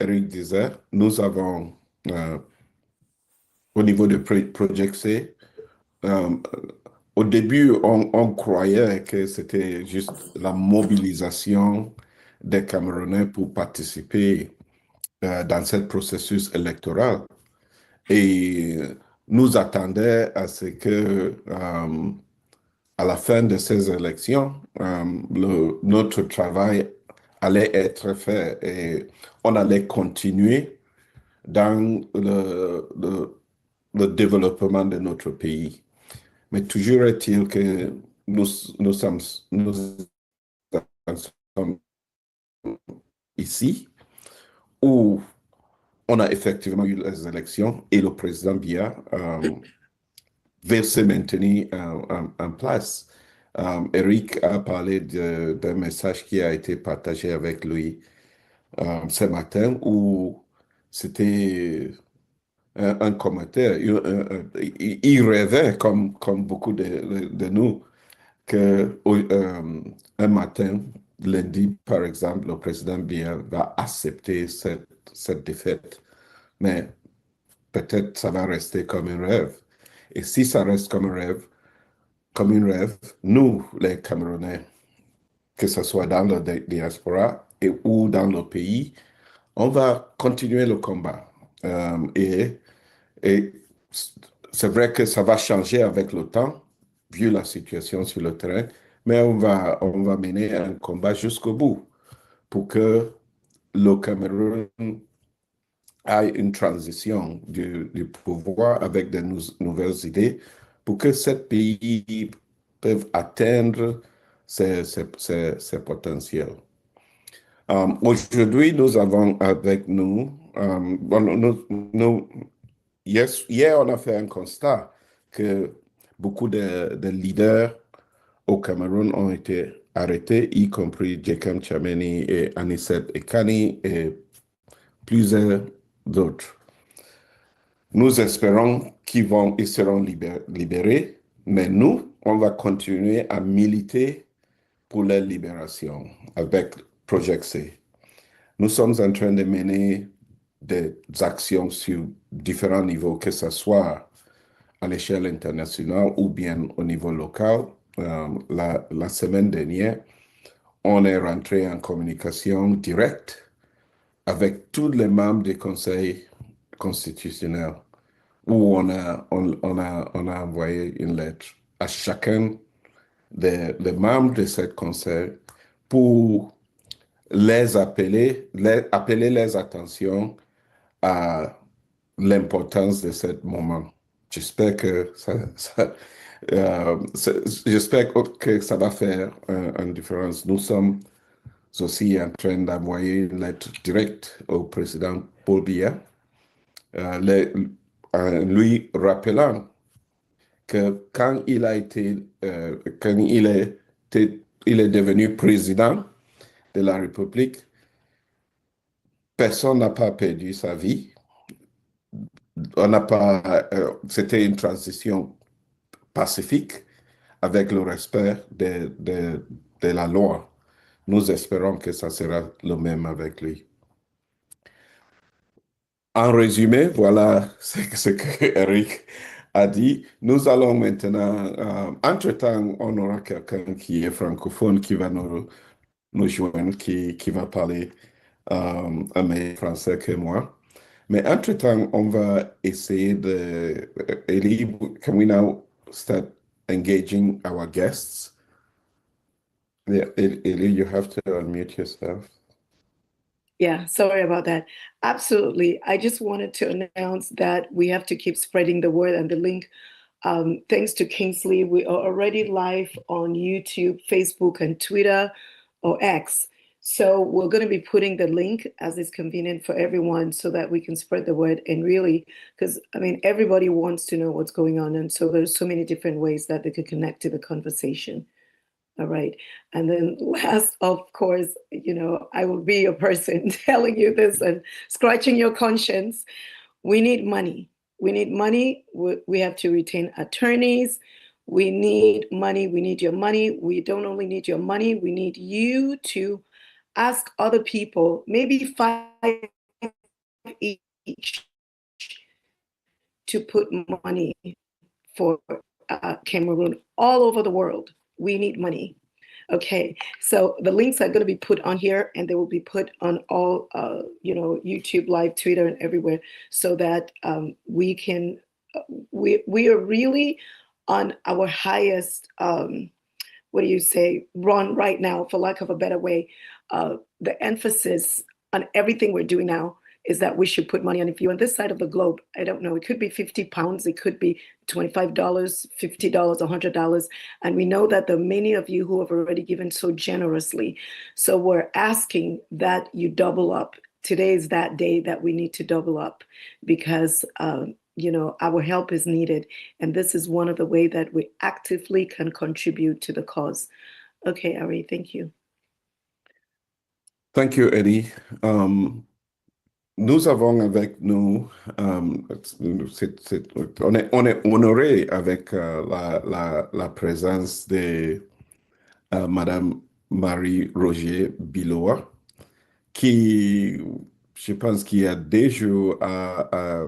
Eric disait, nous avons, au niveau de Project C, au début, on croyait que c'était juste la mobilisation des Camerounais pour participer dans ce processus électoral. Et nous attendaient à ce que, à la fin de ces élections, notre travail allait être fait et on allait continuer dans le développement de notre pays. Mais toujours est-il que nous sommes ici où on a effectivement eu les élections et le président Biya veut se maintenir en place. Eric a parlé d'un message qui a été partagé avec lui ce matin où c'était un commentaire. Il rêvait, comme beaucoup de nous, que un matin, lundi, par exemple, le président Biya va accepter cette défaite. Mais peut-être ça va rester comme un rêve. Et si ça reste comme un rêve, nous, les Camerounais, que ce soit dans la diaspora ou dans le pays, on va continuer le combat. Et c'est vrai que ça va changer avec le temps, vu la situation sur le terrain, mais on va mener un combat jusqu'au bout pour que le Cameroun ait une transition du pouvoir avec de nouvelles idées pour que ce pays puisse atteindre ses potentiels. Aujourd'hui, nous avons avec nous, hier, on a fait un constat que beaucoup de leaders au Cameroun ont été arrêtés, y compris Jekam Tchameni et Anicet Ekani et plusieurs d'autres. Nous espérons ils seront libérés, mais nous, on va continuer à militer pour leur libération avec Project C. Nous sommes en train de mener des actions sur différents niveaux, que ce soit à l'échelle internationale ou bien au niveau local. La semaine dernière, on est rentré en communication directe avec tous les membres du Conseil constitutionnel où on a envoyé une lettre à chacun des membres de ce conseil pour appeler les attentions à l'importance de ce moment. J'espère que j'espère que ça va faire une différence. Nous sommes aussi en train d'envoyer une lettre directe au président Paul Biya, lui rappelant que quand il est devenu président de la République, personne n'a pas perdu sa vie. C'était une transition pacifique avec le respect de la loi. Nous espérons que ça sera le même avec lui. En résumé, voilà ce que Eric a dit. Nous allons maintenant, entre-temps, on aura quelqu'un qui est francophone qui va nous joindre, qui va parler un meilleur français que moi. Mais entre-temps, on va essayer Eli, can we now start engaging our guests? Yeah, Eli, you have to unmute yourself. Yeah, sorry about that. Absolutely. I just wanted to announce that we have to keep spreading the word and the link. Thanks to Kingsley, we are already live on YouTube, Facebook, and Twitter or X. So we're going to be putting the link as is convenient for everyone so that we can spread the word. And really, because I mean, everybody wants to know what's going on. And so there's so many different ways that they could connect to the conversation. All right. And then last, of course, I will be a person telling you this and scratching your conscience. We need money. We need money. We have to retain attorneys. We need money. We need your money. We don't only need your money. We need you to ask other people, maybe 5 to put money for Cameroon all over the world. We need money. Okay, so the links are going to be put on here, and they will be put on all, YouTube Live, Twitter, and everywhere, so that we can. We are really on our highest. What do you say? Run right now, for lack of a better way. The emphasis on everything we're doing now is that we should put money on. If you're on this side of the globe, I don't know, it could be £50, it could be $25, $50, $100. And we know that there are many of you who have already given so generously. So we're asking that you double up. Today is that day that we need to double up, because our help is needed. And this is one of the ways that we actively can contribute to the cause. Okay, Ari, thank you. Thank you, Eddie. Nous avons avec nous, on est honoré avec la présence de Madame Marie-Roger Biloa, qui, je pense qu'il y a des jours à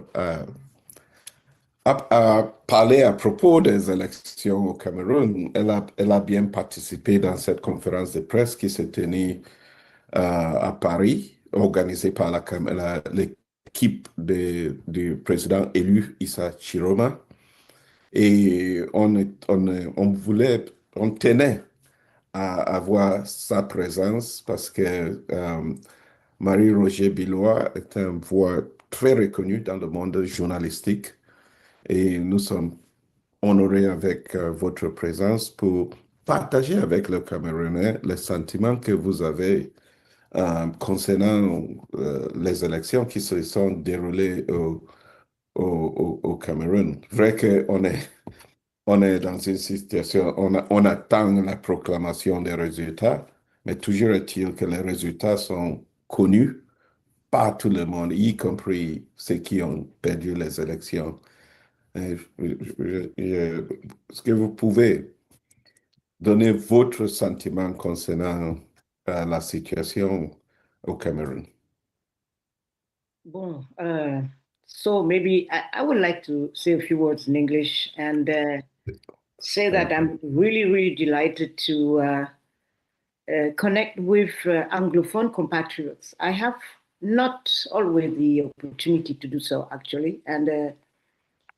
parler à propos des élections au Cameroun. Elle a bien participé dans cette conférence de presse qui s'est tenue à Paris, organisée par l'équipe du président élu Issa Chiroma. Et on tenait à avoir sa présence parce que Marie-Roger Biloa est une voix très reconnue dans le monde journalistique. Et nous sommes honorés avec votre présence pour partager avec le Camerounais les sentiments que vous avez concernant les élections qui se sont déroulées au Cameroun. Vrai qu'on est dans une situation, on attend la proclamation des résultats, mais toujours est-il que les résultats sont connus par tout le monde, y compris ceux qui ont perdu les élections. Est-ce que vous pouvez donner votre sentiment concernant la situation au Cameroun? Bon, so maybe I would like to say a few words in English and say that I'm really, really delighted to connect with Anglophone compatriots. I have not always the opportunity to do so, actually, and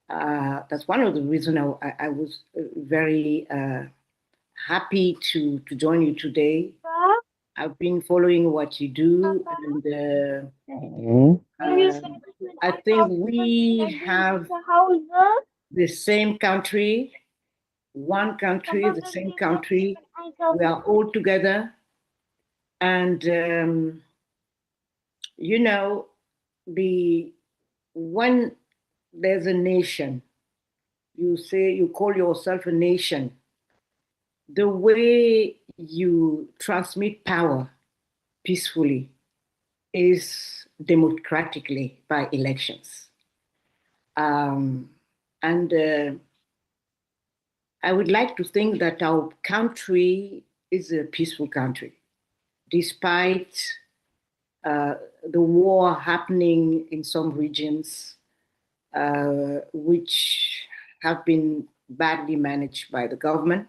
that's one of the reasons I was very happy to join you today. I've been following what you do, and I think we have the same country, one country, the same country. We are all together, and when there's a nation, you call yourself a nation. The way you transmit power peacefully is democratically by elections. And I would like to think that our country is a peaceful country, despite the war happening in some regions, which have been badly managed by the government.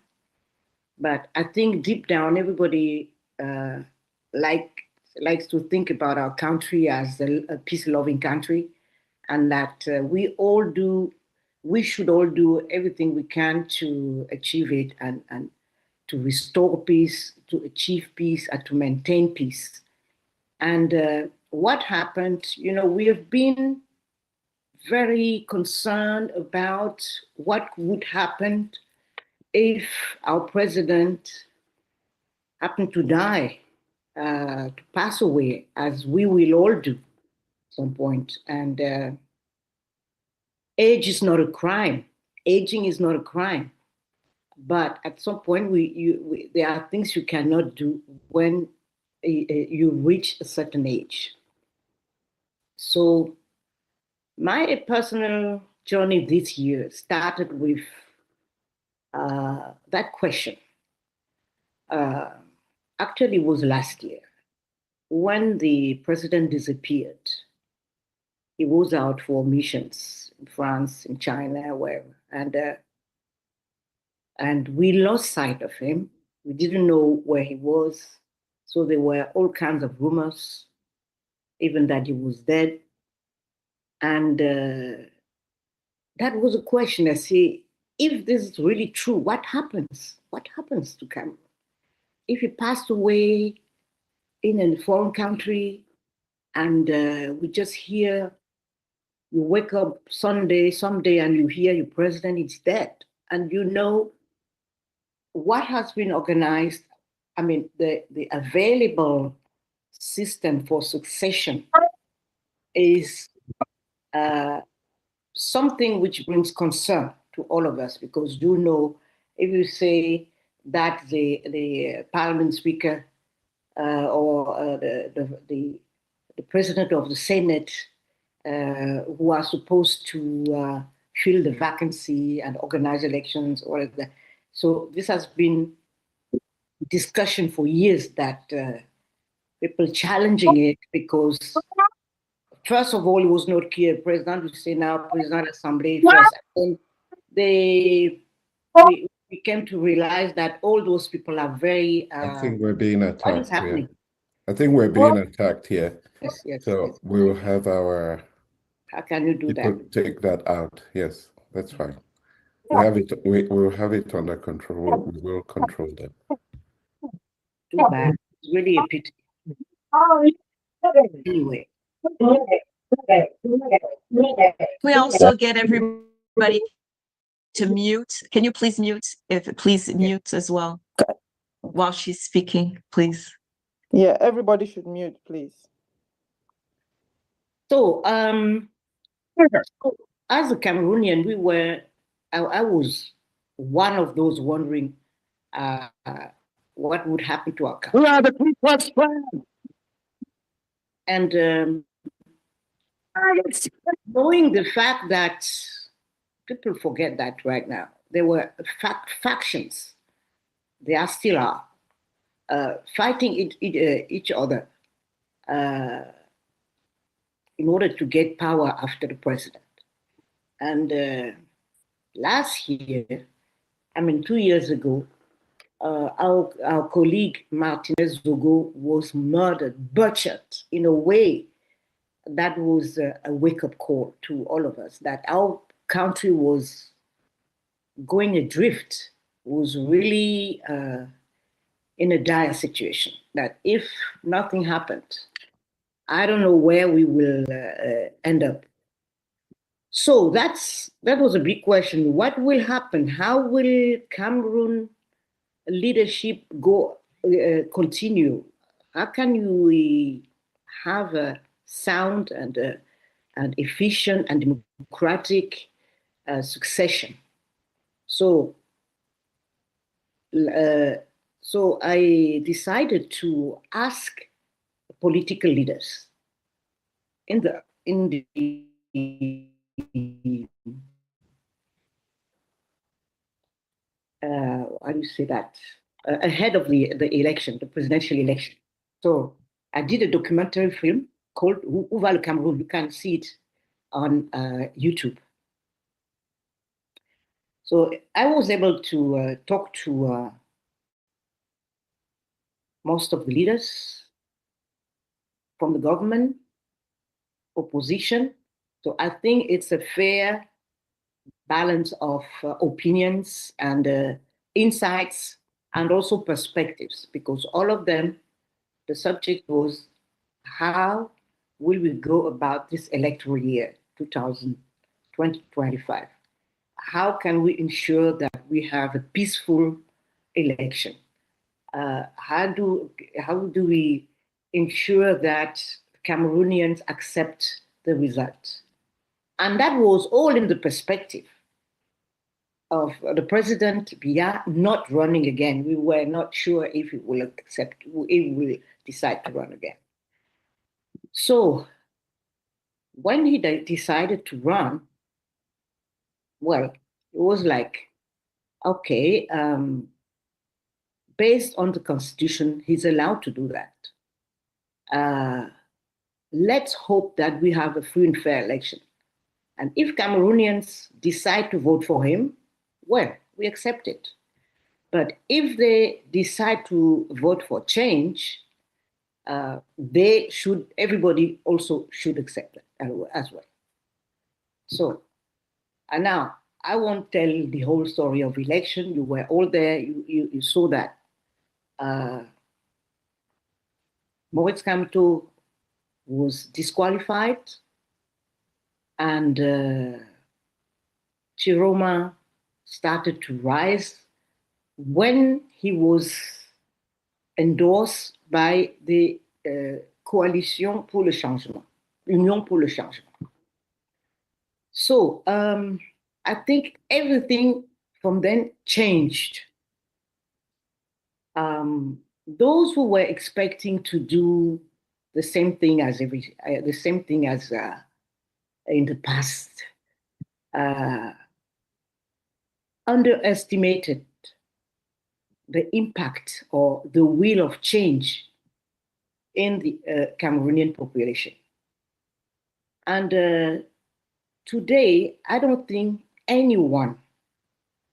But I think deep down, everybody likes to think about our country as a peace-loving country, and that we should all do everything we can to achieve it and to restore peace, to achieve peace, and to maintain peace. And what happened, we have been very concerned about what would happen if our president happened to die, to pass away, as we will all do at some point. And age is not a crime. Aging is not a crime. But at some point, there are things you cannot do when you reach a certain age. So my personal journey this year started with that question. Actually, it was last year when the president disappeared. he was out for missions in France, in China, wherever, and we lost sight of him. We didn't know where he was, so there were all kinds of rumors, even that he was dead, and that was a question. I say, if this is really true, what happens? What happens to Cameroon? If he passed away in a foreign country, and we just hear, you wake up someday, and you hear your president is dead, and you know what has been organized. I mean, the available system for succession is something which brings concern to all of us, because you know, if you say that the parliament speaker or the president of the Senate, who are supposed to fill the vacancy and organize elections, all of that. So this has been discussion for years, that people challenging it, because first of all, it was not clear. President will say now, President Assembly first. And we came to realize that all those people are very. I think we're being attacked. What is happening? Here. I think we're being attacked here. Yes. So yes. we will have our. How can you do people that? take that out. Yes, that's fine. We have it. We will have it under control. We will control them. Too bad. It's really a pity. Anyway. We also get everybody to mute. Can you please mute? Please mute as well while she's speaking, please. Yeah, everybody should mute, please. So, as a Cameroonian, I was one of those wondering what would happen to our country. We are the people's friend. And knowing the fact that people forget that right now, there were factions, there still are, fighting each other in order to get power after the president. And last year, 2 years ago, our colleague Martinez Zogo was murdered, butchered in a way that was a wake-up call to all of us, that our country was going adrift, was really in a dire situation, that if nothing happened, I don't know where we will end up. So that was a big question. What will happen? How will Cameroon leadership continue? How can we have a sound and efficient and democratic succession? So I decided to ask political leaders in the how do you say that? Ahead of the election, the presidential election. So I did a documentary film called Où va le Cameroun? You can see it on YouTube. So I was able to talk to most of the leaders from the government, opposition. So I think it's a fair balance of opinions and insights and also perspectives, because all of them, the subject was, how will we go about this electoral year, 2025? How can we ensure that we have a peaceful election? How do we ensure that Cameroonians accept the result? And that was all in the perspective of the President Biya not running again. We were not sure if he will decide to run again. So when he decided to run, well, it was like, okay, based on the Constitution, he's allowed to do that. let's hope that we have a free and fair election. And if Cameroonians decide to vote for him, well, we accept it. But if they decide to vote for change, everybody also should accept it as well. So, and now I won't tell the whole story of election. You were all there. You saw that. Maître was disqualified, and Chiroma started to rise when he was endorsed by the Coalition pour le Changement, Union pour le Changement. So I think everything from then changed. Those who were expecting to do the same thing as in the past underestimated the impact or the will of change in the Cameroonian population. And today, I don't think anyone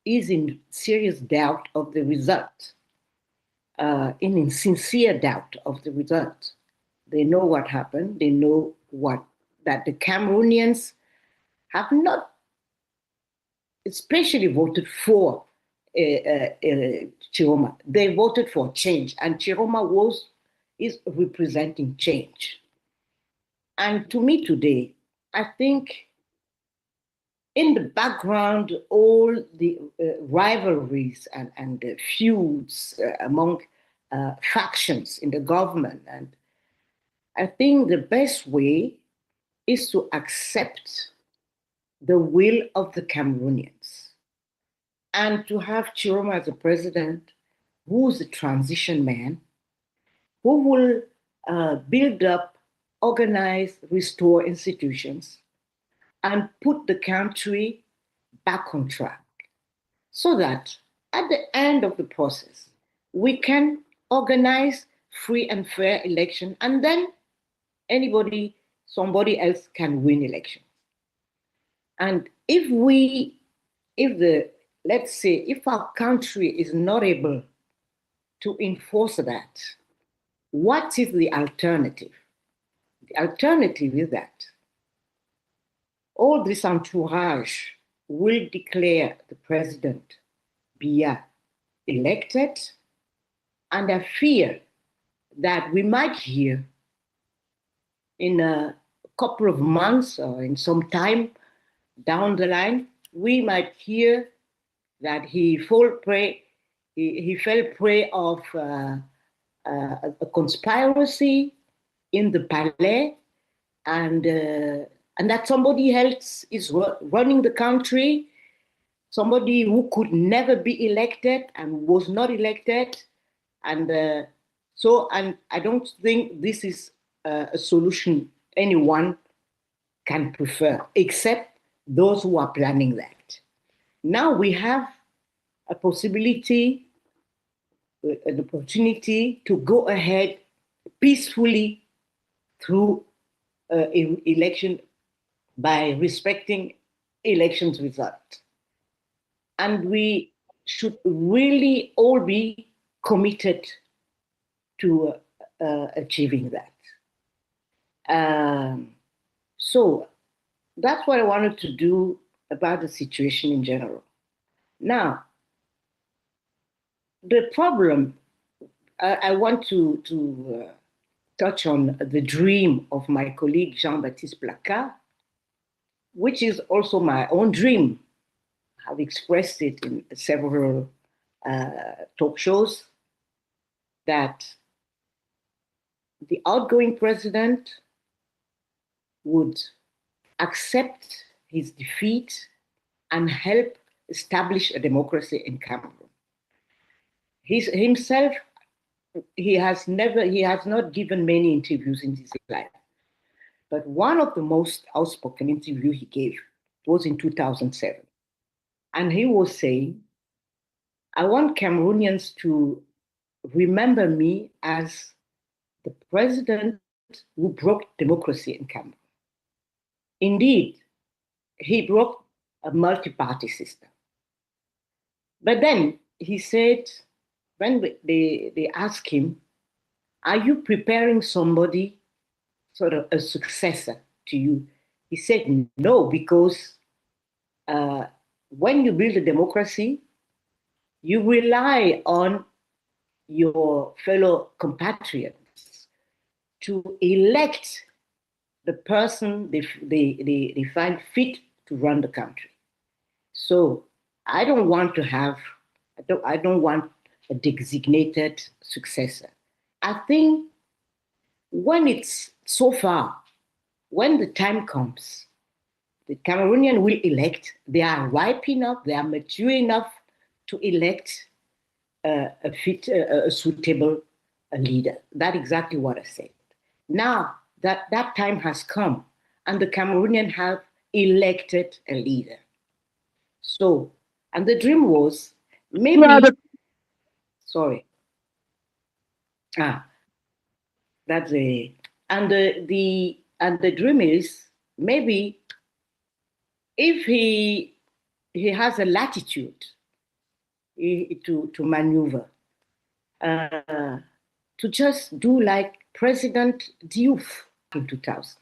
is in serious doubt of the result, in sincere doubt of the result. They know what happened. They know that the Cameroonians have not especially voted for Chiroma. They voted for change, and Chiroma is representing change. And to me today, I think in the background, all the rivalries and the feuds among factions in the government, and I think the best way is to accept the will of the Cameroonians and to have Chiroma as a president who's a transition man, who will build up, organize, restore institutions, and put the country back on track so that at the end of the process, we can organize free and fair election, and then somebody else can win elections. And if our country is not able to enforce that, what is the alternative? The alternative is that all this entourage will declare the president Biya elected, and I fear that we might hear in a couple of months or in some time down the line, we might hear that he fell prey of a conspiracy in the palais, and that somebody else is running the country, somebody who could never be elected and was not elected. And I don't think this is a solution anyone can prefer, except those who are planning that. Now we have an opportunity to go ahead peacefully through election by respecting elections result. And we should really all be committed to achieving that. So that's what I wanted to do about the situation in general. Now, the problem, I want to touch on the dream of my colleague Jean-Baptiste Placard, which is also my own dream. I've expressed it in several talk shows, that the outgoing president would accept his defeat and help establish a democracy in Cameroon. He has not given many interviews in his life, but one of the most outspoken interviews he gave was in 2007. And he was saying, I want Cameroonians to remember me as the president who broke democracy in Cameroon. Indeed, he broke a multi-party system. But then he said, when they asked him, are you preparing somebody, sort of a successor to you? He said, no, because when you build a democracy, you rely on your fellow compatriots to elect the person they find fit to run the country. So I don't want to have, I don't want a designated successor. I think when it's so far, when the time comes, the Cameroonian will elect, they are ripe enough, they are mature enough to elect a suitable leader. That's exactly what I said. Now that time has come and the Cameroonian have elected a leader. So, and the dream was maybe, sorry. That's a, and the dream is maybe if he has a latitude to maneuver, to just do like President Diouf in 2000.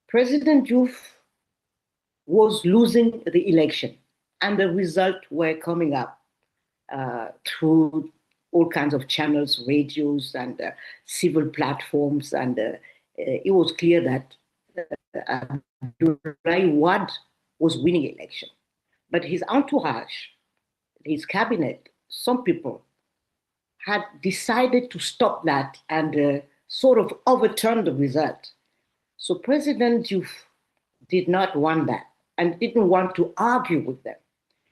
President Diouf was losing the election, and the results were coming up through all kinds of channels, radios, and civil platforms, and it was clear that Abdoulaye Wade was winning election. But his entourage, his cabinet, some people had decided to stop that and sort of overturn the result. So President Diouf did not want that and didn't want to argue with them.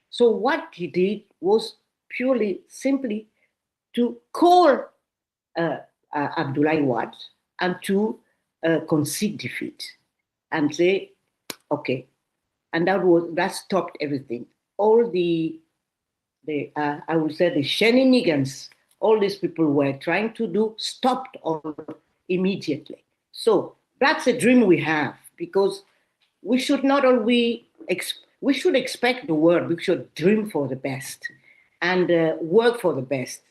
So what he did was purely, simply to call Abdoulaye Wade and to concede defeat and say, okay. And that stopped everything. All the I would say the shenanigans all these people were trying to do stopped all immediately. So that's a dream we have, because we should not always, we should expect the world, we should dream for the best and work for the best.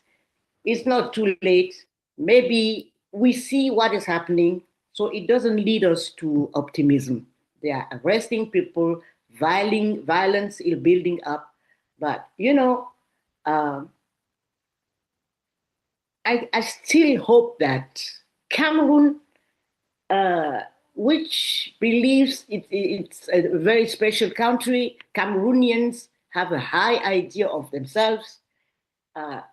It's not too late. Maybe we see what is happening, so it doesn't lead us to optimism. They are arresting people, violence is building up. But, you know, I still hope that Cameroon, which believes it's a very special country, Cameroonians have a high idea of themselves.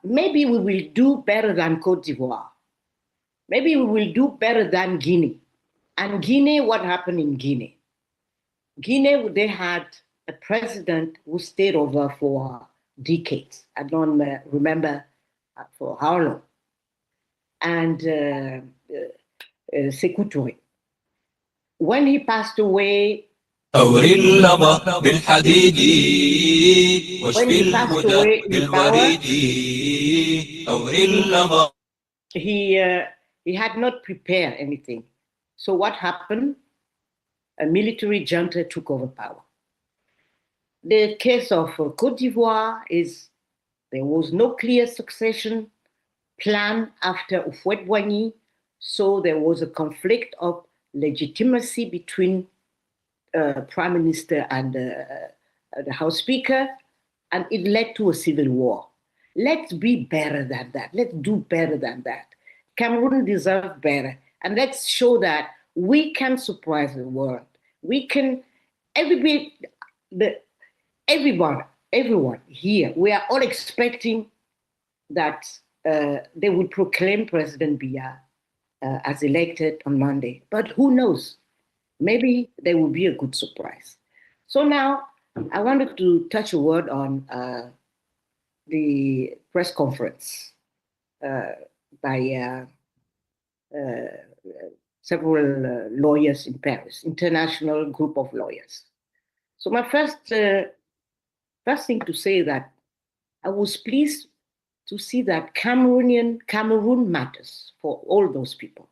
Maybe we will do better than Côte d'Ivoire. Maybe we will do better than Guinea. And Guinea, what happened in Guinea? Guinea, they had a president who stayed over for decades. I don't remember for how long. And Sékou Touré. When he passed away, أوري اللظى بالحديد واشفي الهدى بالوريد أوري اللظى. He had not prepared anything. So what happened? A military junta took over power. The case of Côte d'Ivoire is there was no clear succession plan after Houphouët-Boigny, so there was a conflict of legitimacy between Prime Minister and the House Speaker, and it led to a civil war. Let's be better than that. Let's do better than that. Cameroon deserves better, and let's show that we can surprise the world. We can, everyone here, we are all expecting that they will proclaim President Biya as elected on Monday. But who knows? Maybe there will be a good surprise. So now I wanted to touch a word on the press conference by several lawyers in Paris, international group of lawyers. So my first thing to say that I was pleased to see that Cameroon matters for all those people.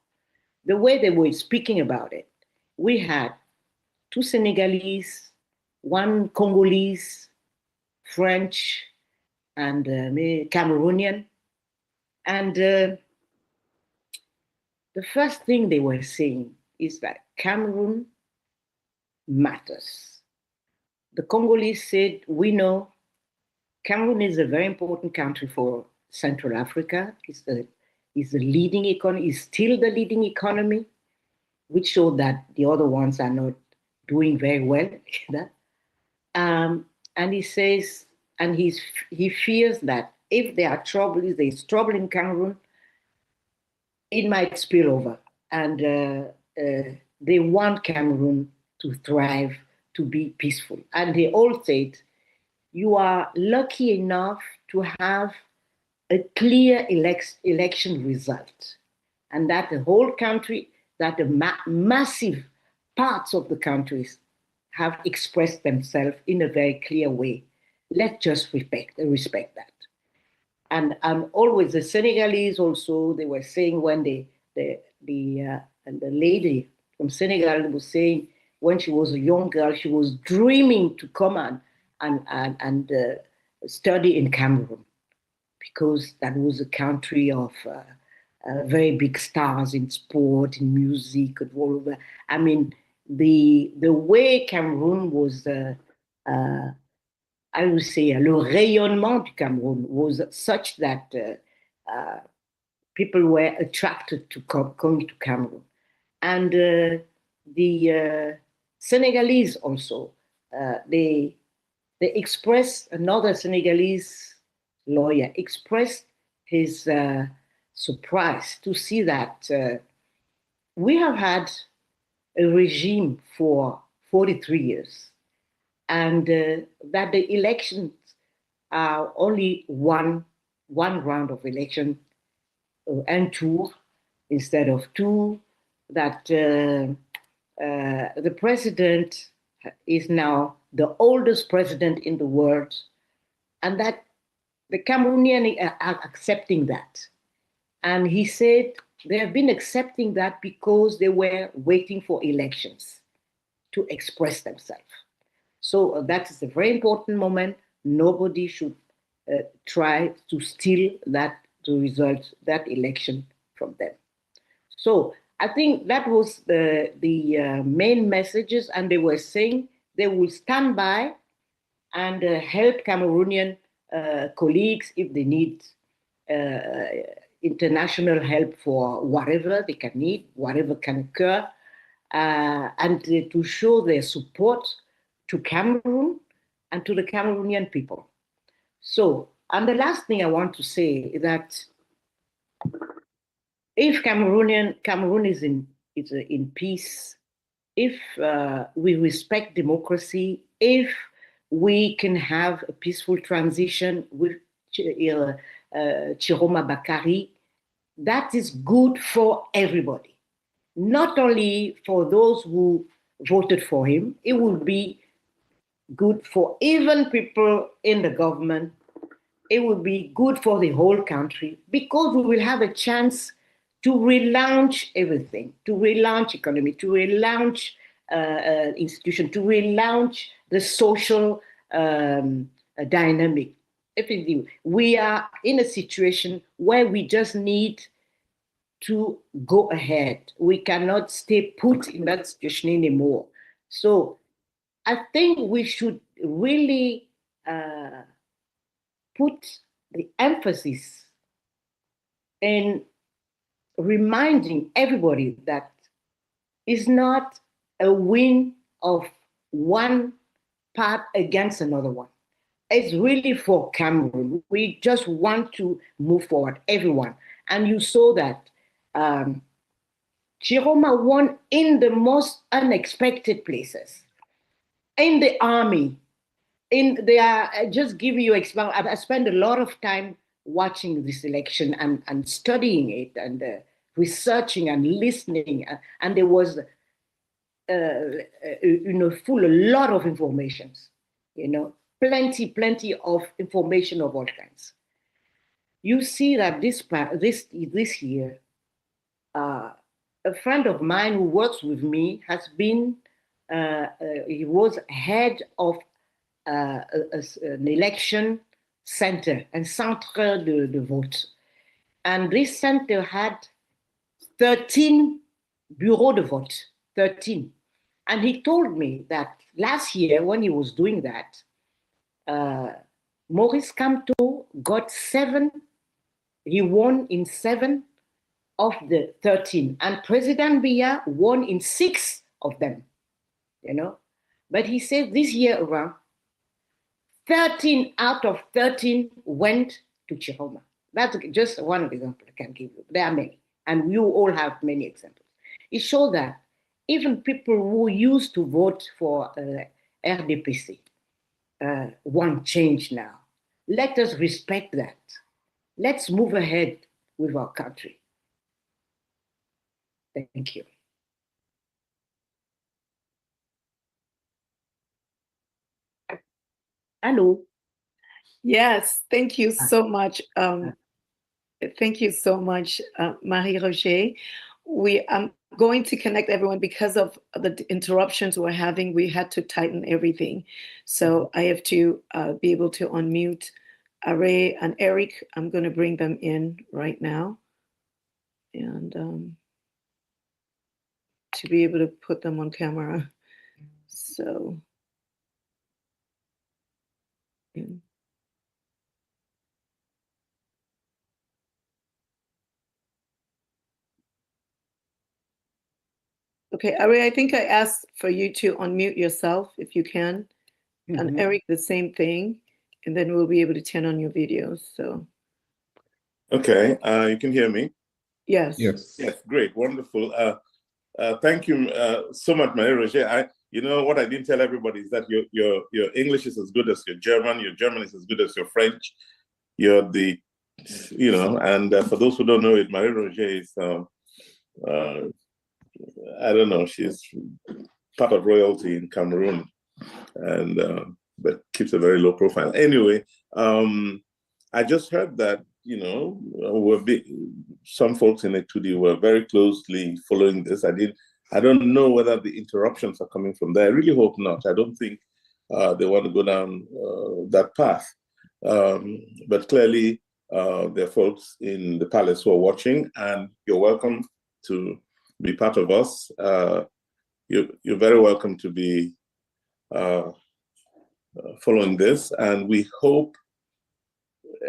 The way they were speaking about it, we had 2 Senegalese, 1 Congolese, French, and Cameroonian. And the first thing they were saying is that Cameroon matters. The Congolese said, we know Cameroon is a very important country for Central Africa. It's the leading economy, is still the leading economy, which showed that the other ones are not doing very well. And he says, and he fears that if there is trouble in Cameroon, it might spill over. And they want Cameroon to thrive, to be peaceful. And they all said, you are lucky enough to have a clear election result, and that the whole country, that the massive parts of the countries have expressed themselves in a very clear way. Let's just respect that. And always the Senegalese also, they were saying when the lady from Senegal was saying when she was a young girl, she was dreaming to come and study in Cameroon, because that was a country of very big stars in sport, in music, and all over. I mean, the way Cameroon was, I would say, le rayonnement du Cameroon was such that people were attracted to coming to Cameroon. And the Senegalese also, they expressed, another Senegalese lawyer expressed his surprise to see that we have had a regime for 43 years, and that the elections are only one round of election, un tour instead of 2, that the president is now the oldest president in the world, and that the Cameroonians are accepting that. And he said they have been accepting that because they were waiting for elections to express themselves. So that is a very important moment. Nobody should try to steal the result, that election from them. So I think that was the main messages, and they were saying they will stand by and help Cameroonian colleagues if they need international help for whatever they can need, whatever can occur, and to show their support to Cameroon and to the Cameroonian people. So, and the last thing I want to say is that if Cameroon is in peace, if we respect democracy, if we can have a peaceful transition with Chiroma Bakari, that is good for everybody. Not only for those who voted for him, it will be good for even people in the government. It will be good for the whole country, because we will have a chance to relaunch everything, to relaunch economy, to relaunch institution, to relaunch the social dynamic. Everything. We are in a situation where we just need to go ahead. We cannot stay put in that situation anymore. So I think we should really put the emphasis in reminding everybody that it's not a win of one part against another one. It's really for Cameroon. We just want to move forward, everyone. And you saw that Chiroma won in the most unexpected places. In the army, just give you example. I spent a lot of time watching this election and studying it and researching and listening, and there was a lot of information, plenty of information of all kinds. you see that this year, a friend of mine who works with me has been, he was head of an election center, un centre de vote. And this center had 13 bureaux de vote, 13. And he told me that last year when he was doing that, Maurice Kamto got 7, he won in 7 of the 13, and President Biya won in 6 of them, you know. But he said this year around, 13 out of 13 went to Chiroma. That's just one example I can give you. There are many, and you all have many examples. It shows that even people who used to vote for RDPC want change now. Let us respect that. Let's move ahead with our country. Thank you. Hello. Yes, thank you so much. Thank you so much, Marie-Roger. I'm going to connect everyone because of the interruptions we're having. We had to tighten everything. So I have to be able to unmute Are and Eric. I'm going to bring them in right now. And to be able to put them on camera. So. Yeah. Okay, Ari, I think I asked for you to unmute yourself if you can. Mm-hmm. And Eric, the same thing. And then we'll be able to turn on your videos. So. Okay, you can hear me? Yes. Yes. Yes, great, wonderful. Thank you so much, Marie-Roger. You know what I didn't tell everybody is that your English is as good as your German is as good as your French. You're the, you know, and for those who don't know it, Marie-Roger is, I don't know, she's part of royalty in Cameroon, and but keeps a very low profile. Anyway, I just heard that, you know, some folks in A2D were very closely following this. I don't know whether the interruptions are coming from there. I really hope not. I don't think they want to go down that path. But clearly, there are folks in the palace who are watching, and you're welcome to be part of us. You're very welcome to be following this, and we hope.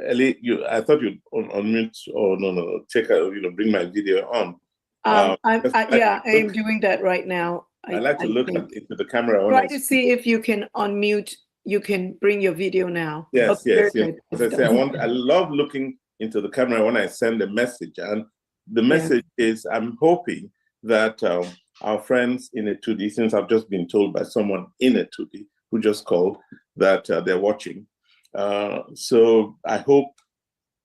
Ellie, I thought you'd unmute, or no, bring my video on. I am doing that right now. I like to look into the camera. Try to see if you can unmute. You can bring your video now. Yes, yes. As I say, I love looking into the camera when I send a message, and the message is, I'm hoping that our friends in A2D, since I've just been told by someone in A2D who just called that they're watching. So I hope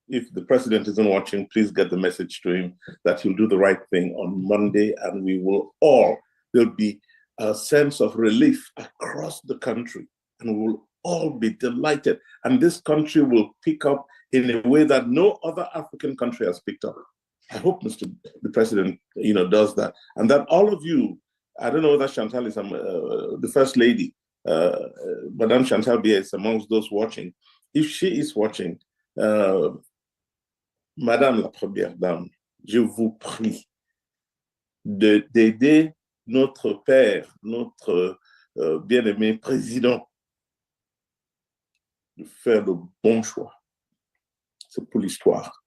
if the president isn't watching, please get the message to him that he'll do the right thing on Monday, and there'll be a sense of relief across the country, and we will all be delighted. And this country will pick up in a way that no other African country has picked up. I hope the president, does that. And that all of you, I don't know whether Chantal is the first lady, Madame Chantal Biya is amongst those watching. If she is watching, Madame la Première Dame, je vous prie d'aider notre père, notre bien-aimé président, de faire le bon choix. C'est pour l'histoire,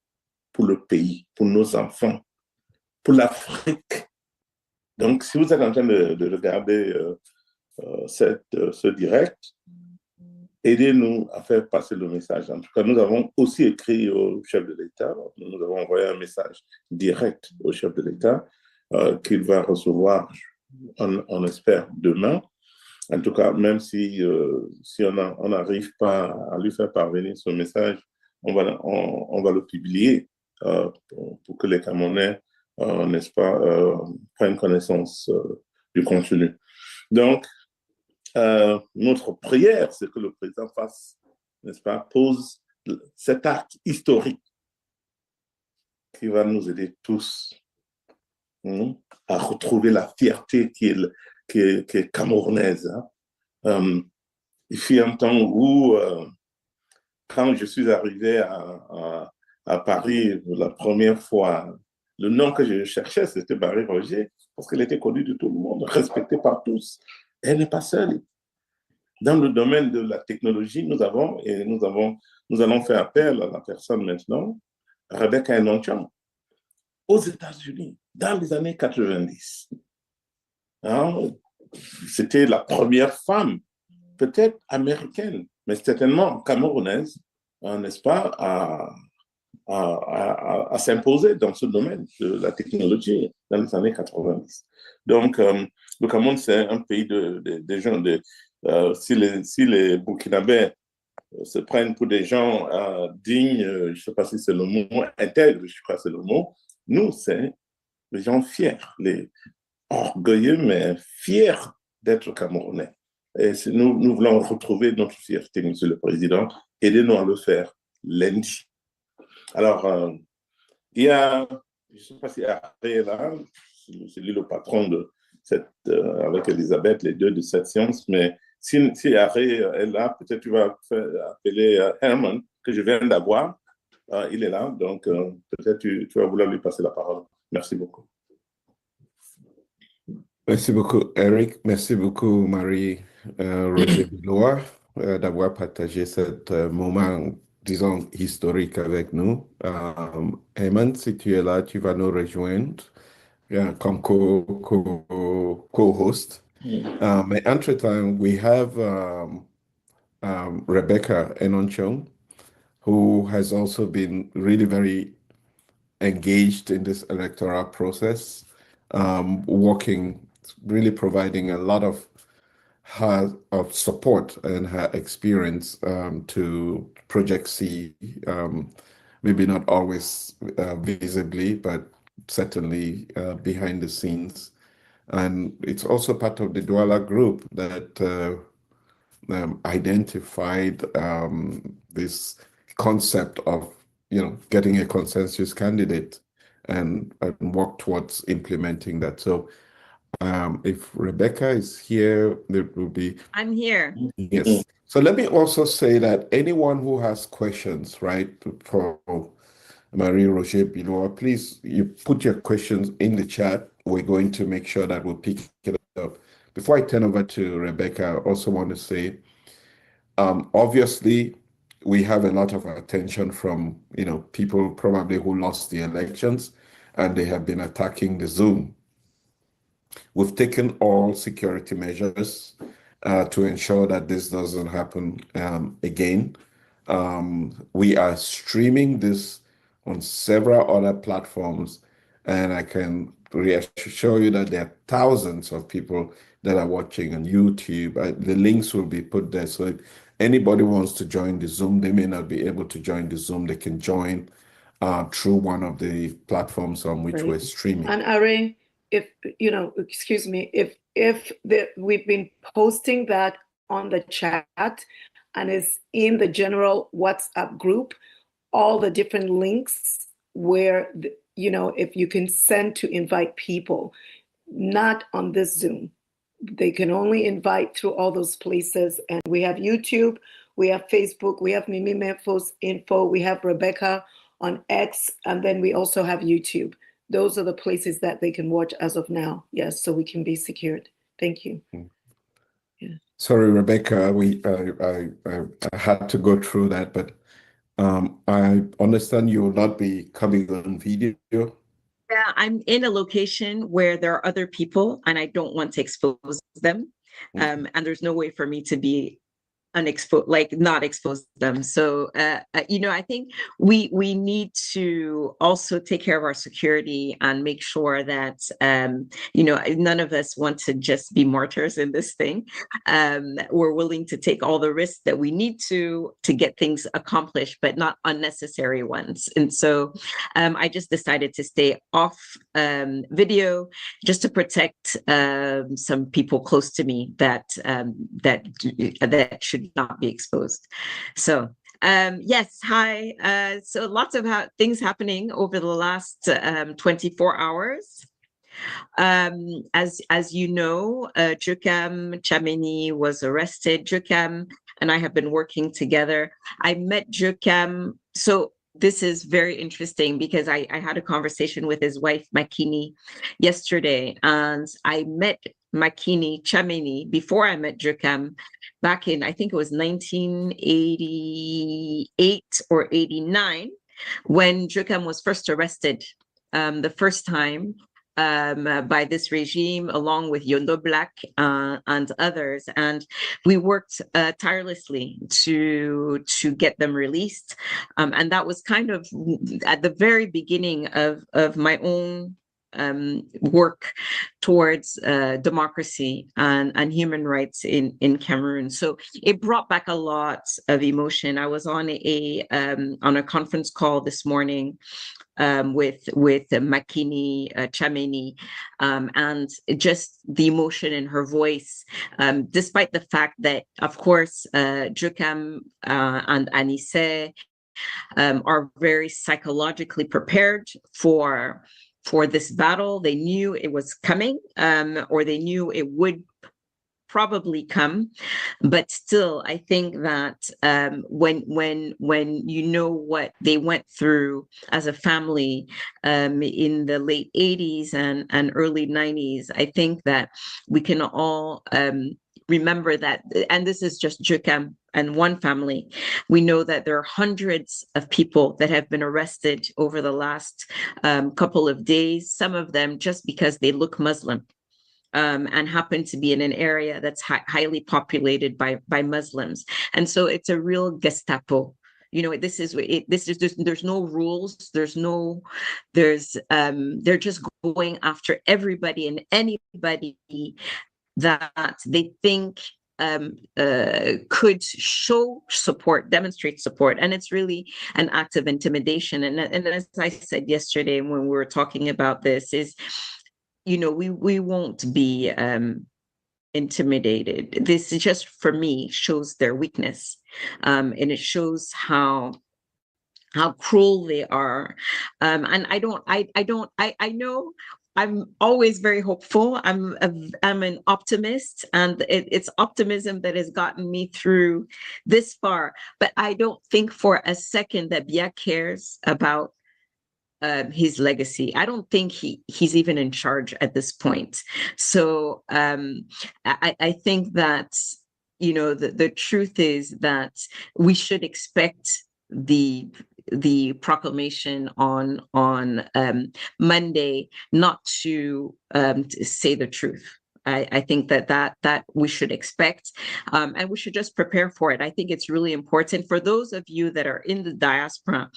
pour le pays, pour nos enfants, pour l'Afrique. Donc, si vous êtes en train de regarder ce direct, aidez-nous à faire passer le message. En tout cas, nous avons aussi écrit au chef de l'État, nous avons envoyé un message direct au chef de l'État qu'il va recevoir, on espère, demain. En tout cas, même si on n'arrive pas à lui faire parvenir ce message, on va le publier pour que les Camerounais, n'est-ce pas, prennent connaissance du contenu. Donc, notre prière, c'est que le président fasse, n'est-ce pas, pose cet acte historique qui va nous aider tous à retrouver la fierté qui est camerounaise. Il fut un temps où, quand je suis arrivé à Paris la première fois, le nom que je cherchais, c'était Barry Roger, parce qu'elle était connue de tout le monde, respectée par tous. Elle n'est pas seule. Dans le domaine de la technologie, nous allons faire appel à la personne maintenant, Rebecca Enonchong, aux États-Unis, dans les années 90. C'était la première femme, peut-être américaine, mais certainement camerounaise, n'est-ce pas, à s'imposer dans ce domaine de la technologie dans les années 90. Donc, le Cameroun, c'est un pays des gens, si les Burkinabés se prennent pour des gens dignes, je ne sais pas si c'est le mot, intègres, je crois que c'est le mot, nous, c'est les gens fiers, les orgueilleux, mais fiers d'être Camerounais. Et nous voulons retrouver notre fierté, Monsieur le Président. Aidez-nous à le faire lundi. Alors, il y a, je ne sais pas si Harry est là, c'est lui le patron de avec Elisabeth, les deux de cette science, mais si Harry est là, peut-être tu vas appeler Herman, que je viens d'avoir. Il est là, donc peut-être tu vas vouloir lui passer la parole. Merci beaucoup. Merci beaucoup, Eric. Merci beaucoup, Marie Roger Biloa, d'avoir partagé ce moment, disons, historique avec nous. Emmanuel, si tu es là, tu vas nous rejoindre comme co-host. Mais entre-temps, we have Rebecca Enonchong, who has also been really very engaged in this electoral process, working, really providing a lot of support and her experience to Project C, maybe not always visibly, but certainly behind the scenes. And it's also part of the Douala group that identified this concept of getting a consensus candidate and work towards implementing that. So if Rebecca is here, there will be... I'm here. Yes. So let me also say that anyone who has questions, right, for Marie Roger Biloa, please, you put your questions in the chat. We're going to make sure that we'll pick it up. Before I turn over to Rebecca, I also want to say, obviously, we have a lot of attention from, people probably who lost the elections, and they have been attacking the Zoom. We've taken all security measures to ensure that this doesn't happen again. We are streaming this on several other platforms, and I can reassure you that there are thousands of people that are watching on YouTube. The links will be put there, so if anybody wants to join the Zoom, they may not be able to join the Zoom. They can join through one of the platforms on which we're streaming. And Ari, if excuse me, if we've been posting that on the chat and it's in the general WhatsApp group, all the different links where if you can send to invite people, not on this Zoom. They can only invite through all those places. And we have YouTube, we have Facebook, we have Mimi Memphis Info, we have Rebecca on X, and then we also have YouTube. Those are the places that they can watch as of now. Yes, so we can be secured. Thank you. Yeah. Sorry, Rebecca, I had to go through that, but I understand you will not be coming on video. Yeah, I'm in a location where there are other people and I don't want to expose them. And there's no way for me to be not expose them. So, I think we need to also take care of our security and make sure that, none of us want to just be martyrs in this thing. We're willing to take all the risks that we need to get things accomplished, but not unnecessary ones. And so I just decided to stay off video just to protect some people close to me that should not be exposed. So Yes, hi. So lots of things happening over the last 24 hours. As you know, Nkom Chameni was arrested. Nkom and I have been working together. I met Nkom. So this is very interesting because I had a conversation with his wife, Makini, yesterday, and I met Makini Chameni before I met Nkom back in, I think it was 1988 or 89, when Nkom was first arrested the first time by this regime, along with Yondo Black and others, and we worked tirelessly to get them released, and that was kind of at the very beginning of my own work towards democracy and human rights in Cameroon. So it brought back a lot of emotion. I was on a conference call this morning with Makini Chameni, and just the emotion in her voice, despite the fact that, of course, Nkom and Anise are very psychologically prepared for this battle. They knew it was coming, or they knew it would probably come, but still, I think that when you know what they went through as a family in the late 80s and early 90s, I think that we can all remember that, and this is just Nkom and one family. We know that there are hundreds of people that have been arrested over the last couple of days, some of them just because they look Muslim. And happen to be in an area that's highly populated by Muslims, and so it's a real Gestapo. You know, there's no rules. They're just going after everybody and anybody that they think could show support, demonstrate support, and it's really an act of intimidation. And as I said yesterday when we were talking about this, is, you know, we won't be intimidated. This is just, for me, shows their weakness, and it shows how cruel they are. And I know I'm always very hopeful. I'm an optimist, and it's optimism that has gotten me through this far. But I don't think for a second that Bia cares about his legacy. I don't think he's even in charge at this point. So I think that, you know, the truth is that we should expect the proclamation on Monday not to say the truth. I think that we should expect, and we should just prepare for it. I think it's really important for those of you that are in the diaspora,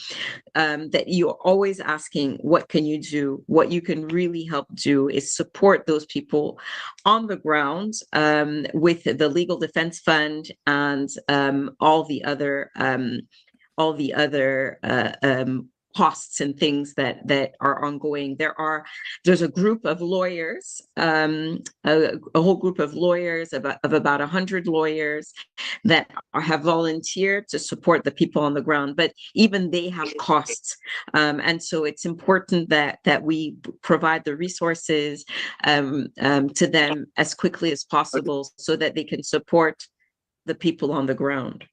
that you're always asking, what can you do? What you can really help do is support those people on the ground, with the Legal Defense Fund and all the other costs and things that are ongoing. There's a group of lawyers, a whole group of lawyers, of about 100 lawyers that have volunteered to support the people on the ground, but even they have costs. And so it's important that we provide the resources to them as quickly as possible so that they can support the people on the ground.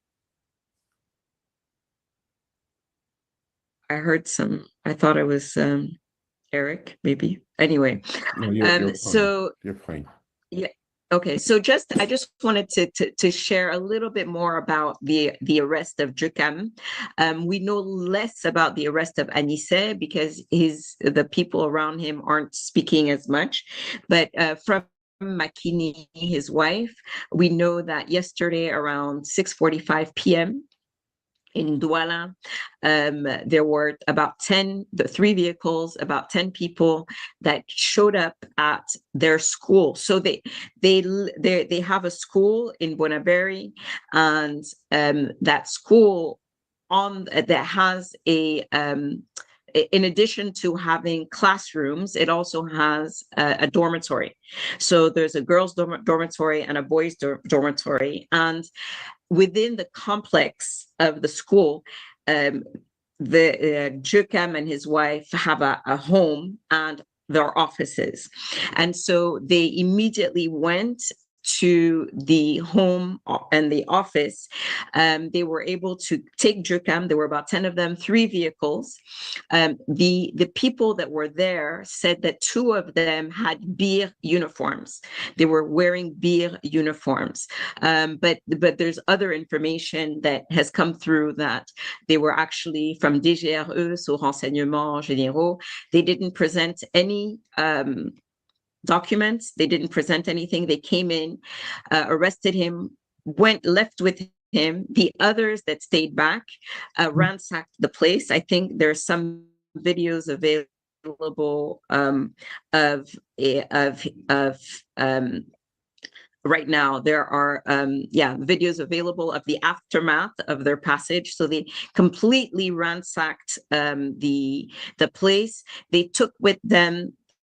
I heard I thought it was Eric, maybe. Anyway, No, you're so fine. You're fine. Yeah. Okay. So I just wanted to share a little bit more about the arrest of Nkom. We know less about the arrest of Anise because the people around him aren't speaking as much. But from Makini, his wife, we know that yesterday around 6:45 p.m. in Douala, there were about 3 vehicles, about 10 people that showed up at their school. So they have a school in Bonaberi, and that school that has in addition to having classrooms, it also has a dormitory. So there's a girls' dormitory and a boys' dormitory. And within the complex of the school, Nkom and his wife have a home and their offices. And so they immediately went to the home and the office. They were able to take Nkom. There were about 10 of them, 3 vehicles. The people that were there said that 2 of them had beer uniforms. They were wearing beer uniforms. But there's other information that has come through that they were actually from DGRE, so Renseignements Généraux. They didn't present any documents. They didn't present anything. They came in, arrested him, left with him. The others that stayed back ransacked the place. I think there's some videos available right now. There are videos available of the aftermath of their passage. So they completely ransacked the place. They took with them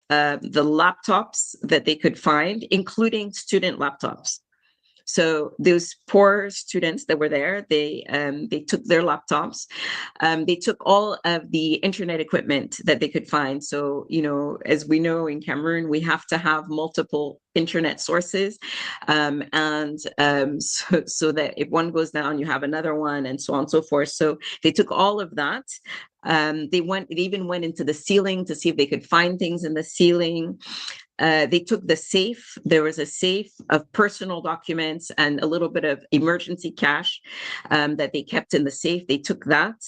the laptops that they could find, including student laptops. So those poor students that were there, they took their laptops. They took all of the internet equipment that they could find. So, as we know in Cameroon, we have to have multiple internet sources. So that if one goes down, you have another one, and so on and so forth. So they took all of that. They even went into the ceiling to see if they could find things in the ceiling. They took the safe. There was a safe of personal documents and a little bit of emergency cash that they kept in the safe. They took that,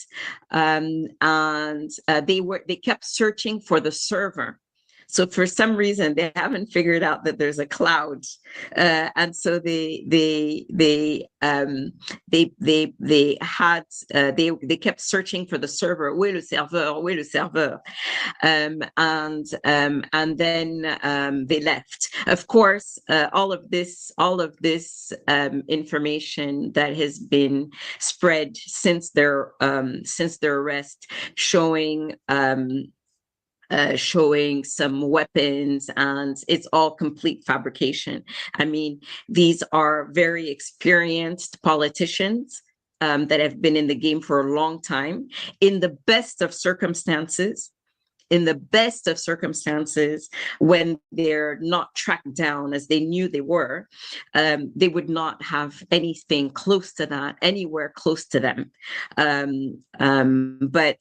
and they kept searching for the server. So for some reason, they haven't figured out that there's a cloud, and so they kept searching for the server. Où est le serveur? Où est le serveur? And then they left. Of course, all of this information that has been spread since their arrest, showing some weapons, and it's all complete fabrication. I mean, these are very experienced politicians that have been in the game for a long time. In the best of circumstances, when they're not tracked down as they knew they were, they would not have anything close to that, anywhere close to them. But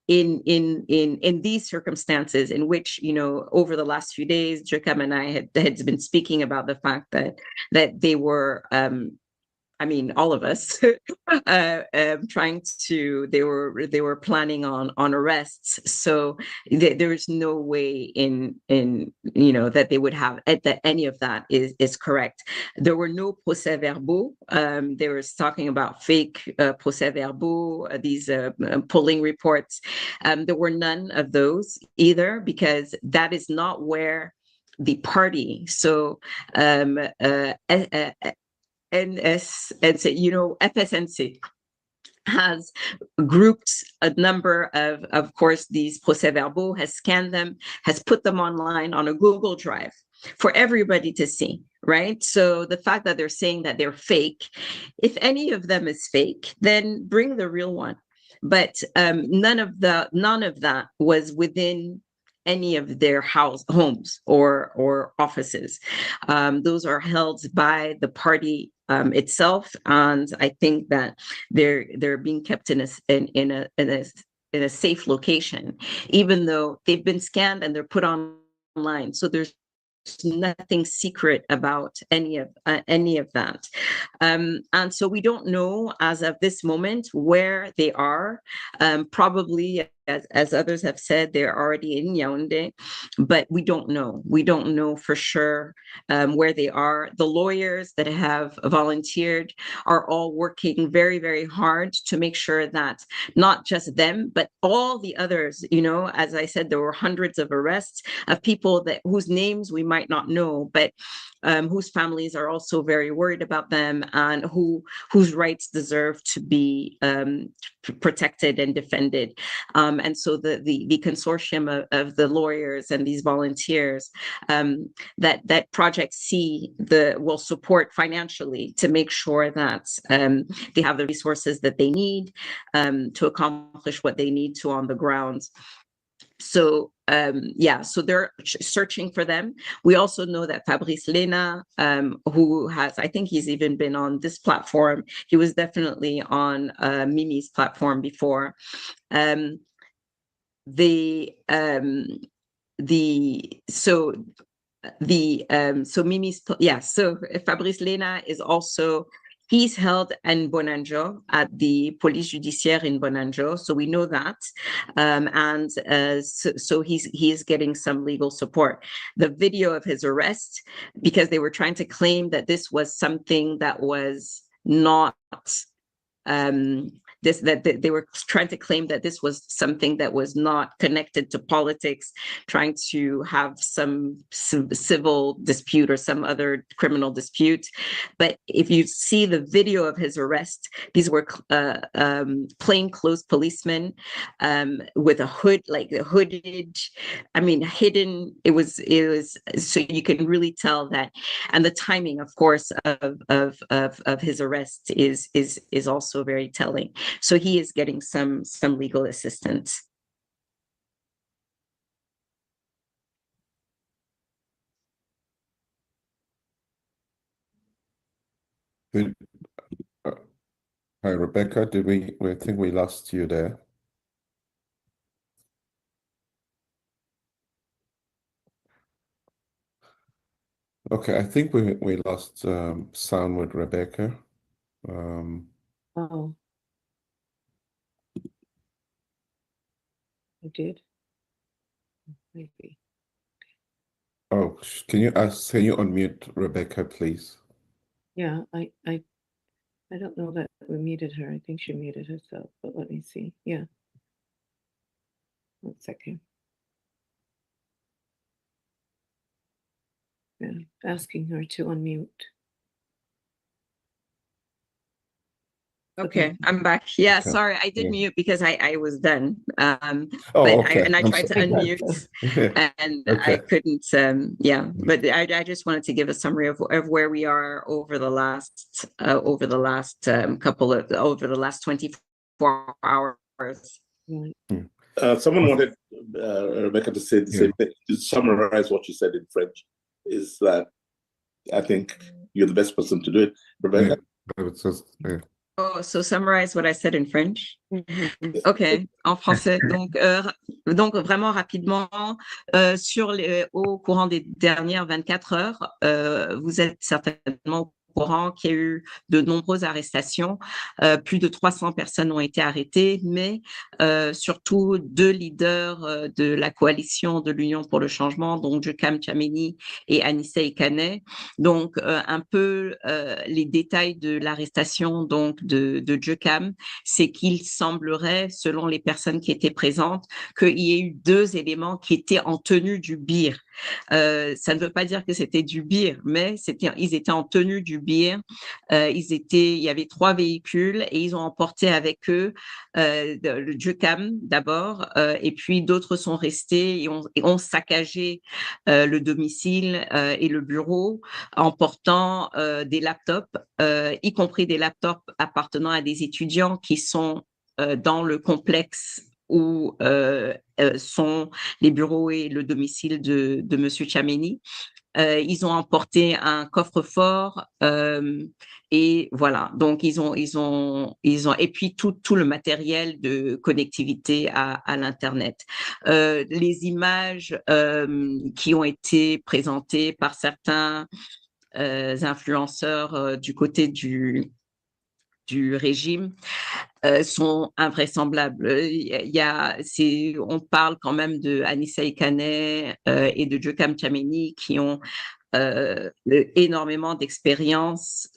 in these circumstances, in which, over the last few days, Nkom and I had been speaking about the fact that they were, all of us, they were planning on arrests. So there's no way that they would have that any of that is correct. There were no procès-verbaux. They were talking about fake procès-verbaux, these polling reports. There were none of those either, because that is not where the party. So FSNC has grouped a number of course, these procès-verbaux, has scanned them, has put them online on a Google Drive for everybody to see, right? So the fact that they're saying that they're fake, if any of them is fake, then bring the real one. But none of that was within any of their homes or offices. Those are held by the party itself, and I think that they're being kept in a safe location, even though they've been scanned and they're put online. So there's nothing secret about any of that, and so we don't know as of this moment where they are. Probably, as others have said, they're already in Yaoundé, but we don't know for sure where they are. The lawyers that have volunteered are all working very, very hard to make sure that not just them, but all the others, as I said, there were hundreds of arrests of people whose names we might not know, but whose families are also very worried about them, and whose rights deserve to be protected and defended. And so the consortium of the lawyers and these volunteers, that Project C will support financially to make sure that they have the resources that they need to accomplish what they need to on the ground. So so they're searching for them. We also know that Fabrice Lena, who has, I think he's even been on this platform. He was definitely on Mimi's platform before. So Mimi's, so Fabrice Lena is also, he's held in Bonanjo at the Police Judiciaire in Bonanjo, so we know that, so he is getting some legal support. The video of his arrest, because they were trying to claim that this was something that was not they were trying to claim that this was something that was not connected to politics, trying to have some civil dispute or some other criminal dispute. But if you see the video of his arrest, these were plainclothes policemen with a hood, like a hooded, hidden. It was so you can really tell that, and the timing, of course, of his arrest is also very telling. So he is getting some legal assistance. Hi, Rebecca. I think we lost you there. Okay, I think we lost sound with Rebecca. Oh, I did. Maybe. Oh, can you unmute Rebecca, please? Yeah, I don't know that we muted her. I think she muted herself, but let me see. Yeah. 1 second. Yeah, asking her to unmute. Okay, I'm back. Yeah, Okay. sorry, I did mute because I was done. Oh, but okay. I tried to unmute and I couldn't. But I just wanted to give a summary of where we are over the last 24 hours. Someone wanted Rebecca to say the same thing. To summarize what you said in French, is that I think you're the best person to do it, Rebecca. Oh, so summarize what I said in French. Ok, en français. Donc vraiment rapidement, au courant des dernières 24 heures, vous êtes certainement au courant qu'il y a eu de nombreuses arrestations. Plus de 300 personnes ont été arrêtées, mais surtout 2 leaders de la coalition de l'Union pour le changement, donc Nkom et Anissa Ekane. Donc un peu les détails de l'arrestation donc de Nkom, c'est qu'il semblerait, selon les personnes qui étaient présentes, qu'il y ait eu 2 éléments qui étaient en tenue du bir. Ça ne veut pas dire que c'était du bir, mais ils étaient en tenue du bir. Il y avait 3 véhicules et ils ont emporté avec eux le Nkom d'abord, et puis d'autres sont restés et ont saccagé le domicile et le bureau, emportant des laptops, y compris des laptops appartenant à des étudiants qui sont dans le complexe où sont les bureaux et le domicile de Monsieur Tchameni. Ils ont emporté un coffre-fort et voilà. Donc ils ont et puis tout le matériel de connectivité à l'internet. Les images qui ont été présentées par certains influenceurs du côté du régime sont invraisemblables. On parle quand même de Anissa Ekane et de Nkom Tchameni qui ont énormément d'expérience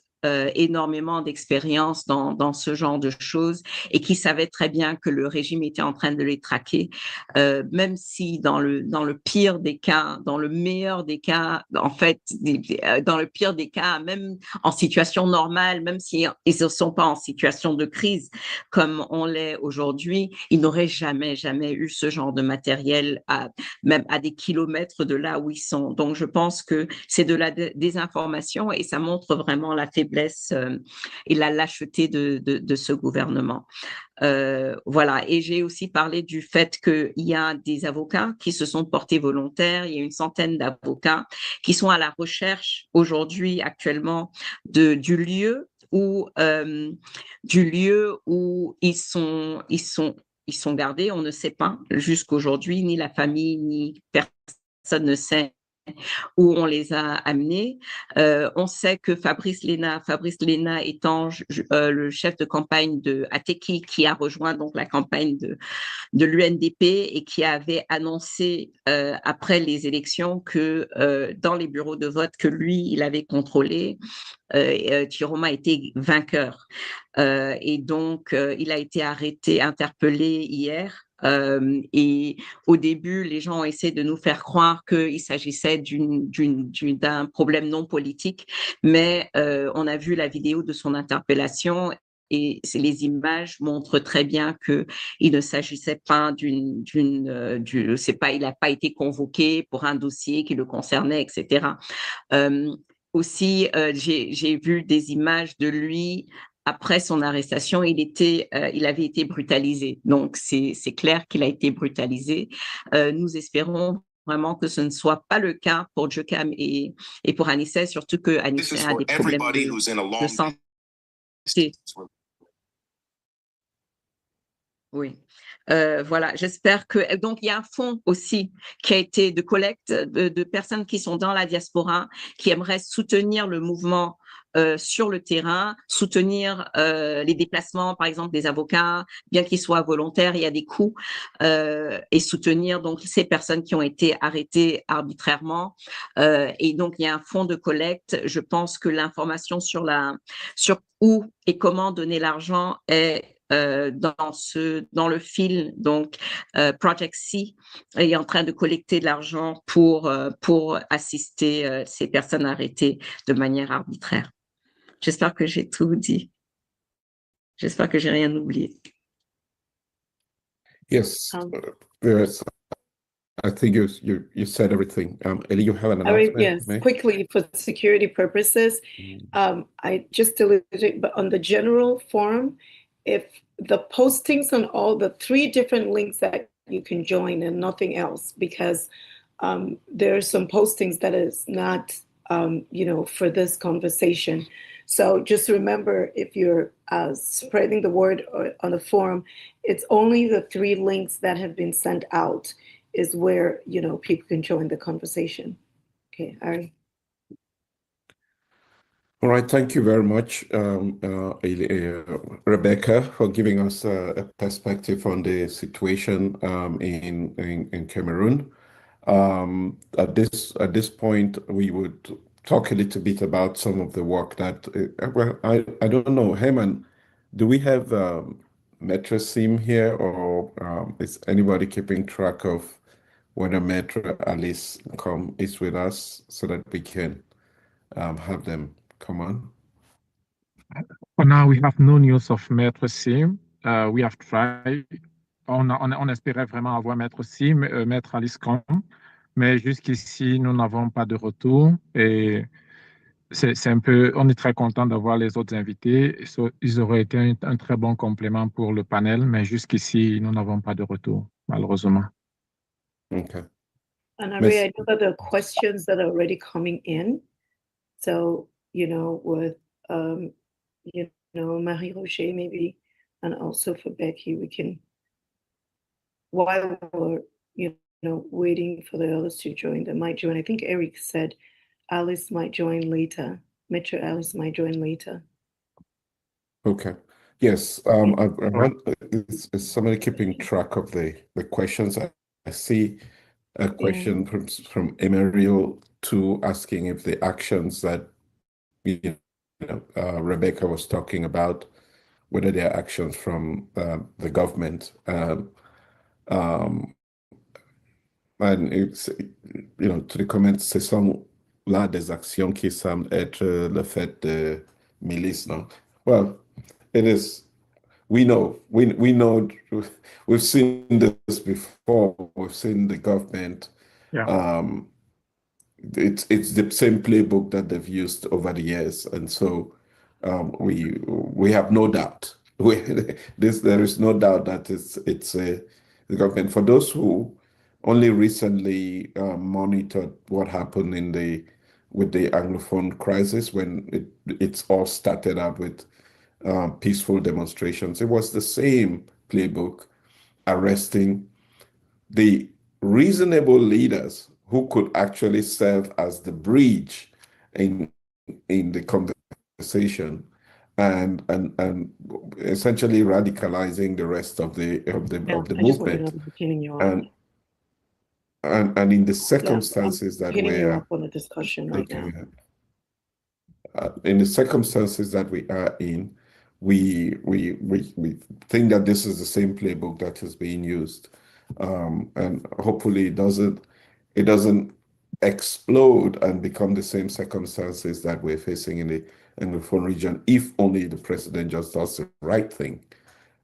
énormément d'expérience dans ce genre de choses et qui savaient très bien que le régime était en train de les traquer, même si dans le pire des cas, dans le meilleur des cas, en fait, dans le pire des cas, même en situation normale, même si ils ne sont pas en situation de crise comme on l'est aujourd'hui, ils n'auraient jamais eu ce genre de matériel même à des kilomètres de là où ils sont. Donc, je pense que c'est de la désinformation et ça montre vraiment la faiblesse et la lâcheté de ce gouvernement. Voilà. Et j'ai aussi parlé du fait qu'il y a des avocats qui se sont portés volontaires. Il y a une centaine d'avocats qui sont à la recherche aujourd'hui, actuellement, du lieu où ils sont gardés. On ne sait pas jusqu'aujourd'hui, ni la famille, ni personne ne sait où on les a amenés. On sait que Fabrice Léna étant le chef de campagne de Ateki, qui a rejoint donc la campagne de l'UNDP et qui avait annoncé après les élections que dans les bureaux de vote que lui, il avait contrôlés, Chiroma était vainqueur. Et donc, il a été interpellé hier. Et au début, les gens ont essayé de nous faire croire qu'il s'agissait d'un problème non politique, mais on a vu la vidéo de son interpellation et les images montrent très bien qu'il ne s'agissait pas il n'a pas été convoqué pour un dossier qui le concernait, etc. Aussi, j'ai vu des images de lui après son arrestation. Il avait été brutalisé. Donc, c'est clair qu'il a été brutalisé. Nous espérons vraiment que ce ne soit pas le cas pour Jokam et pour Anissa, surtout que Anissa a des problèmes de santé. Oui. Voilà, j'espère que… Donc, il y a un fonds aussi qui a été de collecte de personnes qui sont dans la diaspora, qui aimeraient soutenir le mouvement sur le terrain, soutenir les déplacements, par exemple, des avocats, bien qu'ils soient volontaires, il y a des coûts, et soutenir donc ces personnes qui ont été arrêtées arbitrairement. Et donc, il y a un fonds de collecte. Je pense que l'information sur où et comment donner l'argent est dans le fil, donc Project C est en train de collecter de l'argent pour assister ces personnes arrêtées de manière arbitraire. J'espère que j'ai tout dit. J'espère que j'ai rien oublié. Yes, yes. I think you said everything. Ellie, you have an announcement? Yes, quickly for security purposes. I just deleted it, but on the general forum, if the postings on all the 3 different links that you can join and nothing else, because there are some postings that is not, for this conversation. So just remember, if you're spreading the word on the forum, it's only the 3 links that have been sent out is where, people can join the conversation. Okay, Ari. All right, thank you very much, Rebecca, for giving us a perspective on the situation in Cameroon. At this point, we would talk a little bit about some of the work that, I don't know, Heyman, do we have Maître Simh here, or is anybody keeping track of whether Maître, Analyst, Nkom is with us so that we can have them come on? For now, we have no news of Maître Simh. We have tried. On espérait vraiment avoir Maître Simh, Maître Analyst, mais jusqu'ici, nous n'avons pas de retour. Et c'est un peu, on est très content d'avoir les autres invités. Ils auraient été un très bon complément pour le panel, mais jusqu'ici, nous n'avons pas de retour, malheureusement. Okay. And I know that there are questions that are already coming in. So, with, Marie Roger maybe, and also for Becky, we can, while we're, waiting for the others to join, they might join. I think Eric said Alice might join later. Maître Alice might join later. Okay. Yes. Is somebody keeping track of the questions? I see a question from Emmanuel 2 asking if the actions that Rebecca was talking about, whether there are actions from the government. And it's, to the comments, ce sont là des actions qui semblent être le fait de milices, no? Well, it is. We know, we've seen this before. We've seen the government. Yeah. It's the same playbook that they've used over the years, and so we have no doubt. There is no doubt that it's the government. For those who only recently monitored what happened with the Anglophone crisis, when it's all started out with peaceful demonstrations, it was the same playbook, arresting the reasonable leaders who could actually serve as the bridge in the conversation, and essentially radicalizing the rest of the movement. And in the circumstances that we're on a discussion right now. In the circumstances that we are in, we think that this is the same playbook that is being used, and hopefully it doesn't explode and become the same circumstances that we're facing in the Anglophone region, if only the president just does the right thing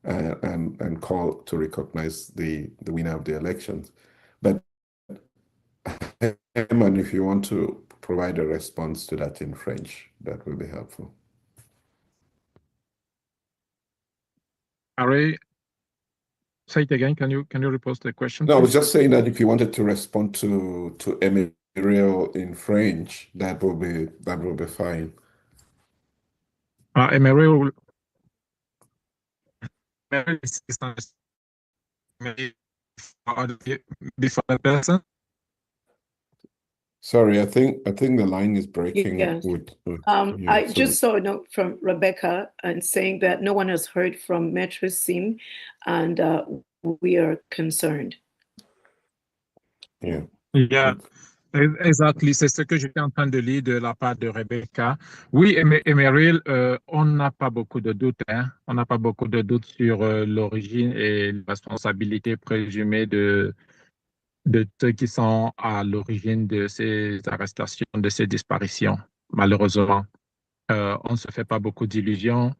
and call to recognize the winner of the elections. But Emmanuel, if you want to provide a response to that in French, that will be helpful. Ari, say it again. Can you repose the question? No, I was just saying that if you wanted to respond to Emmanuel in French, that will be fine. Emmanuel before the person. Sorry, I think the line is breaking. Yes. I just saw a note from Rebecca and saying that no one has heard from Maître Simh, and we are concerned. Yeah. Yeah. Exactly, c'est ce que j'étais en train de lire de la part de Rebecca. Oui, Emmanuel, on n'a pas beaucoup de doutes, hein. On n'a pas beaucoup de doutes sur l'origine et la responsabilité présumée de ceux qui sont à l'origine de ces arrestations, de ces disparitions, malheureusement. On ne se fait pas beaucoup d'illusions.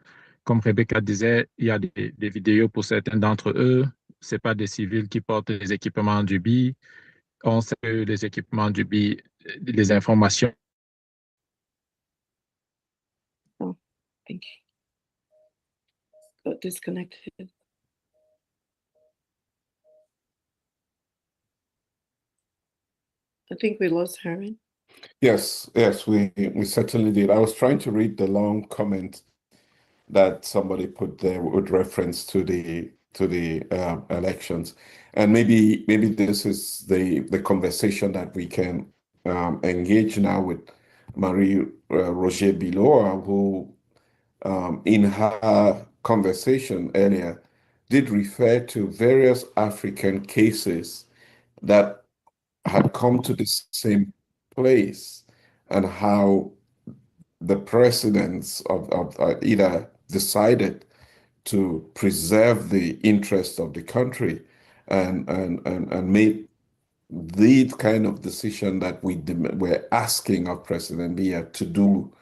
Comme Rebecca disait, il y a des vidéos pour certains d'entre eux. Ce pas des civils qui portent les équipements du BI. On sait que les équipements du BI, les informations. Oh, thank you. Got disconnected. I think we lost Harry. Yes, we certainly did. I was trying to read the long comment that somebody put there with reference to the elections, and maybe this is the conversation that we can engage now with Marie Roger Biloa, who in her conversation earlier did refer to various African cases that had come to the same place, and how the presidents of either decided to preserve the interest of the country and made the kind of decision that we're asking of President Biya to do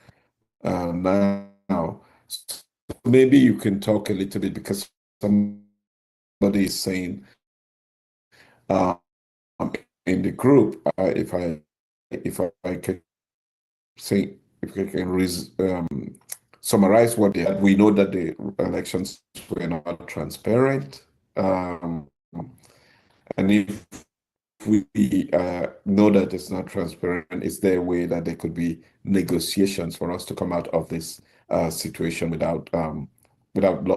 now. So maybe you can talk a little bit, because somebody is saying in the group, if I can say, if I can summarize what they had, we know that the elections were not transparent, and if we know that it's not transparent, is there a way that there could be negotiations for us to come out of this situation without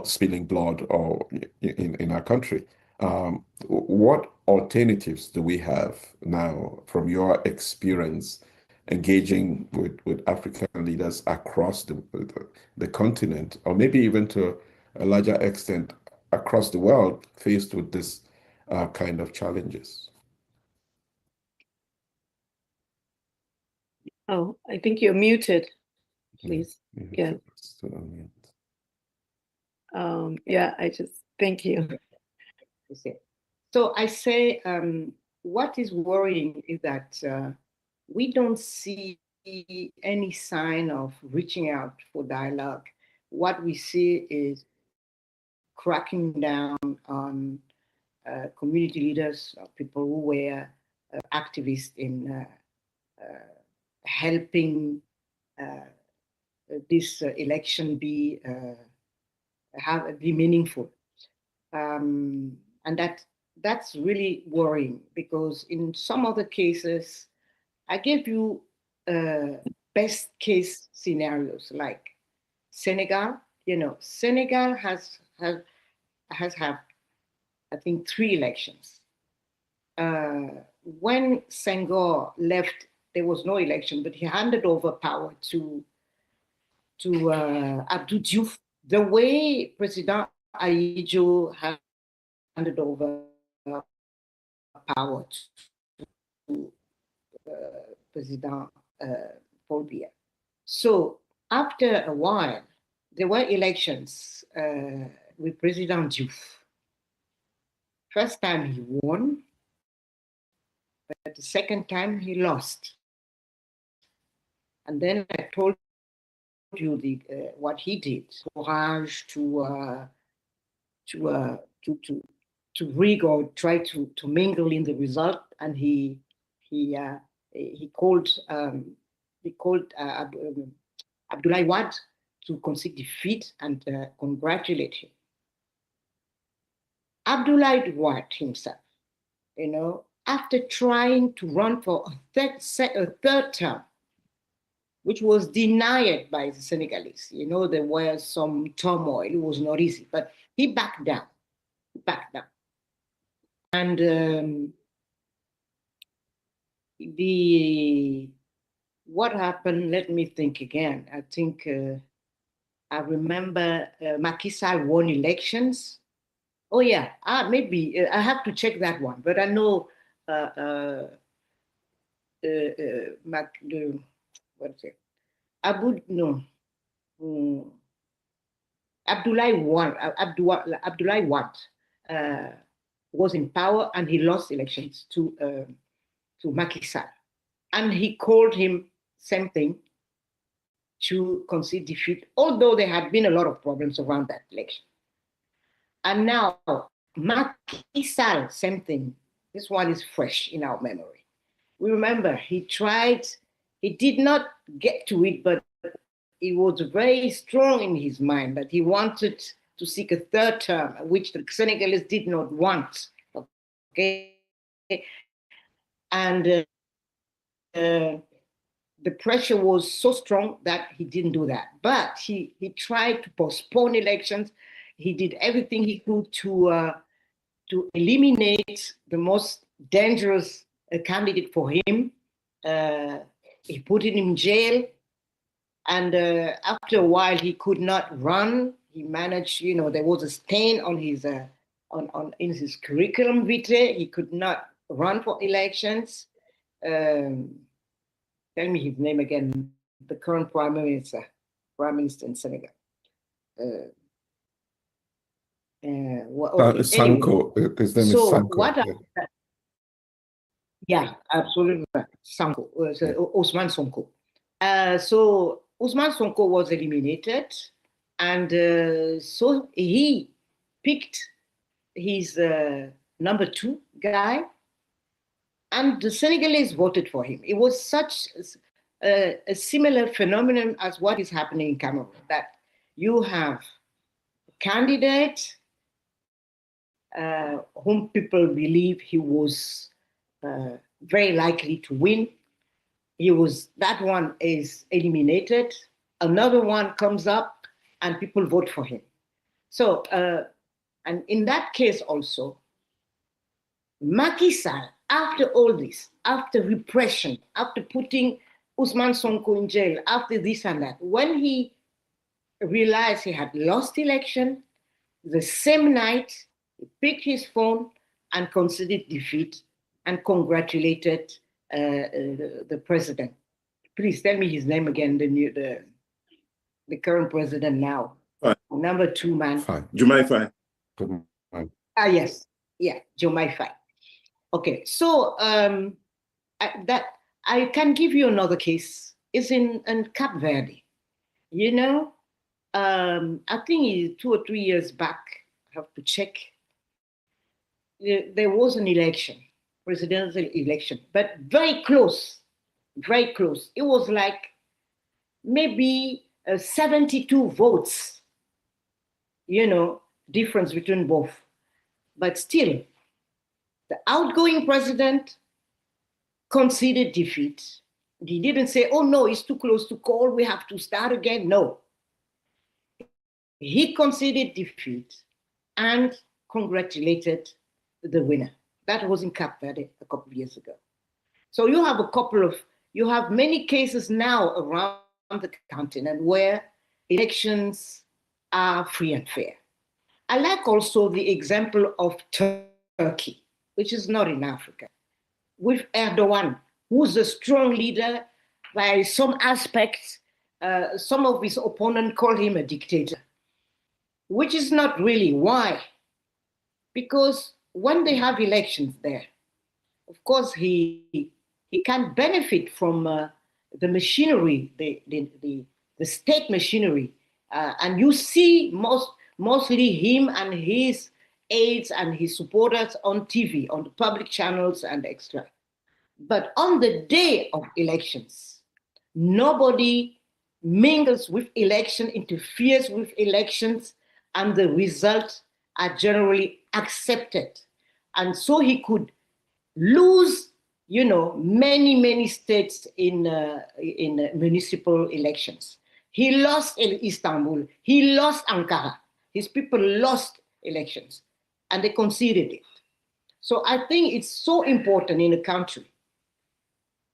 spilling blood or in our country? What alternatives do we have now, from your experience engaging with African leaders across the continent, or maybe even to a larger extent across the world, faced with this kind of challenges? Oh, I think you're muted. please. Yeah. Yeah, I just, thank you. So I say, what is worrying is that we don't see any sign of reaching out for dialogue. What we see is cracking down on community leaders, people who were activists in helping this election be meaningful, and that's really worrying, because in some other cases, I gave you best case scenarios like Senegal. You know, Senegal has had, I think, 3 elections. When Senghor left, there was no election, but he handed over power to Abdou Diouf, the way President Aïdjo handed over power to President Paul Biya. So after a while, there were elections with President Diouf. First time he won, but the second time he lost. And then I told you what he did, courage to rig or try to mingle in the result, and he called Abdoulaye Wade to concede defeat and congratulate him. Abdoulaye Wade himself, you know, after trying to run for a third term, which was denied by the Senegalese. You know, there was some turmoil. It was not easy, but he backed down. And what happened, let me think again. I think I remember Macky Sall won elections. Oh yeah, maybe I have to check that one, but I know Abdoulaye Wade was in power, and he lost elections to Macky Sall. And he called him same thing, to concede defeat, although there had been a lot of problems around that election. And now Macky Sall, same thing. This one is fresh in our memory. We remember he did not get to it, but it was very strong in his mind that he wanted to seek a third term, which the Senegalese did not want. Okay, and the pressure was so strong that he didn't do that. But he tried to postpone elections. He did everything he could to eliminate the most dangerous candidate for him. He put him in jail. And after a while, he could not run. He managed, you know, there was a stain on his in his curriculum vitae. He could not run for elections. Tell me his name again. The current prime minister in Senegal. Sanko. Anyway. His name is Sanko. Yeah, absolutely. Sanko. Ousmane Sonko. So Ousmane Sonko was eliminated, and so he picked his number 2 guy, and the Senegalese voted for him. It was such a similar phenomenon as what is happening in Cameroon, that you have a candidate whom people believe he was very likely to win. That one is eliminated. Another one comes up and people vote for him. So, and in that case also, Macky Sall, after all this, after repression, after putting Ousmane Sonko in jail, after this and that, when he realized he had lost election, the same night, he picked his phone and conceded defeat and congratulated the president. Please tell me his name again. the current president now. Fine. Number 2 man. Fine. Jumai Fine. Yes. Yeah, Jumai Fine. Okay, so I can give you another case. It's in Cape Verde. You know, I think 2 or 3 years back, I have to check, there was an election, presidential election, but very close, very close. It was like maybe 72 votes, you know, difference between both. But still, the outgoing president conceded defeat. He didn't say, oh no, it's too close to call, we have to start again. No. He conceded defeat and congratulated the winner. That was in Cape Verde a couple of years ago. So you have many cases now around the continent where elections are free and fair. I like also the example of Turkey, which is not in Africa, with Erdogan, who's a strong leader. By some aspects, some of his opponents call him a dictator, which is not really. Why? Because when they have elections there, of course, he can benefit from the machinery, the state machinery. And you see mostly him and his aides and his supporters on TV, on the public channels and extra. But on the day of elections, nobody mingles with election, interferes with elections, and the results are generally accepted. And so he could lose, you know, many states in municipal elections. He lost in Istanbul. He lost Ankara. His people lost elections, and they conceded it. So I think it's so important in a country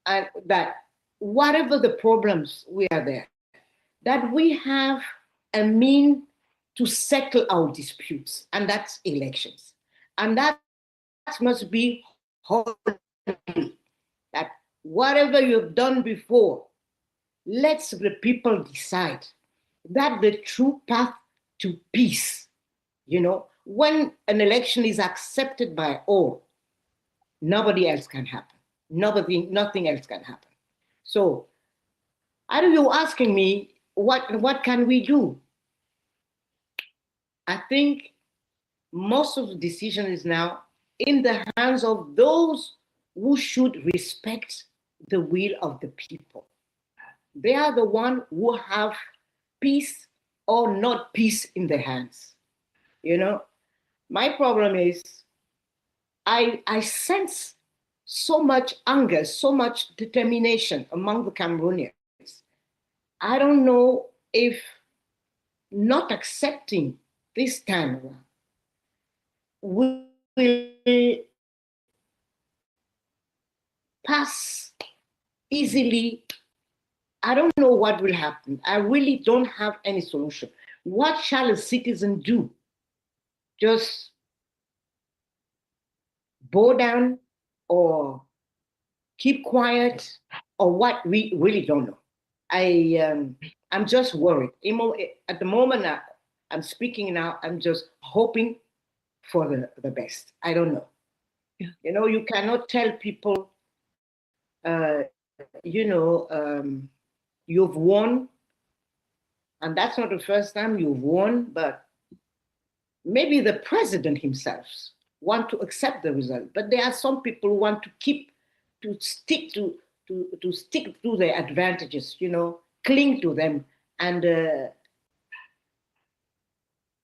that whatever the problems we are there, that we have a mean to settle our disputes, and that's elections. And that must be holy, that whatever you've done before, let the people decide that the true path to peace, you know, when an election is accepted by all, nobody else can happen. Nothing else can happen. So, are you asking me what can we do? I think most of the decision is now in the hands of those who should respect the will of the people. They are the ones who have peace or not peace in their hands. You know, my problem is I sense so much anger, so much determination among the Cameroonians. I don't know if not accepting this time around will pass easily. I don't know what will happen. I really don't have any solution. What shall a citizen do? Just bow down or keep quiet, or what? We really don't know. I'm just worried. At the moment I'm speaking now, I'm just hoping for the best. I don't know. Yeah. You know, you cannot tell people, you've won, and that's not the first time you've won, but maybe the president himself want to accept the result. But there are some people who want to stick to their advantages, you know, cling to them, and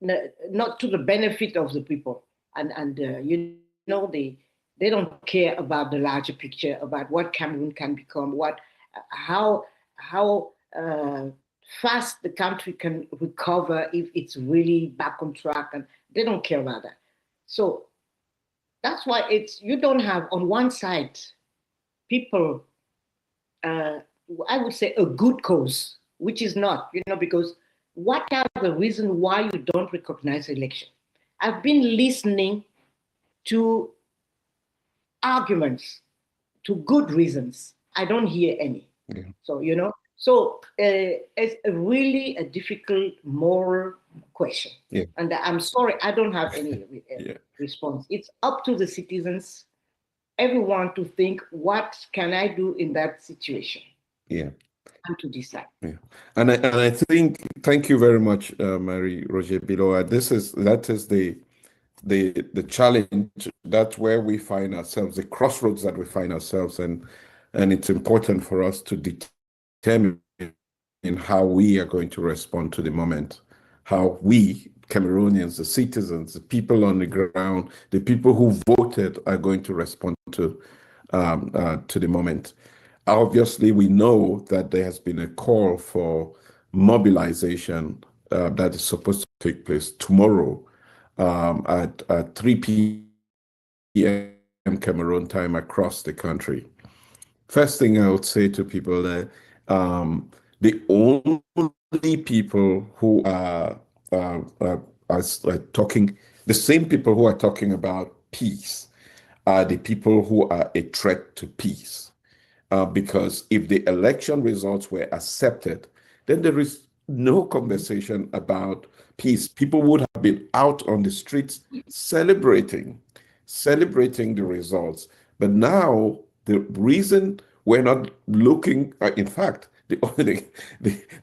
not to the benefit of the people. And you know, they don't care about the larger picture, about what Cameroon can become, how fast the country can recover if it's really back on track, and they don't care about that. So that's why you don't have on one side people, I would say a good cause, which is not, you know, because what are the reasons why you don't recognize election? I've been listening to arguments, to good reasons. I don't hear any. Yeah. So, you know, So it's really a difficult moral question. Yeah. And I'm sorry, I don't have any response. It's up to the citizens, everyone, to think, what can I do in that situation? Yeah. And to decide. Yeah. And I think, thank you very much, Marie-Roger Biloa. That is the challenge. That's where we find ourselves, the crossroads that we find ourselves, and it's important for us to determine in how we are going to respond to the moment, how we Cameroonians, the citizens, the people on the ground, the people who voted are going to respond to the moment. Obviously, we know that there has been a call for mobilization that is supposed to take place tomorrow at 3 p.m. Cameroon time across the country. First thing I would say to people that the only people who are talking, the same people who are talking about peace are the people who are a threat to peace. Because if the election results were accepted, then there is no conversation about peace. People would have been out on the streets celebrating the results. But now the reason we're not looking, in fact, the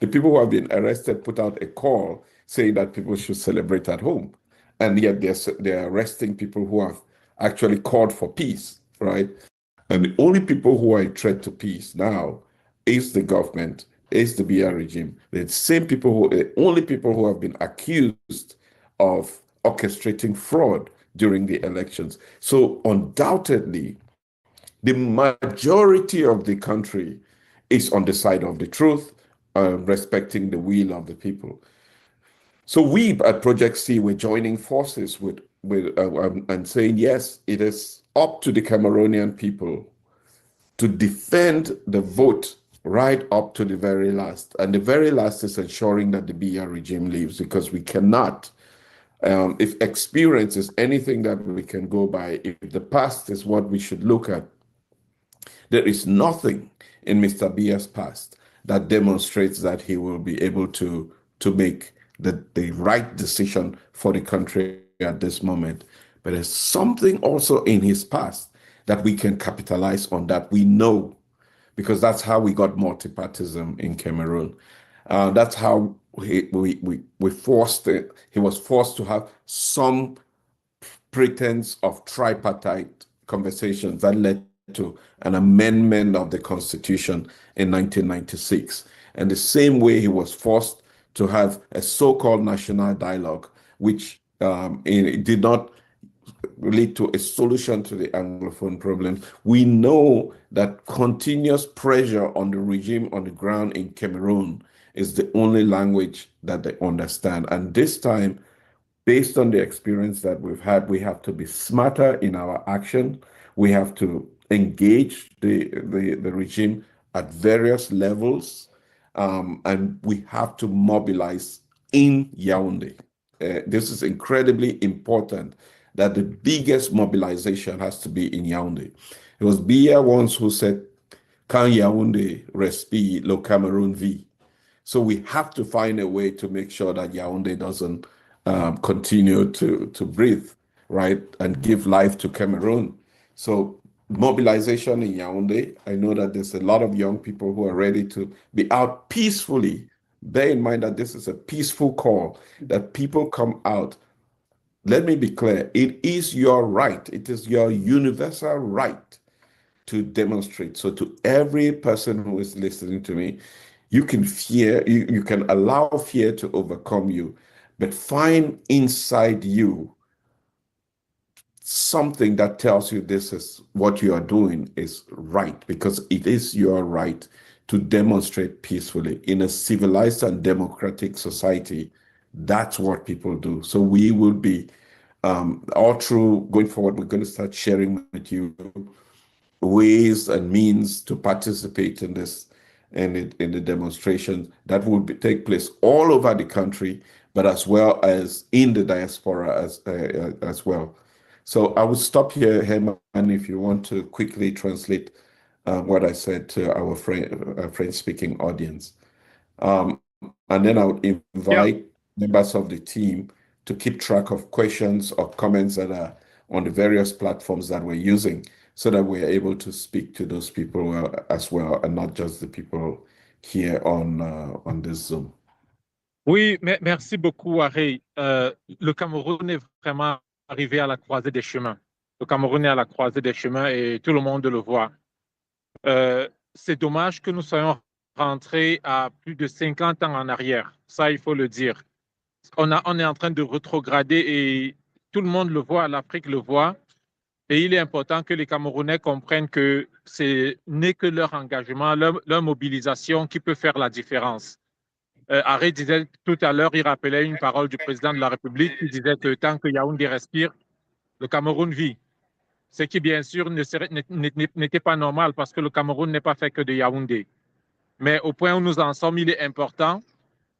people who have been arrested put out a call saying that people should celebrate at home. And yet they're arresting people who have actually called for peace, right? And the only people who are a threat to peace now is the government, is the BR regime. The same people the only people who have been accused of orchestrating fraud during the elections. So undoubtedly, the majority of the country is on the side of the truth, respecting the will of the people. So we at Project C, we're joining forces with and saying, yes, it is up to the Cameroonian people to defend the vote right up to the very last. And the very last is ensuring that the BR regime leaves, because we cannot, if experience is anything that we can go by, if the past is what we should look at, there is nothing in Mr. Biya's past that demonstrates that he will be able to make the right decision for the country at this moment. But there's something also in his past that we can capitalize on, that we know, because that's how we got multipartism in Cameroon. That's how he was forced to have some pretense of tripartite conversations that led to an amendment of the Constitution in 1996. And the same way he was forced to have a so-called national dialogue, which it did not lead to a solution to the Anglophone problem. We know that continuous pressure on the regime on the ground in Cameroon is the only language that they understand. And this time, based on the experience that we've had, we have to be smarter in our action. We have to engage the regime at various levels, and we have to mobilize in Yaoundé. This is incredibly important, that the biggest mobilization has to be in Yaoundé. It was Biya once who said, "Quand Yaoundé respire, le Cameroun vit." So we have to find a way to make sure that Yaoundé doesn't continue to breathe, right, and give life to Cameroon. So mobilization in Yaoundé, I know that there's a lot of young people who are ready to be out peacefully. Bear in mind that this is a peaceful call, that people come out. Let me be clear, it is your right, it is your universal right to demonstrate. So to every person who is listening to me, you can you can allow fear to overcome you, but find inside you something that tells you this is what you are doing is right, because it is your right to demonstrate peacefully in a civilized and democratic society. That's what people do. So we will be all through going forward, we're going to start sharing with you ways and means to participate in this, in the demonstration that will take place all over the country, but as well as in the diaspora as well. So I will stop here, Herman, if you want to quickly translate what I said to our French-speaking audience. And then I would invite members of the team to keep track of questions or comments that are on the various platforms that we're using, so that we're able to speak to those people as well, and not just the people here on this Zoom. Oui, merci beaucoup, Harry. Le Cameroun est vraiment arrivé à la croisée des chemins. Le Cameroun est à la croisée des chemins et tout le monde le voit. C'est dommage que nous soyons rentrés à plus de 50 ans en arrière. Ça, il faut le dire. On est en train de rétrograder et tout le monde le voit, l'Afrique le voit. Et il est important que les Camerounais comprennent que ce n'est que leur engagement, leur mobilisation qui peut faire la différence. Harry disait tout à l'heure, il rappelait une parole du président de la République qui disait que tant que Yaoundé respire, le Cameroun vit. Ce qui, bien sûr, n'était pas normal parce que le Cameroun n'est pas fait que de Yaoundé. Mais au point où nous en sommes, il est important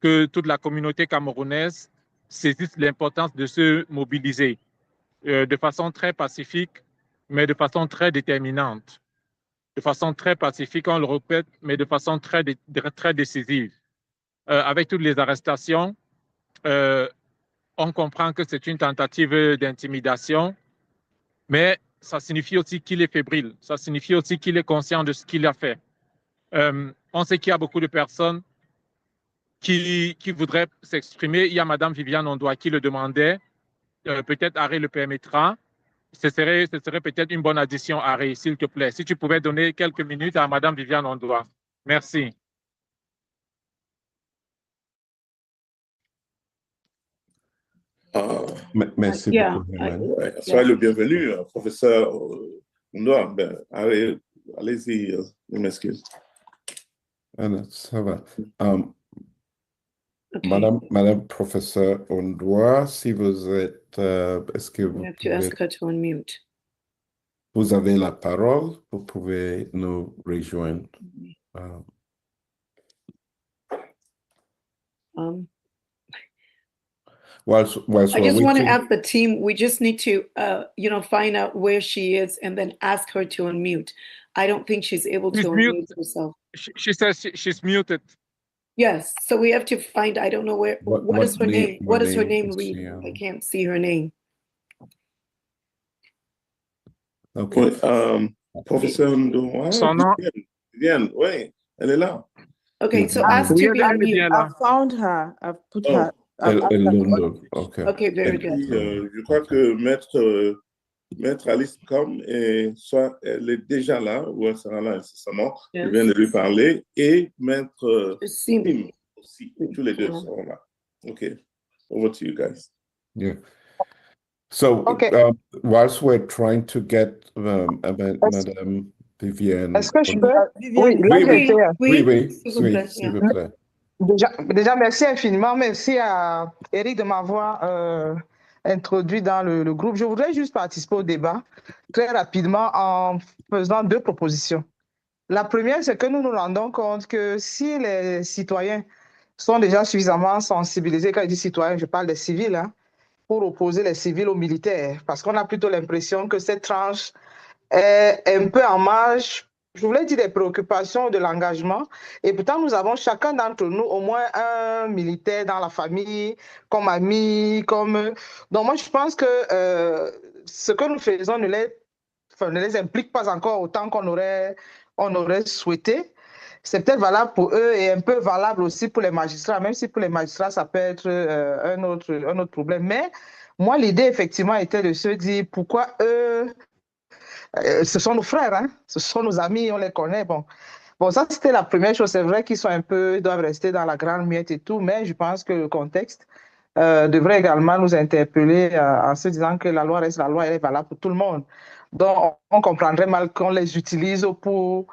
que toute la communauté camerounaise saisisse l'importance de se mobiliser de façon très pacifique, mais de façon très déterminante. De façon très pacifique, on le répète, mais de façon très décisive. Avec toutes les arrestations, on comprend que c'est une tentative d'intimidation, mais ça signifie aussi qu'il est fébrile. Ça signifie aussi qu'il est conscient de ce qu'il a fait. On sait qu'il y a beaucoup de personnes qui voudraient s'exprimer. Il y a Mme Viviane Ondoa qui le demandait. Peut-être Harry le permettra. Ce serait peut-être une bonne addition, Harry, s'il te plaît. Si tu pouvais donner quelques minutes à Mme Viviane Ondoa. Merci. Merci beaucoup, Emmanuel. Soyez le bienvenu, professeur Ondoa. Allez-y, je m'excuse. Ça va. Madame professeur Ondoa, si vous êtes, est-ce que vous vous avez la parole, vous pouvez nous rejoindre. Whilst I just want to ask the team, we just need to, find out where she is and then ask her to unmute. I don't think she's able to unmute herself. She says she's muted. Yes, so we have to find, I don't know where, what is her name? What does her name read? I can't see her name. Okay. Professeur Ondoa, Viviane, oui, elle est là. Okay, so ask to be unmuted. I found her. I've put her. Okay, very good. Je crois que Maître Alice Nkom elle est déjà là, ou elle sera là incessamment. Je viens de lui parler. Et Maître Simh aussi. Tous les deux seront là. OK. Over to you guys. Yeah. So, whilst we're trying to get Madame Viviane. Est-ce que je peux? Oui, s'il vous plaît. Déjà, merci infiniment. Merci à Eric de m'avoir introduit dans le groupe. Je voudrais juste participer au débat très rapidement en faisant deux propositions. La première, c'est que nous nous rendons compte que si les citoyens sont déjà suffisamment sensibilisés, quand je dis citoyens, je parle des civils, pour opposer les civils aux militaires, parce qu'on a plutôt l'impression que cette tranche est un peu en marge, je voulais dire, des préoccupations de l'engagement. Et pourtant, nous avons chacun d'entre nous au moins un militaire dans la famille, comme ami, comme... Donc moi, je pense que ce que nous faisons ne les implique pas encore autant qu'on aurait souhaité. C'est peut-être valable pour eux et un peu valable aussi pour les magistrats, même si pour les magistrats, ça peut être un autre problème. Mais moi, l'idée, effectivement, était de se dire pourquoi eux... ce sont nos frères, ce sont nos amis, on les connaît. Bon, ça, c'était la première chose. C'est vrai qu'ils doivent rester dans la grande muette et tout, mais je pense que le contexte devrait également nous interpeller en se disant que la loi reste la loi, elle est valable pour tout le monde. Donc, on comprendrait mal qu'on les utilise pour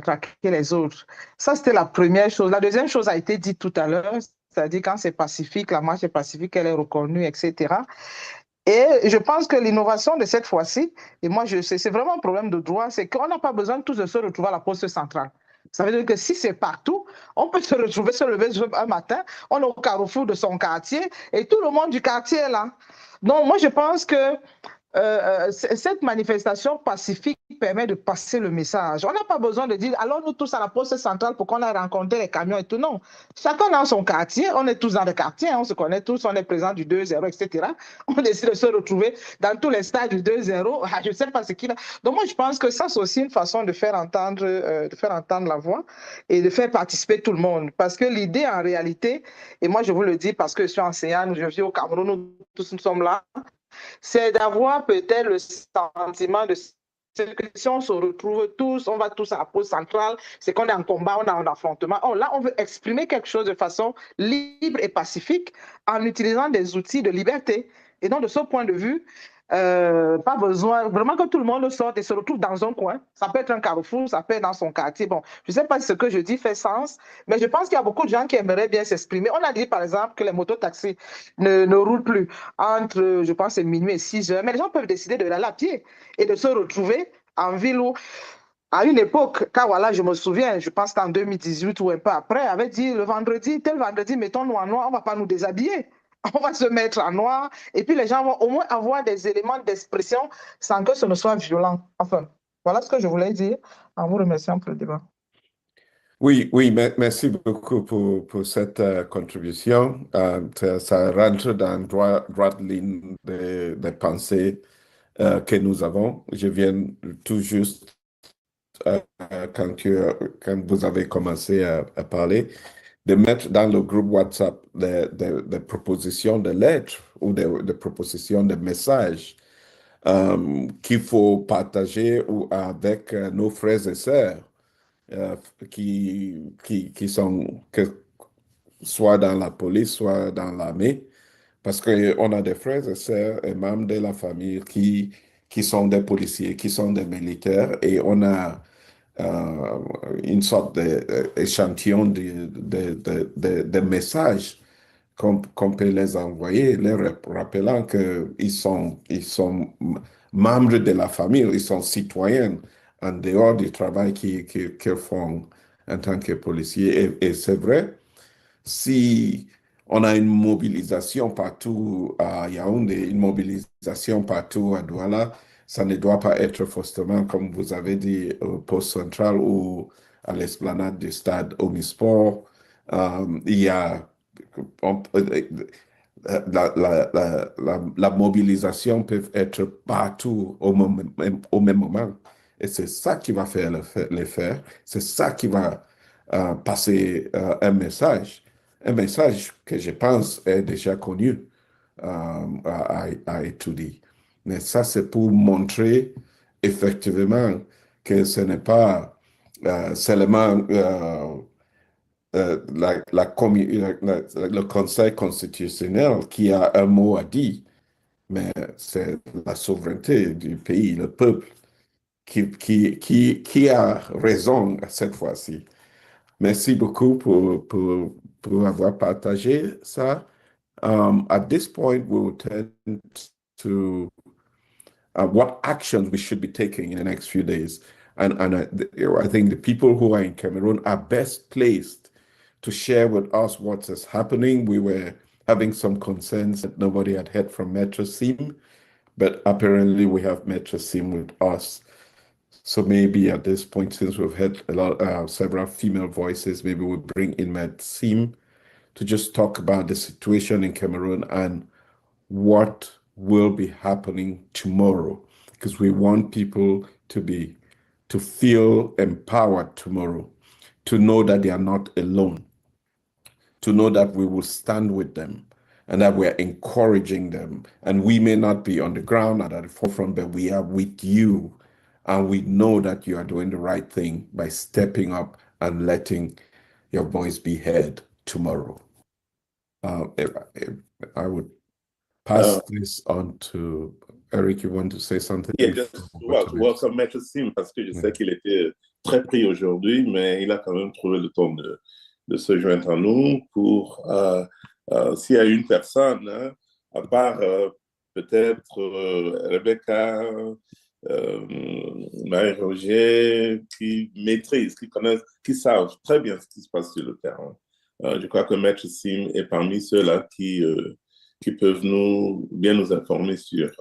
traquer les autres. Ça, c'était la première chose. La deuxième chose a été dite tout à l'heure, c'est-à-dire quand c'est pacifique, la marche est pacifique, elle est reconnue, etc. Et je pense que l'innovation de cette fois-ci, et moi, c'est vraiment un problème de droit, c'est qu'on n'a pas besoin tous de se retrouver à la poste centrale. Ça veut dire que si c'est partout, on peut se lever un matin, on est au carrefour de son quartier et tout le monde du quartier est là. Donc, moi, je pense que cette manifestation pacifique permet de passer le message. On n'a pas besoin de dire, alors nous tous à la poste centrale pour qu'on aille rencontrer les camions et tout. Non. Chacun dans son quartier, on est tous dans le quartier, on se connaît tous, on est présent du 2-0, etc. On décide de se retrouver dans tous les stades du 2-0. Je ne sais pas ce qu'il a. Donc moi, je pense que ça, c'est aussi une façon de faire entendre la voix et de faire participer tout le monde. Parce que l'idée, en réalité, et moi, je vous le dis parce que je suis enseignant, je vis au Cameroun, nous tous nous sommes là, c'est d'avoir peut-être le sentiment de que si on se retrouve tous, on va tous à la pause centrale, c'est qu'on est en combat, on est en affrontement. Oh, là, on veut exprimer quelque chose de façon libre et pacifique en utilisant des outils de liberté. Et donc, de ce point de vue, pas besoin vraiment que tout le monde sorte et se retrouve dans un coin. Ça peut être un carrefour, ça peut être dans son quartier. Bon, je ne sais pas si ce que je dis fait sens, mais je pense qu'il y a beaucoup de gens qui aimeraient bien s'exprimer. On a dit, par exemple, que les mototaxis ne roulent plus entre, je pense, minuit et 6 heures, mais les gens peuvent décider de aller à pied et de se retrouver en ville où, à une époque, quand voilà, je me souviens, je pense qu'en 2018 ou un peu après, avait dit le vendredi, tel vendredi, mettons-nous en noir, on ne va pas nous déshabiller. On va se mettre en noir et puis les gens vont au moins avoir des éléments d'expression sans que ce ne soit violent. Enfin, voilà ce que je voulais dire en vous remerciant pour le débat. Oui, merci beaucoup pour cette contribution. Ça rentre dans droite ligne des pensées que nous avons. Je viens tout juste, quand vous avez commencé à parler, de mettre dans le groupe WhatsApp des propositions de lettres ou des propositions de messages qu'il faut partager avec nos frères et sœurs qui sont soit dans la police, soit dans l'armée, parce qu'on a des frères et sœurs et membres de la famille qui sont des policiers, qui sont des militaires, et on a une sorte d'échantillon de messages qu'on peut les envoyer, leur rappelant qu'ils sont membres de la famille, ils sont citoyens en dehors du travail qu'ils font en tant que policiers. Et c'est vrai, si on a une mobilisation partout à Yaoundé, une mobilisation partout à Douala, ça ne doit pas être forcément, comme vous avez dit, au poste central ou à l'esplanade du stade Omisport. Il y a la mobilisation peut être partout au même moment. Et c'est ça qui va faire les faire. C'est ça qui va passer un message que je pense est déjà connu à étudier. Mais ça, c'est pour montrer effectivement que ce n'est pas seulement le Conseil constitutionnel qui a un mot à dire, mais c'est la souveraineté du pays, le peuple, qui a raison cette fois-ci. Merci beaucoup pour avoir partagé ça. At this point, we will turn to what actions we should be taking in the next few days. And I think the people who are in Cameroon are best placed to share with us what is happening. We were having some concerns that nobody had heard from Maître Simh, but apparently we have Maître Simh with us. So maybe at this point, since we've had several female voices, maybe we'll bring in Maître Simh to just talk about the situation in Cameroon and what will be happening tomorrow, because we want people to feel empowered tomorrow, to know that they are not alone, to know that we will stand with them and that we are encouraging them. And we may not be on the ground or at the forefront, but we are with you. And we know that you are doing the right thing by stepping up and letting your voice be heard tomorrow. I would pass this on to Eric. You want to say something? Yeah, just welcome Maître Simh, parce que je sais qu'il était très pris aujourd'hui, mais il a quand même trouvé le temps de se joindre à nous pour, s'il y a une personne, hein, à part peut-être Rebecca, Marie-Roger, qui maîtrisent, qui connaissent, qui savent très bien ce qui se passe sur le terrain. Je crois que Maître Simh est parmi ceux-là qui peuvent bien nous informer sur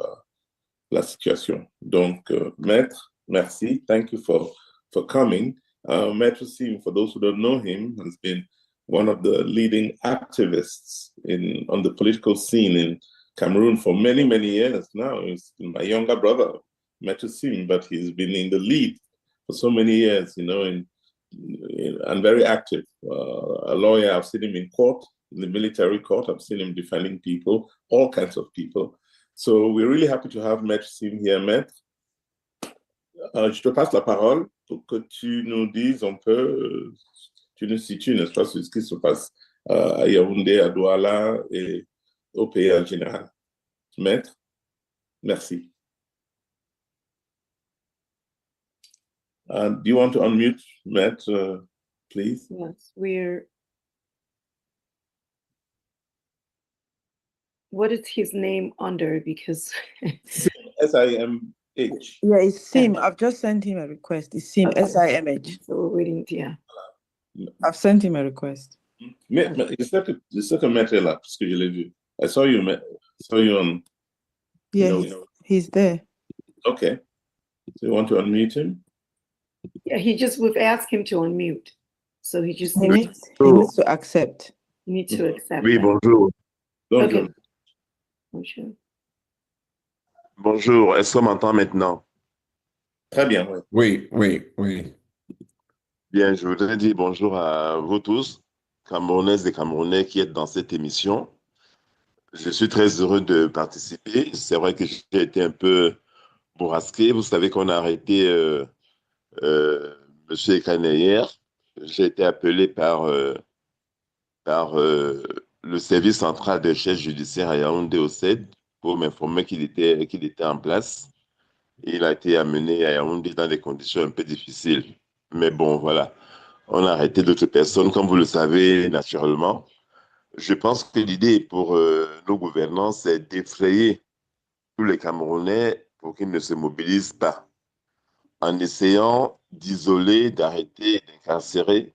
la situation. Donc, Maître, merci. Thank you for coming. Maître Simh, for those who don't know him, has been one of the leading activists on the political scene in Cameroon for many, many years now. He's my younger brother, Maître Simh, but he's been in the lead for so many years, you know, and very active. A lawyer, I've seen him in court, in the military court. I've seen him defending people, all kinds of people. So we're really happy to have Maître Simh here, Maître. Je te passe la parole pour que tu nous dises un peu, tu nous situes, n'est-ce pas, sur ce qui se passe à Yaoundé, à Douala et au pays en général. Maître, merci. Do you want to unmute, Maître, please? Yes, what is his name under? Because SIMH. Yeah, it's Simh. I've just sent him a request. It's Simh, okay. SIMH. So we're waiting, yeah. I've sent him a request. Mais c'est que Maître est là, parce que je l'ai vu. I saw you on... Yeah, he's there. Okay. So you want to unmute him? Yeah, we've asked him to unmute. So he needs to accept. You need to accept. Oui, bonjour. Okay. Bonjour, est-ce qu'on m'entend maintenant? Très bien, oui. Oui. Bien, je voudrais dire bonjour à vous tous, Camerounaises et Camerounais qui êtes dans cette émission. Je suis très heureux de participer. C'est vrai que j'ai été un peu bourrasqué. Vous savez qu'on a arrêté M. Ekane hier. J'ai été appelé par le service central des chefs judiciaires à Yaoundé au CED pour m'informer qu'il était en place. Il a été amené à Yaoundé dans des conditions un peu difficiles. Mais bon, voilà. On a arrêté d'autres personnes, comme vous le savez, naturellement. Je pense que l'idée pour nos gouvernants, c'est d'effrayer tous les Camerounais pour qu'ils ne se mobilisent pas, en essayant d'isoler, d'arrêter, d'incarcérer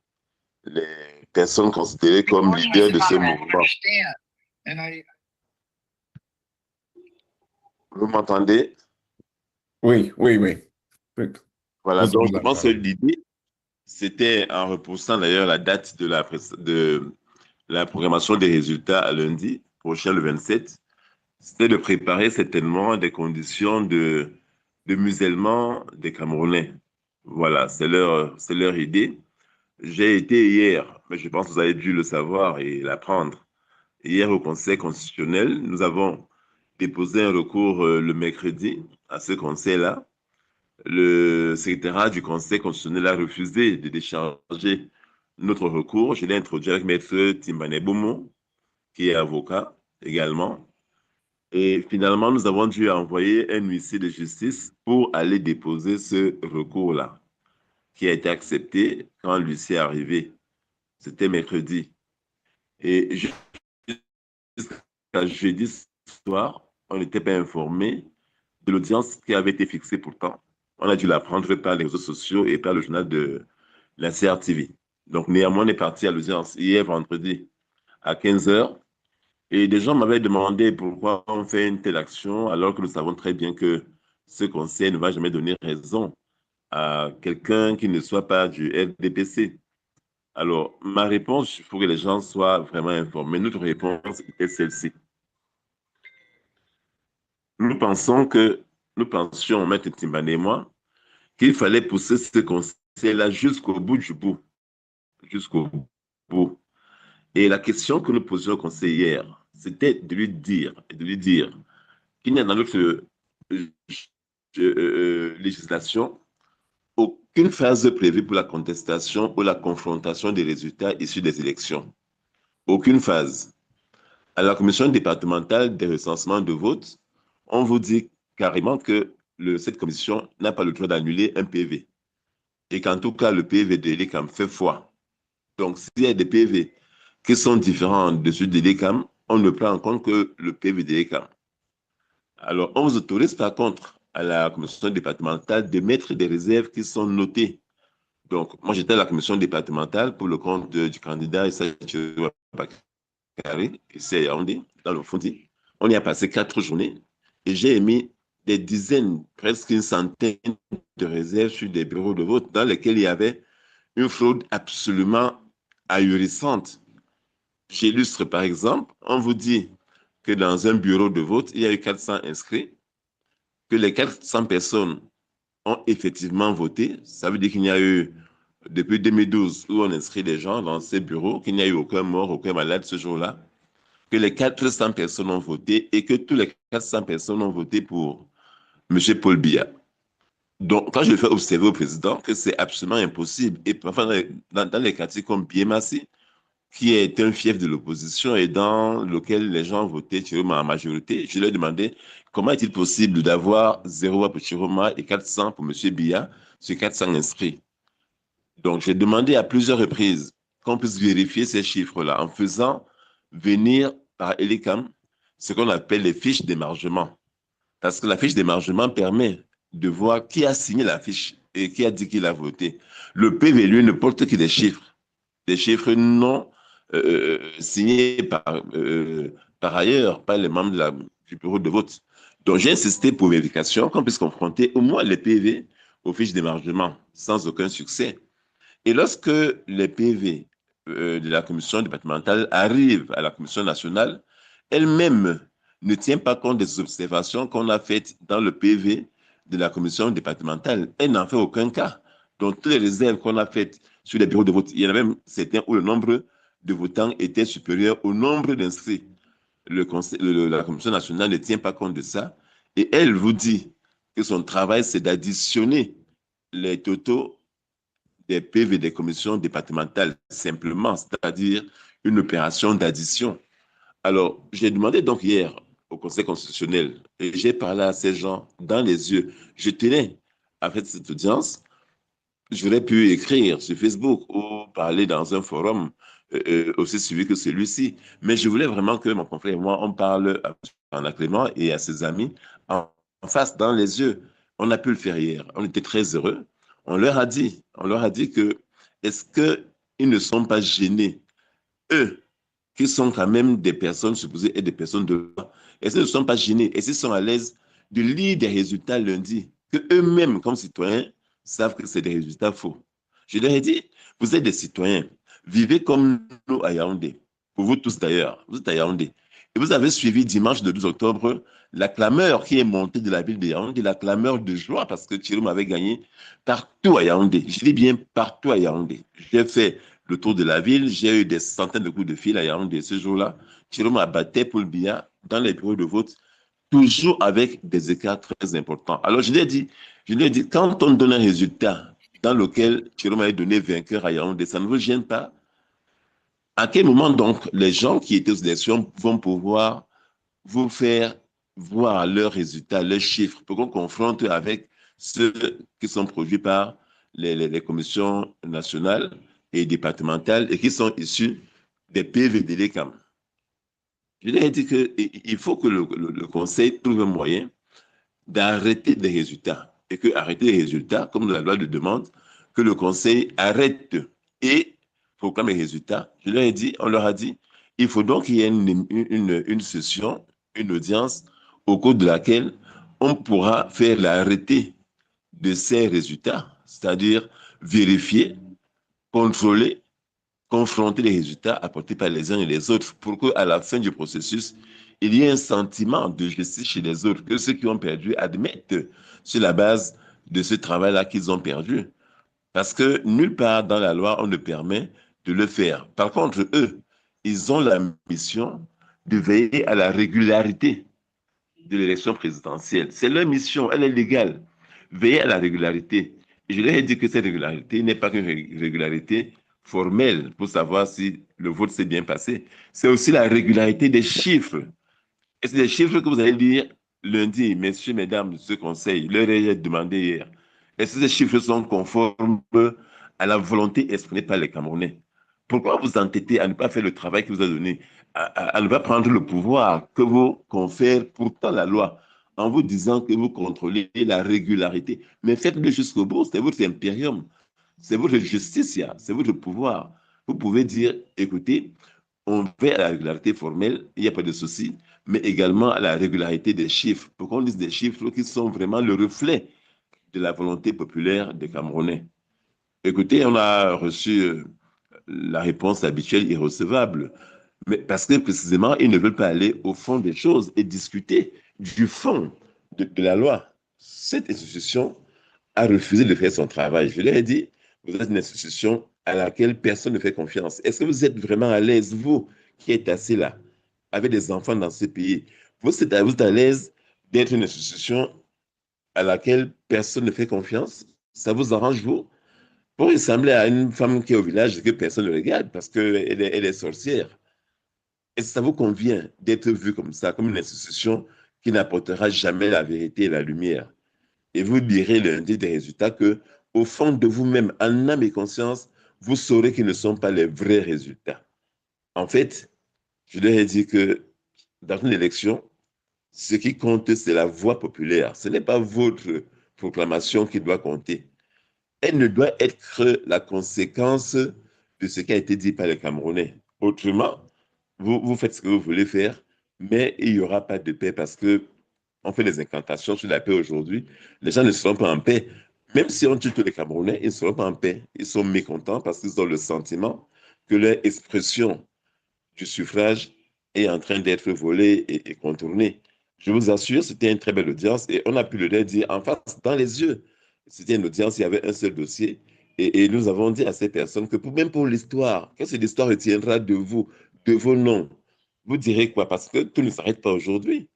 les personnes considérées comme leaders de ce mouvement. Vous m'entendez? Oui. Voilà, donc je pense que l'idée, c'était en repoussant d'ailleurs la date de la programmation des résultats à lundi prochain, le 27, c'était de préparer certainement des conditions de musellement des Camerounais. Voilà, c'est leur idée. J'ai été hier, mais je pense que vous avez dû le savoir et l'apprendre. Hier au Conseil constitutionnel, nous avons déposé un recours le mercredi à ce conseil-là. Le secrétariat du Conseil constitutionnel a refusé de décharger notre recours. Je l'ai introduit avec Maître Timbanebomo, qui est avocat également. Et finalement, nous avons dû envoyer un huissier de justice pour aller déposer ce recours-là, qui a été accepté quand l'huissier est arrivé. C'était mercredi. Et jusqu'à jeudi soir, on n'était pas informé de l'audience qui avait été fixée pourtant. On a dû l'apprendre par les réseaux sociaux et par le journal de la CRTV. Donc, néanmoins, on est parti à l'audience hier vendredi à 15h. Et des gens m'avaient demandé pourquoi on fait une telle action alors que nous savons très bien que ce conseil ne va jamais donner raison à quelqu'un qui ne soit pas du RDPC. Alors, ma réponse, il faut que les gens soient vraiment informés. Notre réponse est celle-ci. Nous pensions, Maître Timbane et moi, qu'il fallait pousser ce conseil-là jusqu'au bout du bout. Jusqu'au bout. Et la question que nous posions au conseil hier, c'était de lui dire qu'il n'y a dans notre législation aucune phase prévue pour la contestation ou la confrontation des résultats issus des élections. Aucune phase. À la commission départementale des recensements de vote, on vous dit carrément que cette commission n'a pas le droit d'annuler un PV. Et qu'en tout cas, le PV de l'ECAM fait foi. Donc, s'il y a des PV qui sont différents de ceux de l'ECAM, on ne prend en compte que le PV de l'ECAM. Alors, on vous autorise par contre à la commission départementale de mettre des réserves qui sont notées. Donc, moi, j'étais à la commission départementale pour le compte du candidat Issa Bakari, ici à Yaoundé, dans le Fondi. On y a passé 4 journées et j'ai émis des dizaines, presque une centaine de réserves sur des bureaux de vote dans lesquels il y avait une fraude absolument ahurissante. J'illustre par exemple, on vous dit que dans un bureau de vote, il y a eu 400 inscrits, que les 400 personnes ont effectivement voté. Ça veut dire qu'il n'y a eu, depuis 2012, où on inscrit des gens dans ces bureaux, qu'il n'y a eu aucun mort, aucun malade ce jour-là, que les 400 personnes ont voté et que tous les 400 personnes ont voté pour M. Paul Biya. Donc, quand je fais observer au président que c'est absolument impossible, et enfin, dans les quartiers comme Biemassi, qui est un fief de l'opposition et dans lequel les gens votaient Chiroma en majorité, je lui ai demandé comment est-il possible d'avoir 0 voix pour Chiroma et 400 pour M. Biya sur 400 inscrits. Donc, j'ai demandé à plusieurs reprises qu'on puisse vérifier ces chiffres-là en faisant venir par Elicam ce qu'on appelle les fiches d'émargement. Parce que la fiche d'émargement permet de voir qui a signé la fiche et qui a dit qu'il a voté. Le PV, lui, ne porte que des chiffres non signés par ailleurs, par les membres du bureau de vote. Donc, j'ai insisté pour vérification qu'on puisse confronter au moins les PV aux fiches d'émargement sans aucun succès. Et lorsque les PV de la commission départementale arrivent à la commission nationale, elle-même ne tient pas compte des observations qu'on a faites dans le PV de la commission départementale. Elle n'en fait aucun cas. Donc, toutes les réserves qu'on a faites sur les bureaux de vote, il y en a même certains où le nombre de votants était supérieur au nombre d'inscrits. La commission nationale ne tient pas compte de ça. Et elle vous dit que son travail, c'est d'additionner les totaux des PV des commissions départementales simplement, c'est-à-dire une opération d'addition. Alors, j'ai demandé donc hier au Conseil constitutionnel et j'ai parlé à ces gens dans les yeux. Je tenais à faire cette audience. J'aurais pu écrire sur Facebook ou parler dans un forum aussi suivi que celui-ci. Mais je voulais vraiment que mon confrère et moi, on parle à Anna Clément et à ses amis en face, dans les yeux. On a pu le faire hier. On était très heureux. On leur a dit que est-ce qu'ils ne sont pas gênés, eux, qui sont quand même des personnes supposées être des personnes de loi, est-ce qu'ils ne sont pas gênés, est-ce qu'ils sont à l'aise de lire des résultats lundi, que eux-mêmes, comme citoyens, savent que c'est des résultats faux. Je leur ai dit, vous êtes des citoyens, vivez comme nous à Yaoundé, pour vous tous d'ailleurs, vous êtes à Yaoundé. Et vous avez suivi dimanche le 12 octobre la clameur qui est montée de la ville de Yaoundé, la clameur de joie parce que Chirom avait gagné partout à Yaoundé. Je dis bien partout à Yaoundé. J'ai fait le tour de la ville, j'ai eu des centaines de coups de fil à Yaoundé ce jour-là. Chirom a battu pour le Biya dans les bureaux de vote, toujours avec des écarts très importants. Alors je lui ai dit, quand on donne un résultat dans lequel Chirom a donné vainqueur à Yaoundé, ça ne vous gêne pas? À quel moment donc les gens qui étaient aux élections vont pouvoir vous faire voir leurs résultats, leurs chiffres, pour qu'on confronte avec ceux qui sont produits par les commissions nationales et départementales et qui sont issus des PV de l'ECAM. Je leur ai dit qu'il faut que le Conseil trouve un moyen d'arrêter les résultats et que arrêter les résultats, comme la loi le demande, que le Conseil arrête et proclame les résultats. On leur a dit, il faut donc qu'il y ait une session, une audience au cours de laquelle on pourra faire l'arrêté de ces résultats, c'est-à-dire vérifier, contrôler, confronter les résultats apportés par les uns et les autres pour qu'à la fin du processus, il y ait un sentiment de justice chez les autres, que ceux qui ont perdu admettent sur la base de ce travail-là qu'ils ont perdu. Parce que nulle part dans la loi, on ne permet de le faire. Par contre, eux, ils ont la mission de veiller à la régularité de l'élection présidentielle. C'est leur mission, elle est légale. Veiller à la régularité. Et je leur ai dit que cette régularité n'est pas qu'une régularité formelle pour savoir si le vote s'est bien passé. C'est aussi la régularité des chiffres. Et c'est des chiffres que vous allez lire lundi, messieurs, mesdames de ce conseil. Leur ai demandé hier. Est-ce que ces chiffres sont conformes à la volonté exprimée par les Camerounais? Pourquoi vous entêtez à ne pas faire le travail qui vous a donné, à ne pas prendre le pouvoir que vous confère pourtant la loi, en vous disant que vous contrôlez la régularité? Mais faites-le jusqu'au bout, c'est votre impérium, c'est votre justice, c'est votre pouvoir. Vous pouvez dire, écoutez, On veille à la régularité formelle, il n'y a pas de souci, mais également à la régularité des chiffres, pour qu'on dise des chiffres qui sont vraiment le reflet de la volonté populaire des Camerounais. Écoutez, on a reçu la réponse habituelle irrecevable, mais parce que précisément, ils ne veulent pas aller au fond des choses et discuter du fond de la loi. Cette institution a refusé de faire son travail. Je leur ai dit, vous êtes une institution à laquelle personne ne fait confiance. Est-ce que vous êtes vraiment à l'aise, vous, qui êtes assis là, avec des enfants dans ce pays? Vous êtes à l'aise d'être une institution à laquelle personne ne fait confiance? Ça vous arrange, vous? Vous ressemblez à une femme qui est au village et que personne ne regarde parce qu'elle est sorcière. Est-ce que ça vous convient d'être vu comme ça, comme une institution qui n'apportera jamais la vérité et la lumière? Et vous direz lundi des résultats que, au fond de vous-même, en âme et conscience, vous saurez qu'ils ne sont pas les vrais résultats. En fait, je leur ai dit que dans une élection, ce qui compte, c'est la voix populaire. Ce n'est pas votre proclamation qui doit compter. Elle ne doit être la conséquence de ce qui a été dit par les Camerounais. Autrement, vous faites ce que vous voulez faire, mais il n'y aura pas de paix parce que on fait des incantations sur la paix aujourd'hui. Les gens ne seront pas en paix. Même si on tue tous les Camerounais, ils ne seront pas en paix. Ils sont mécontents parce qu'ils ont le sentiment que leur expression du suffrage est en train d'être volée et contournée. Je vous assure, c'était une très belle audience et on a pu le dire en face, dans les yeux. C'était une audience, il y avait un seul dossier. Et nous avons dit à ces personnes que même pour l'histoire, qu'est-ce que l'histoire retiendra de vous, de vos noms? Vous direz quoi? Parce que tout ne s'arrête pas aujourd'hui.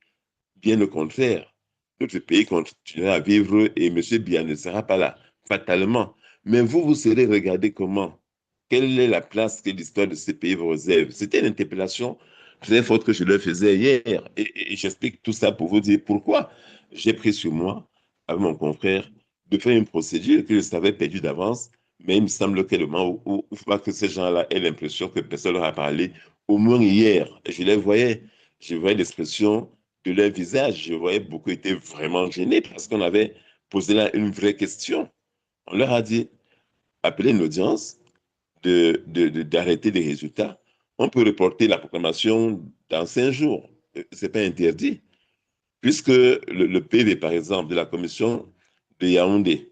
Bien au contraire, notre pays continuera à vivre et M. Biya ne sera pas là, fatalement. Mais vous, vous serez regardé comment? Quelle est la place que l'histoire de ce pays vous réserve? C'était une interpellation très forte que je leur faisais hier. Et j'explique tout ça pour vous dire pourquoi j'ai pris sur moi, avec mon confrère, de faire une procédure que je savais perdue d'avance. Mais il me semble que le moment où il faut pas que ces gens-là aient l'impression que personne leur a parlé, au moins hier, je voyais l'expression de leur visage, je voyais beaucoup étaient vraiment gênés parce qu'on avait posé là une vraie question. On leur a dit, appelez une audience, d'arrêter les résultats. On peut reporter la proclamation dans 5 jours. Ce n'est pas interdit. Puisque le PV, par exemple, de la commission de Yaoundé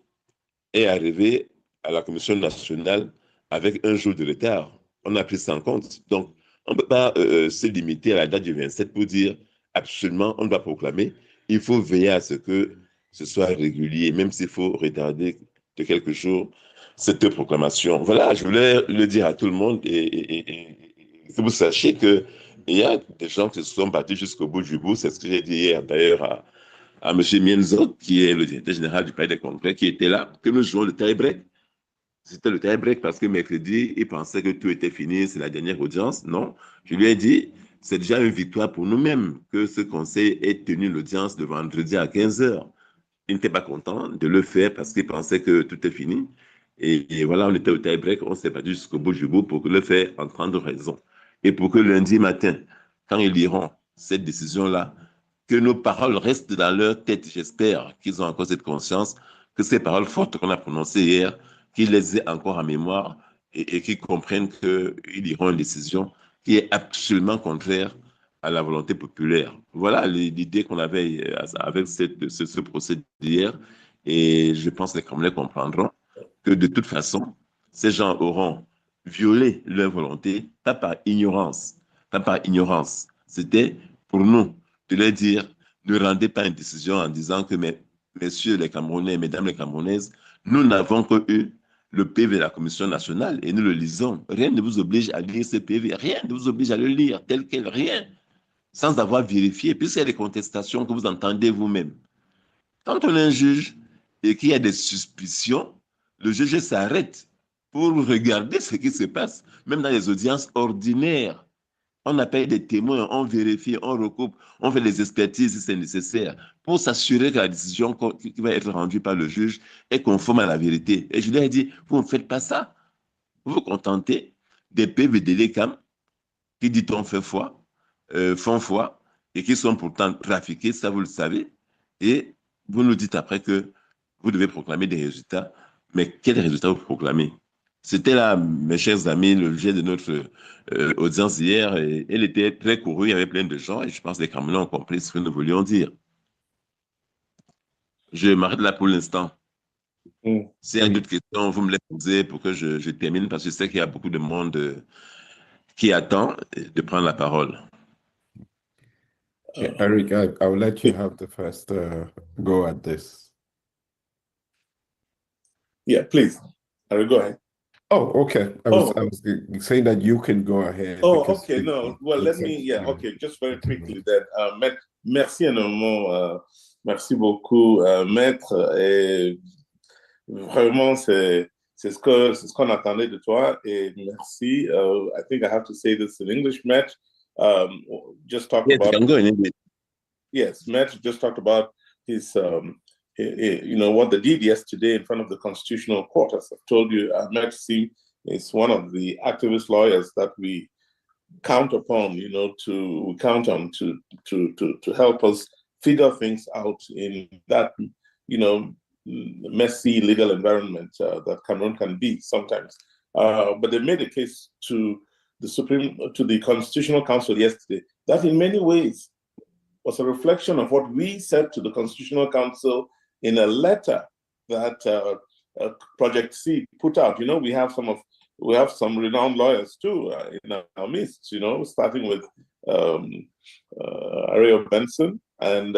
est arrivé à la commission nationale avec 1 jour de retard. On a pris ça en compte. Donc, on ne peut pas se limiter à la date du 27 pour dire absolument on doit proclamer. Il faut veiller à ce que ce soit régulier, même s'il faut retarder de quelques jours cette proclamation. Voilà, je voulais le dire à tout le monde et que vous sachiez qu'il y a des gens qui se sont battus jusqu'au bout du bout. C'est ce que j'ai dit hier d'ailleurs à M. Mienzo, qui est le directeur général du Palais des Congrès, qui était là, que nous jouons le tie-break. C'était le tie-break parce que mercredi, il pensait que tout était fini, c'est la dernière audience. Non, je lui ai dit, c'est déjà une victoire pour nous-mêmes que ce conseil ait tenu l'audience de vendredi à 15h. Il n'était pas content de le faire parce qu'il pensait que tout est fini. Et voilà, on était au tie-break, on s'est battu jusqu'au bout du bout pour le faire entendre raison. Et pour que lundi matin, quand ils liront cette décision-là, que nos paroles restent dans leur tête. J'espère qu'ils ont encore cette conscience, que ces paroles fortes qu'on a prononcées hier, qu'ils les aient encore en mémoire et qu'ils comprennent qu'ils iront une décision qui est absolument contraire à la volonté populaire. Voilà l'idée qu'on avait avec ce procès d'hier. Et je pense que les Camerounais comprendront que de toute façon, ces gens auront violé leur volonté, pas par ignorance, pas par ignorance. C'était pour nous de leur dire, ne rendez pas une décision en disant que, messieurs les Camerounais, mesdames les Camerounaises, nous n'avons que eu le PV de la Commission nationale et nous le lisons. Rien ne vous oblige à lire ce PV, rien ne vous oblige à le lire tel quel, rien, sans avoir vérifié, puisqu'il y a des contestations que vous entendez vous-même. Quand on est un juge et qu'il y a des suspicions, le juge s'arrête pour regarder ce qui se passe, même dans les audiences ordinaires. On appelle des témoins, on vérifie, on recoupe, on fait des expertises si c'est nécessaire pour s'assurer que la décision qui va être rendue par le juge est conforme à la vérité. Et je lui ai dit, vous ne faites pas ça. Vous vous contentez des PV de l'ECAM qui dit-on fait foi, font foi et qui sont pourtant trafiqués, ça vous le savez. Et vous nous dites après que vous devez proclamer des résultats. Mais quels résultats vous proclamez? C'était là, mes chers amis, l'objet de notre audience hier. Et elle était très courue, il y avait plein de gens et je pense que les Camerounais ont compris ce que nous voulions dire. Je m'arrête là pour l'instant. S'il y a d'autres questions, vous me les posez pour que je termine parce que je sais qu'il y a beaucoup de monde qui attend de prendre la parole. Yeah, Eric, I will let you have the first go at this. Yeah, please. Eric, go ahead. Oh, okay. I was saying that you can go ahead. Oh, okay. No, well, let me, okay, just very quickly that, merci énormément, merci beaucoup, Maître, et vraiment, c'est ce qu'on attendait de toi, et merci. I think I have to say this in English, Maître. Just talk yes, about. You can go in English. Yes, Maître just talked about his, you know, what they did yesterday in front of the Constitutional Court. As I've told you, Maître Simh is one of the activist lawyers that we count upon, you know, to help us figure things out in that, you know, messy legal environment that Cameroon can be sometimes. But they made a case to the Constitutional Council yesterday that in many ways was a reflection of what we said to the Constitutional Council in a letter that Project C put out. You know, we have some renowned lawyers too in our midst, you know, starting with Array Benson and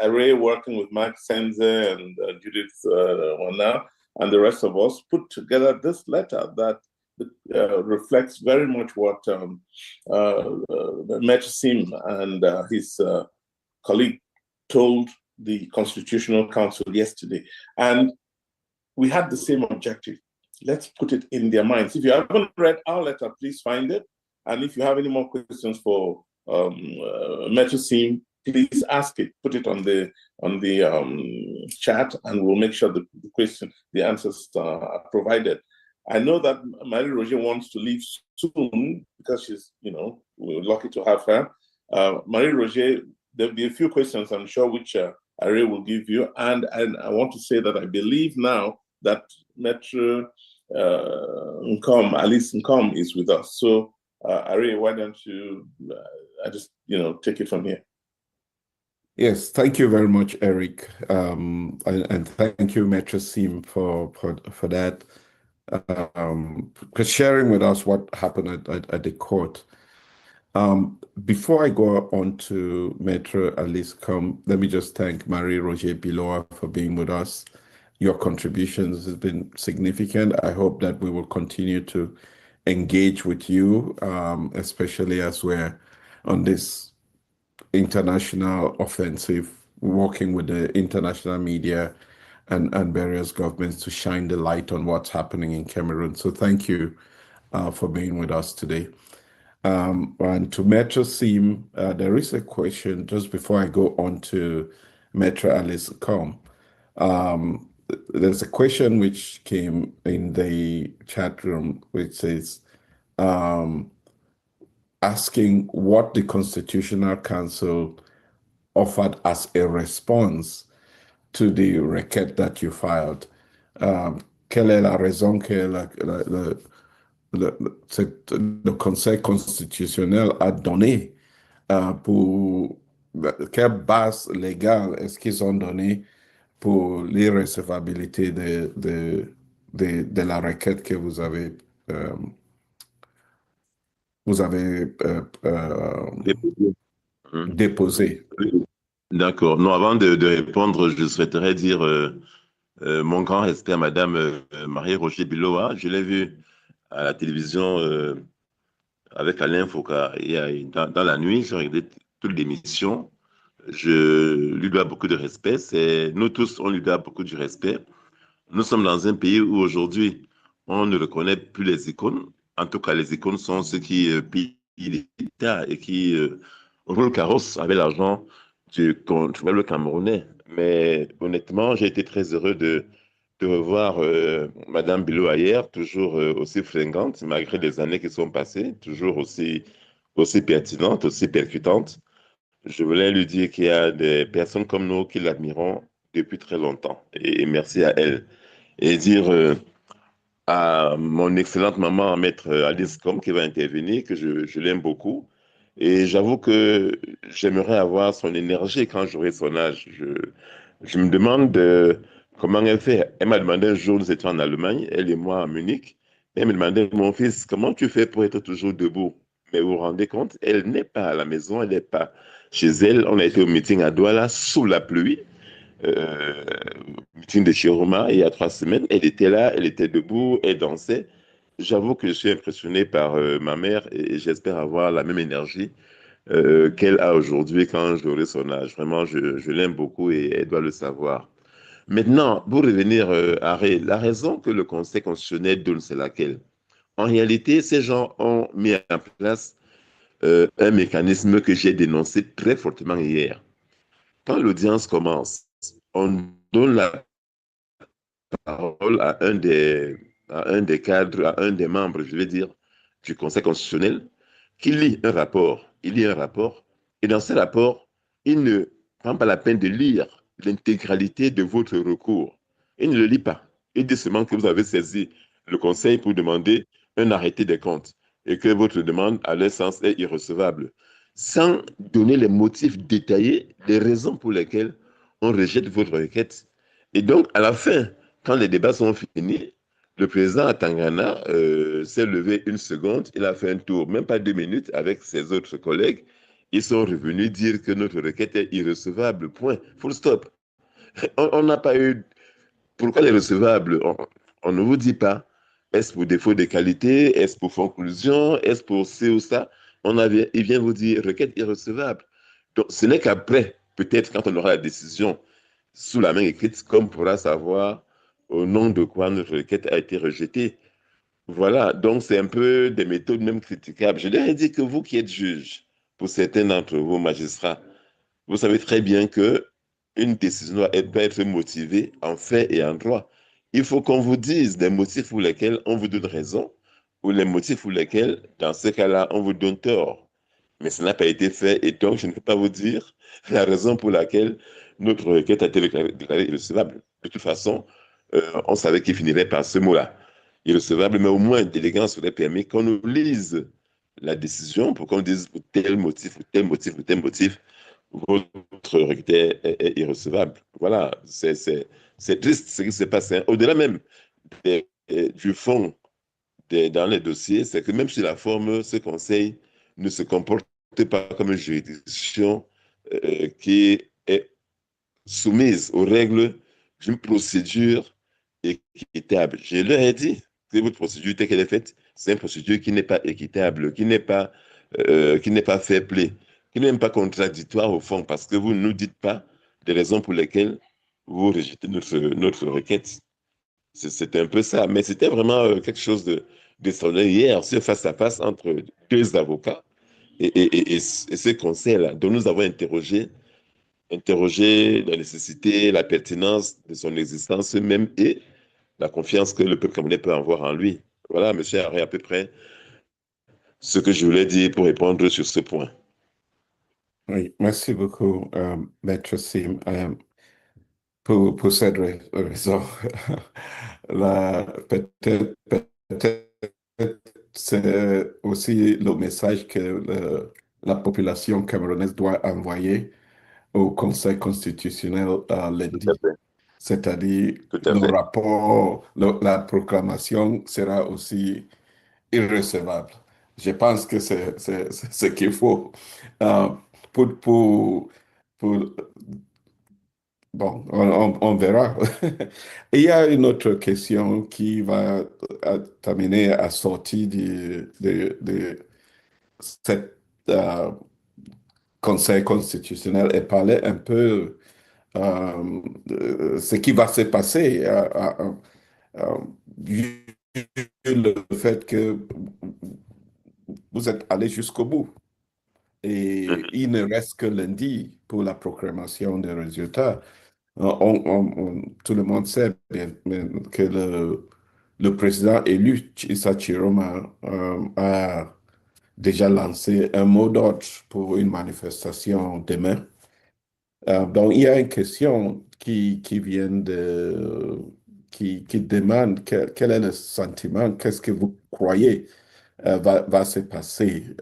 Array working with Mike Senze and Judith Wana and the rest of us put together this letter that reflects very much what Maître Simh and his colleague told the Constitutional Council yesterday. And we had the same objective. Let's put it in their minds. If you haven't read our letter, please find it. And if you have any more questions for Maître Simh, please ask it. Put it on the chat, and we'll make sure the answers are provided. I know that Marie-Roger wants to leave soon because she's, you know, we're lucky to have her. Marie-Roger, there'll be a few questions, I'm sure, which Array will give you. And I want to say that I believe now that Maître Nkom, Alice Nkom is with us. So, Array, why don't you just, you know, take it from here? Yes, thank you very much, Eric. And thank you, Maître Simh, for that. For sharing with us what happened at the court. Before I go on to Maître Alice Nkom, let me just thank Marie-Roger Biloa for being with us. Your contributions has been significant. I hope that we will continue to engage with you, especially as we're on this international offensive, working with the international media and various governments to shine the light on what's happening in Cameroon. So thank you for being with us today. And to Maître Simh, there is a question just before I go on to Maître Alice Nkom. There's a question which came in the chat room which says, asking what the Constitutional Council offered as a response to the requête that you filed. Quelle est la raison que le Conseil constitutionnel a donné pour quelle base légale est-ce qu'ils ont donné pour l'irrecevabilité de la requête que vous avez déposée. D'accord. Non, avant de répondre, je souhaiterais dire mon grand respect à Madame Marie-Roger Biloa. Je l'ai vue à la télévision avec Alain Foucault dans la nuit. J'ai regardé toute l'émission. Je lui dois beaucoup de respect. Nous tous, on lui doit beaucoup de respect. Nous sommes dans un pays où aujourd'hui, on ne reconnaît plus les icônes. En tout cas, les icônes sont ceux qui pillent l'État et qui roulent carrosse avec l'argent du contribuable camerounais. Mais honnêtement, j'ai été très heureux de revoir Madame Biloa hier, toujours aussi fringante, malgré les années qui sont passées, toujours aussi pertinente, aussi percutante. Je voulais lui dire qu'il y a des personnes comme nous qui l'admirons depuis très longtemps. Et merci à elle. Et dire à mon excellente maman, Maître Alice Com, qui va intervenir, que je l'aime beaucoup. Et j'avoue que j'aimerais avoir son énergie quand j'aurai son âge. Je me demande comment elle fait. Elle m'a demandé un jour, nous étions en Allemagne, elle et moi à Munich. Elle me demandait, mon fils, comment tu fais pour être toujours debout? Mais vous vous rendez compte, elle n'est pas à la maison, elle n'est pas chez elle. On a été au meeting à Douala sous la pluie. euh, Meeting de Chiroma, il y a 3 semaines. Elle était là, elle était debout, elle dansait. J'avoue que je suis impressionné par ma mère et j'espère avoir la même énergie qu'elle a aujourd'hui quand j'aurai son âge. Vraiment, je l'aime beaucoup et elle doit le savoir. Maintenant, pour revenir à la raison que le Conseil constitutionnel donne, c'est laquelle? En réalité, ces gens ont mis en place un mécanisme que j'ai dénoncé très fortement hier. Quand l'audience commence, on donne la parole à un des cadres, à un des membres, je vais dire, du Conseil constitutionnel, qui lit un rapport. Il lit un rapport, et dans ce rapport, il ne prend pas la peine de lire l'intégralité de votre recours. Il ne le lit pas. Il dit seulement que vous avez saisi le Conseil pour demander un arrêté des comptes et que votre demande, à leur sens, est irrecevable, sans donner les motifs détaillés, les raisons pour lesquelles on rejette votre requête. Et donc, à la fin, quand les débats sont finis, le président Atangana s'est levé une seconde, il a fait un tour, même pas 2 minutes, avec ses autres collègues. Ils sont revenus dire que notre requête est irrecevable, point, full stop. On n'a pas eu... Pourquoi elle est recevable? On ne vous dit pas. Est-ce pour défaut de qualité? Est-ce pour conclusion? Est-ce pour ci ou ça? Il vient vous dire requête irrecevable. Donc, ce n'est qu'après, peut-être quand on aura la décision sous la main écrite, qu'on pourra savoir au nom de quoi notre requête a été rejetée. Voilà, donc c'est un peu des méthodes même critiquables. Je leur ai dit que vous qui êtes juge, pour certains d'entre vous, magistrats, vous savez très bien que une décision doit être motivée en fait et en droit. Il faut qu'on vous dise des motifs pour lesquels on vous donne raison ou les motifs pour lesquels, dans ce cas-là, on vous donne tort. Mais ça n'a pas été fait et donc je ne peux pas vous dire la raison pour laquelle notre requête a été déclarée irrecevable. De toute façon, on savait qu'il finirait par ce mot-là. Irrecevable, mais au moins d'élégance serait permis qu'on nous lise la décision pour qu'on dise pour tel motif, pour tel motif, pour tel motif, votre requête est irrecevable. Voilà, c'est triste ce qui s'est passé. Au-delà même du fond dans les dossiers, c'est que même sur la forme, ce conseil ne se comporte pas comme une juridiction qui est soumise aux règles d'une procédure équitable. Je leur ai dit que votre procédure telle qu'elle est faite, c'est une procédure qui n'est pas équitable, qui n'est pas fair play, qui n'est même pas contradictoire au fond, parce que vous ne nous dites pas des raisons pour lesquelles vous rejetez notre requête. C'était un peu ça, mais c'était vraiment quelque chose d'extraordinaire hier, ce face-à-face entre deux avocats et ce conseil-là, dont nous avons interrogé la nécessité, la pertinence de son existence même et la confiance que le peuple camerounais peut avoir en lui. Voilà, monsieur Harry, à peu près ce que je voulais dire pour répondre sur ce point. Oui, merci beaucoup, Maître Simh, pour cette raison. Peut-être c'est aussi le message que la population camerounaise doit envoyer au Conseil constitutionnel lundi. C'est-à-dire, le rapport, la proclamation sera aussi irrecevable. Je pense que c'est ce qu'il faut. Euh, pour, pour, pour- bon, on verra. Il y a une autre question qui va t'amener à sortir de cette Conseil constitutionnel et parler un peu ce qui va se passer euh, vu le fait que vous êtes allé jusqu'au bout. Et il ne reste que lundi pour la proclamation des résultats. Tout le monde sait bien que le président élu, Issa Chiroma, a déjà lancé un mot d'ordre pour une manifestation demain. Donc, il y a une question qui vient qui demande quel est le sentiment, qu'est-ce que vous croyez va se passer.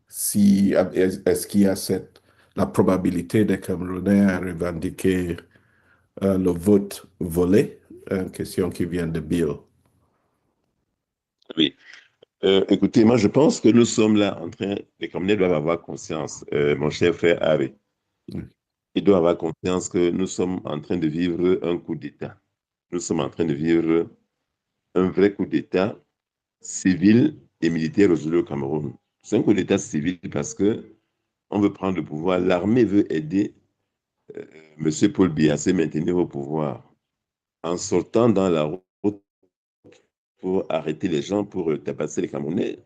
Est-ce qu'il y a la probabilité des Camerounais à revendiquer le vote volé, une question qui vient de Bill. Oui. Écoutez, moi je pense que nous sommes là en train, les Camerounais doivent avoir conscience, mon cher frère Harry, ils doivent avoir conscience que nous sommes en train de vivre un coup d'État. Nous sommes en train de vivre un vrai coup d'État civil et militaire au Cameroun. C'est un coup d'État civil parce que on veut prendre le pouvoir. L'armée veut aider M. Paul Biya à se maintenir au pouvoir en sortant dans la route pour arrêter les gens, pour tabasser les Camerounais.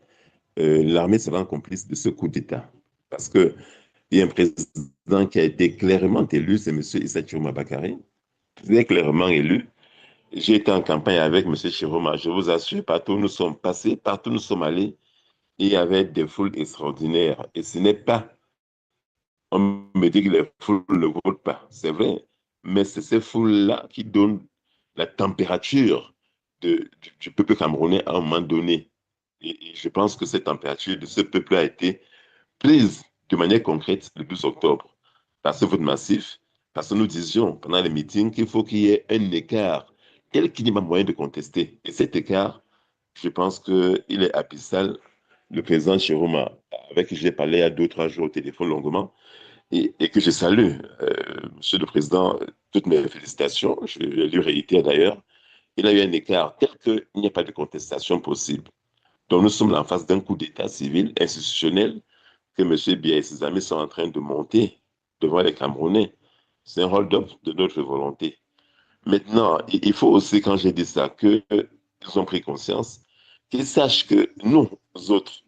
L'armée sera complice de ce coup d'État. Parce qu'il y a un président qui a été clairement élu, c'est M. Issa Chiroma Bakary, très clairement élu. J'ai été en campagne avec M. Chiroma. Je vous assure, partout où nous sommes passés, partout où nous sommes allés, il y avait des foules extraordinaires. Et ce n'est pas, on me dit que les foules ne votent pas, c'est vrai, mais c'est ces foules-là qui donnent la température du peuple camerounais à un moment donné. Et je pense que cette température de ce peuple a été prise de manière concrète le 12 octobre par ce vote massif, parce que nous disions pendant les meetings qu'il faut qu'il y ait un écart tel qu'il n'y a pas moyen de contester. Et cet écart, je pense qu'il est abyssal. Le président Chiroma, avec qui j'ai parlé il y a 2-3 jours au téléphone longuement, et que je salue, Monsieur le Président, toutes mes félicitations, je lui réitère d'ailleurs, il a eu un écart tel qu'il n'y a pas de contestation possible. Donc nous sommes en face d'un coup d'État civil, institutionnel, que M. Biya et ses amis sont en train de monter devant les Camerounais. C'est un hold-up de notre volonté. Maintenant, il faut aussi, quand j'ai dit ça, qu'ils ont pris conscience, qu'ils sachent que nous autres,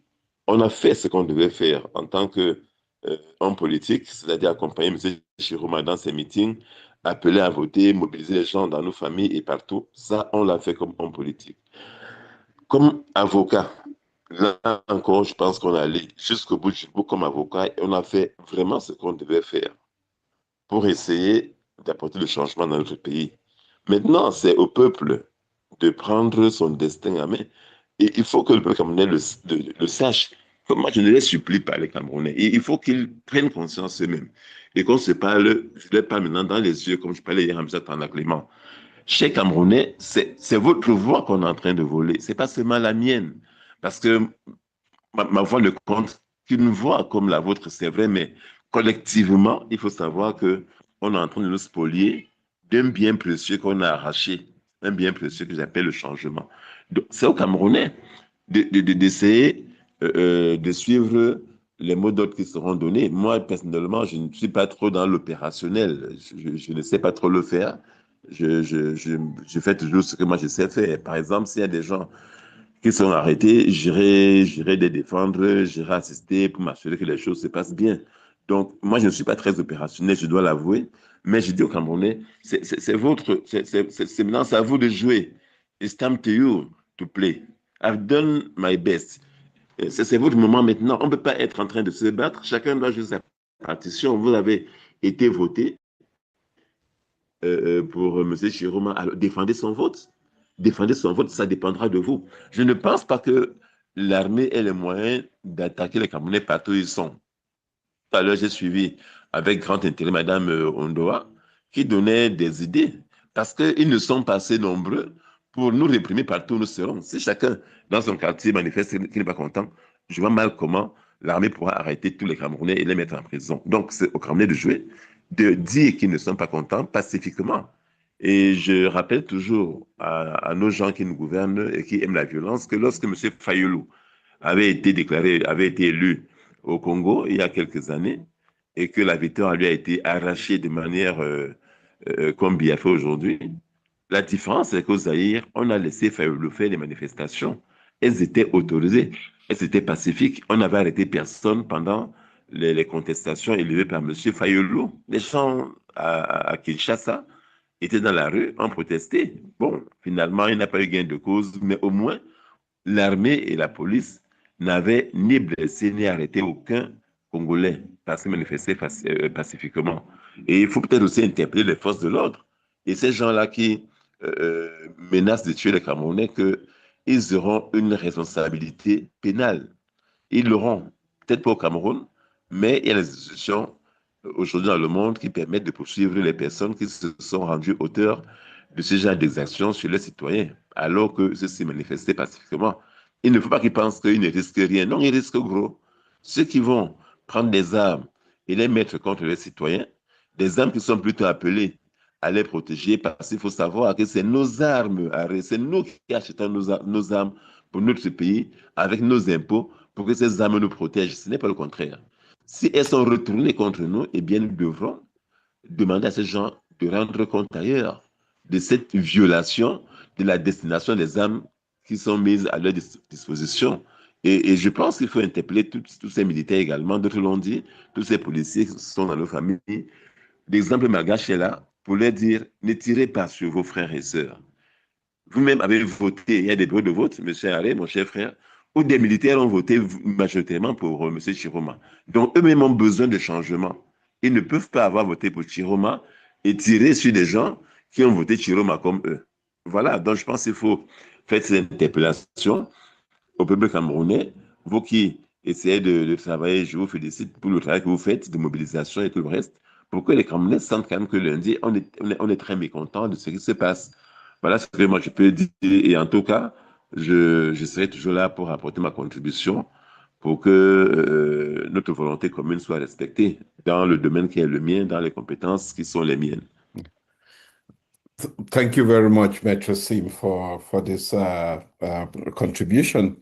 on a fait ce qu'on devait faire en tant qu'homme politique, c'est-à-dire accompagner M. Chiroma dans ses meetings, appeler à voter, mobiliser les gens dans nos familles et partout. Ça, on l'a fait comme homme politique. Comme avocat, là encore, je pense qu'on est allé jusqu'au bout du bout comme avocat et on a fait vraiment ce qu'on devait faire pour essayer d'apporter le changement dans notre pays. Maintenant, c'est au peuple de prendre son destin en main. Et il faut que le peuple camerounais le sache. Moi, je ne les supplie pas, les Camerounais. Et il faut qu'ils prennent conscience eux-mêmes. Et qu'on se parle, je les parle maintenant dans les yeux, comme je parlais hier à M. Tanda Clément. Chez Camerounais, c'est votre voix qu'on est en train de voler. Ce n'est pas seulement la mienne. Parce que ma voix ne compte qu'une voix comme la vôtre, c'est vrai, mais collectivement, il faut savoir qu'on est en train de nous spolier d'un bien précieux qu'on a arraché, un bien précieux que j'appelle le changement. C'est aux Camerounais d'essayer de suivre les mots d'ordre qui seront donnés. Moi, personnellement, je ne suis pas trop dans l'opérationnel. Je ne sais pas trop le faire. Je fais toujours ce que moi je sais faire. Par exemple, s'il y a des gens qui sont arrêtés, j'irai les défendre, j'irai assister pour m'assurer que les choses se passent bien. Donc, moi, je ne suis pas très opérationnel, je dois l'avouer, mais je dis aux Camerounais, c'est maintenant, c'est à vous de jouer. It's time to you to play. I've done my best. C'est votre moment maintenant. On ne peut pas être en train de se battre. Chacun doit jouer sa partition. Vous avez été voté pour M. Chiroma. Alors, défendez son vote. Défendez son vote, ça dépendra de vous. Je ne pense pas que l'armée ait les moyens d'attaquer les Camerounais partout où ils sont. Tout à l'heure, j'ai suivi avec grand intérêt Mme Ondoa qui donnait des idées parce qu'ils ne sont pas assez nombreux pour nous réprimer partout où nous serons. Si chacun dans son quartier manifeste qu'il n'est pas content, je vois mal comment l'armée pourra arrêter tous les Camerounais et les mettre en prison. Donc, c'est aux Camerounais de jouer, de dire qu'ils ne sont pas contents pacifiquement. Et je rappelle toujours à nos gens qui nous gouvernent et qui aiment la violence que lorsque M. Fayoulou avait été élu au Congo il y a quelques années et que la victoire lui a été arrachée de manière comme Biya fait aujourd'hui, la différence c'est qu'au Zaïre, on a laissé Fayoulou faire les manifestations. Elles étaient autorisées, elles étaient pacifiques. On n'avait arrêté personne pendant les contestations élevées par M. Fayoulou. Les gens à Kinshasa étaient dans la rue, ont protesté. Bon, finalement, il n'a pas eu gain de cause, mais au moins, l'armée et la police n'avaient ni blessé ni arrêté aucun Congolais parce qu'ils manifestaient pacifiquement. Et il faut peut-être aussi interpeller les forces de l'ordre. Et ces gens-là qui menacent de tuer les Camerounais, qu'ils auront une responsabilité pénale. Ils l'auront, peut-être pas au Cameroun, mais il y a des institutions aujourd'hui dans le monde qui permettent de poursuivre les personnes qui se sont rendues auteurs de ce genre d'exactions sur les citoyens, alors que ceux-ci manifestaient pacifiquement. Il ne faut pas qu'ils pensent qu'ils ne risquent rien. Non, ils risquent gros. Ceux qui vont prendre des armes et les mettre contre les citoyens, des armes qui sont plutôt appelées à les protéger, parce qu'il faut savoir que c'est nos armes, c'est nous qui achetons nos armes pour notre pays, avec nos impôts, pour que ces armes nous protègent. Ce n'est pas le contraire. Si elles sont retournées contre nous, eh bien, nous devrons demander à ces gens de rendre compte ailleurs de cette violation de la destination des armes qui sont mises à leur disposition. Et je pense qu'il faut interpeller tous ces militaires également, d'autres l'ont dit, tous ces policiers qui sont dans nos familles. L'exemple malgache est là pour leur dire, ne tirez pas sur vos frères et sœurs. Vous-même avez voté, il y a des bureaux de vote, M. Haré, mon cher frère, où des militaires ont voté majoritairement pour M. Chiroma. Donc, eux-mêmes ont besoin de changement. Ils ne peuvent pas avoir voté pour Chiroma et tirer sur des gens qui ont voté Chiroma comme eux. Voilà, donc je pense qu'il faut faire cette interpellation au peuple camerounais. Vous qui essayez de travailler, je vous félicite pour le travail que vous faites de mobilisation et tout le reste, pour que les Camerounais sentent quand même que lundi, on est très mécontents de ce qui se passe. Voilà ce que moi je peux dire. Et en tout cas, je serai toujours là pour apporter ma contribution pour que notre volonté commune soit respectée dans le domaine qui est le mien, dans les compétences qui sont les miennes. Thank you very much, Maître Simh, for this contribution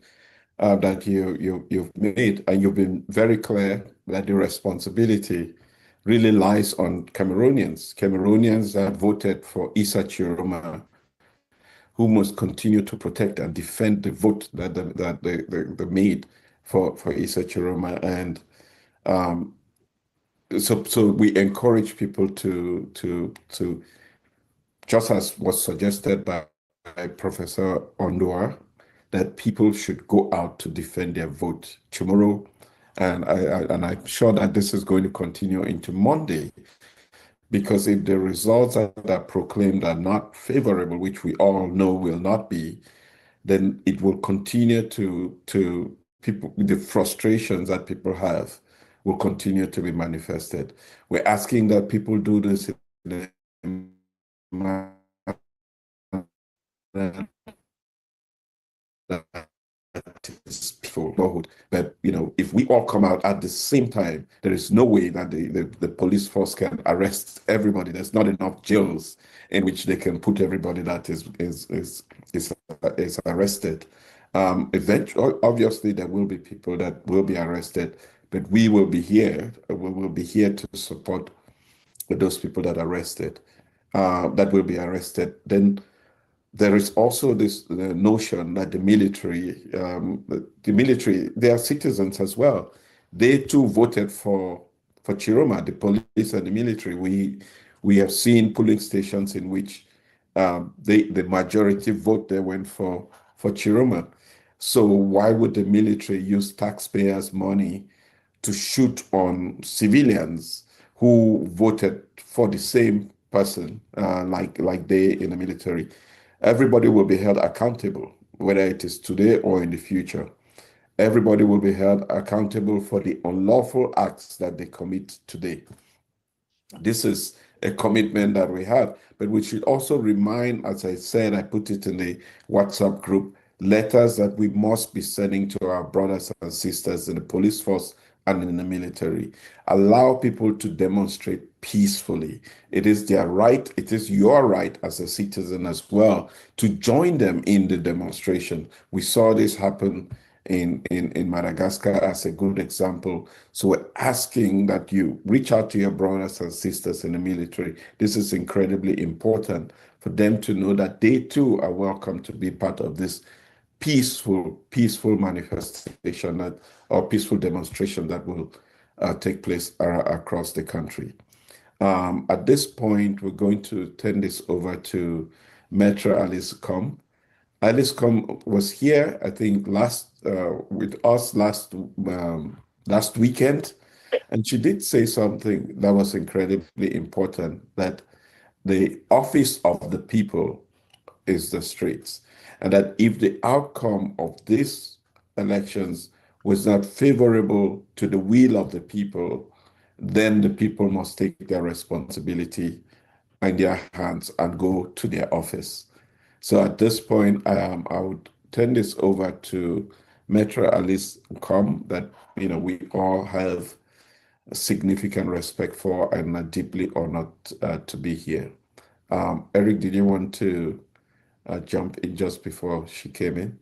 that you've made, and you've been very clear that the responsibility really lies on Cameroonians. Cameroonians that voted for Issa Chiroma, who must continue to protect and defend the vote that they made for Issa Chiroma. And so we encourage people to just as was suggested by Professor Ondoa, that people should go out to defend their vote tomorrow. And I'm sure that this is going to continue into Monday, because if the results that are proclaimed are not favorable, which we all know will not be, then it will continue to people, the frustrations that people have will continue to be manifested. We're asking that people do this in a peaceful. But if we all come out at the same time, there is no way that the police force can arrest everybody. There's not enough jails in which they can put everybody that is arrested. Eventually, obviously, there will be people that will be arrested, but we will be here. We will be here to support those people that are arrested, that will be arrested. Then there is also this notion that the military, they are citizens as well. They too voted for Chiroma, the police and the military. We have seen polling stations in which the majority vote there went for Chiroma. So why would the military use taxpayers' money to shoot on civilians who voted for the same person, like they in the military? Everybody will be held accountable, whether it is today or in the future. Everybody will be held accountable for the unlawful acts that they commit today. This is a commitment that we have, but we should also remind, as I said, I put it in the WhatsApp group, letters that we must be sending to our brothers and sisters in the police force and in the military. Allow people to demonstrate peacefully. It is their right, it is your right as a citizen as well to join them in the demonstration. We saw this happen in Madagascar as a good example. So we're asking that you reach out to your brothers and sisters in the military. This is incredibly important for them to know that they too are welcome to be part of this peaceful manifestation or peaceful demonstration that will take place across the country. At this point, we're going to turn this over to Maître Nkom. Nkom was here, I think, with us last weekend, and she did say something that was incredibly important, that the office of the people is the streets. And that if the outcome of these elections was not favorable to the will of the people, then the people must take their responsibility in their hands and go to their office. So at this point, I would turn this over to Maître Alice Nkom, that we all have a significant respect for and are deeply honored to be here. Eric, did you want to jump in just before she came in?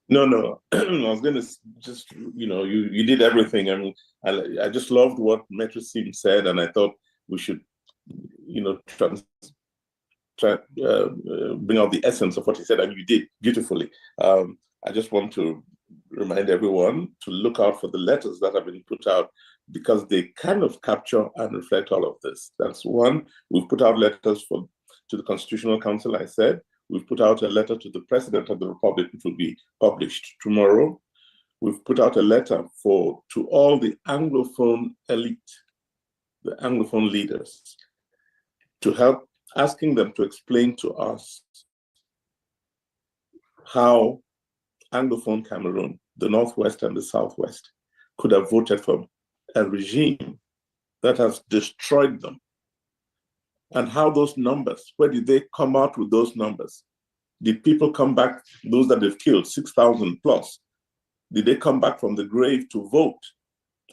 No. I was going to just, you did everything. I mean, I just loved what Maître Simh said, and I thought we should, try bring out the essence of what he said, and you did beautifully. I just want to remind everyone to look out for the letters that have been put out, because they kind of capture and reflect all of this. That's one. We've put out letters to the Constitutional Council, I said. We've put out a letter to the President of the Republic, which will be published tomorrow. We've put out a letter to all the Anglophone elite, the Anglophone leaders, to help, asking them to explain to us how Anglophone Cameroon, the Northwest and the Southwest, could have voted for a regime that has destroyed them. And how those numbers, where did they come out with those numbers? Did people come back, those that they've killed, 6,000 plus, did they come back from the grave to vote?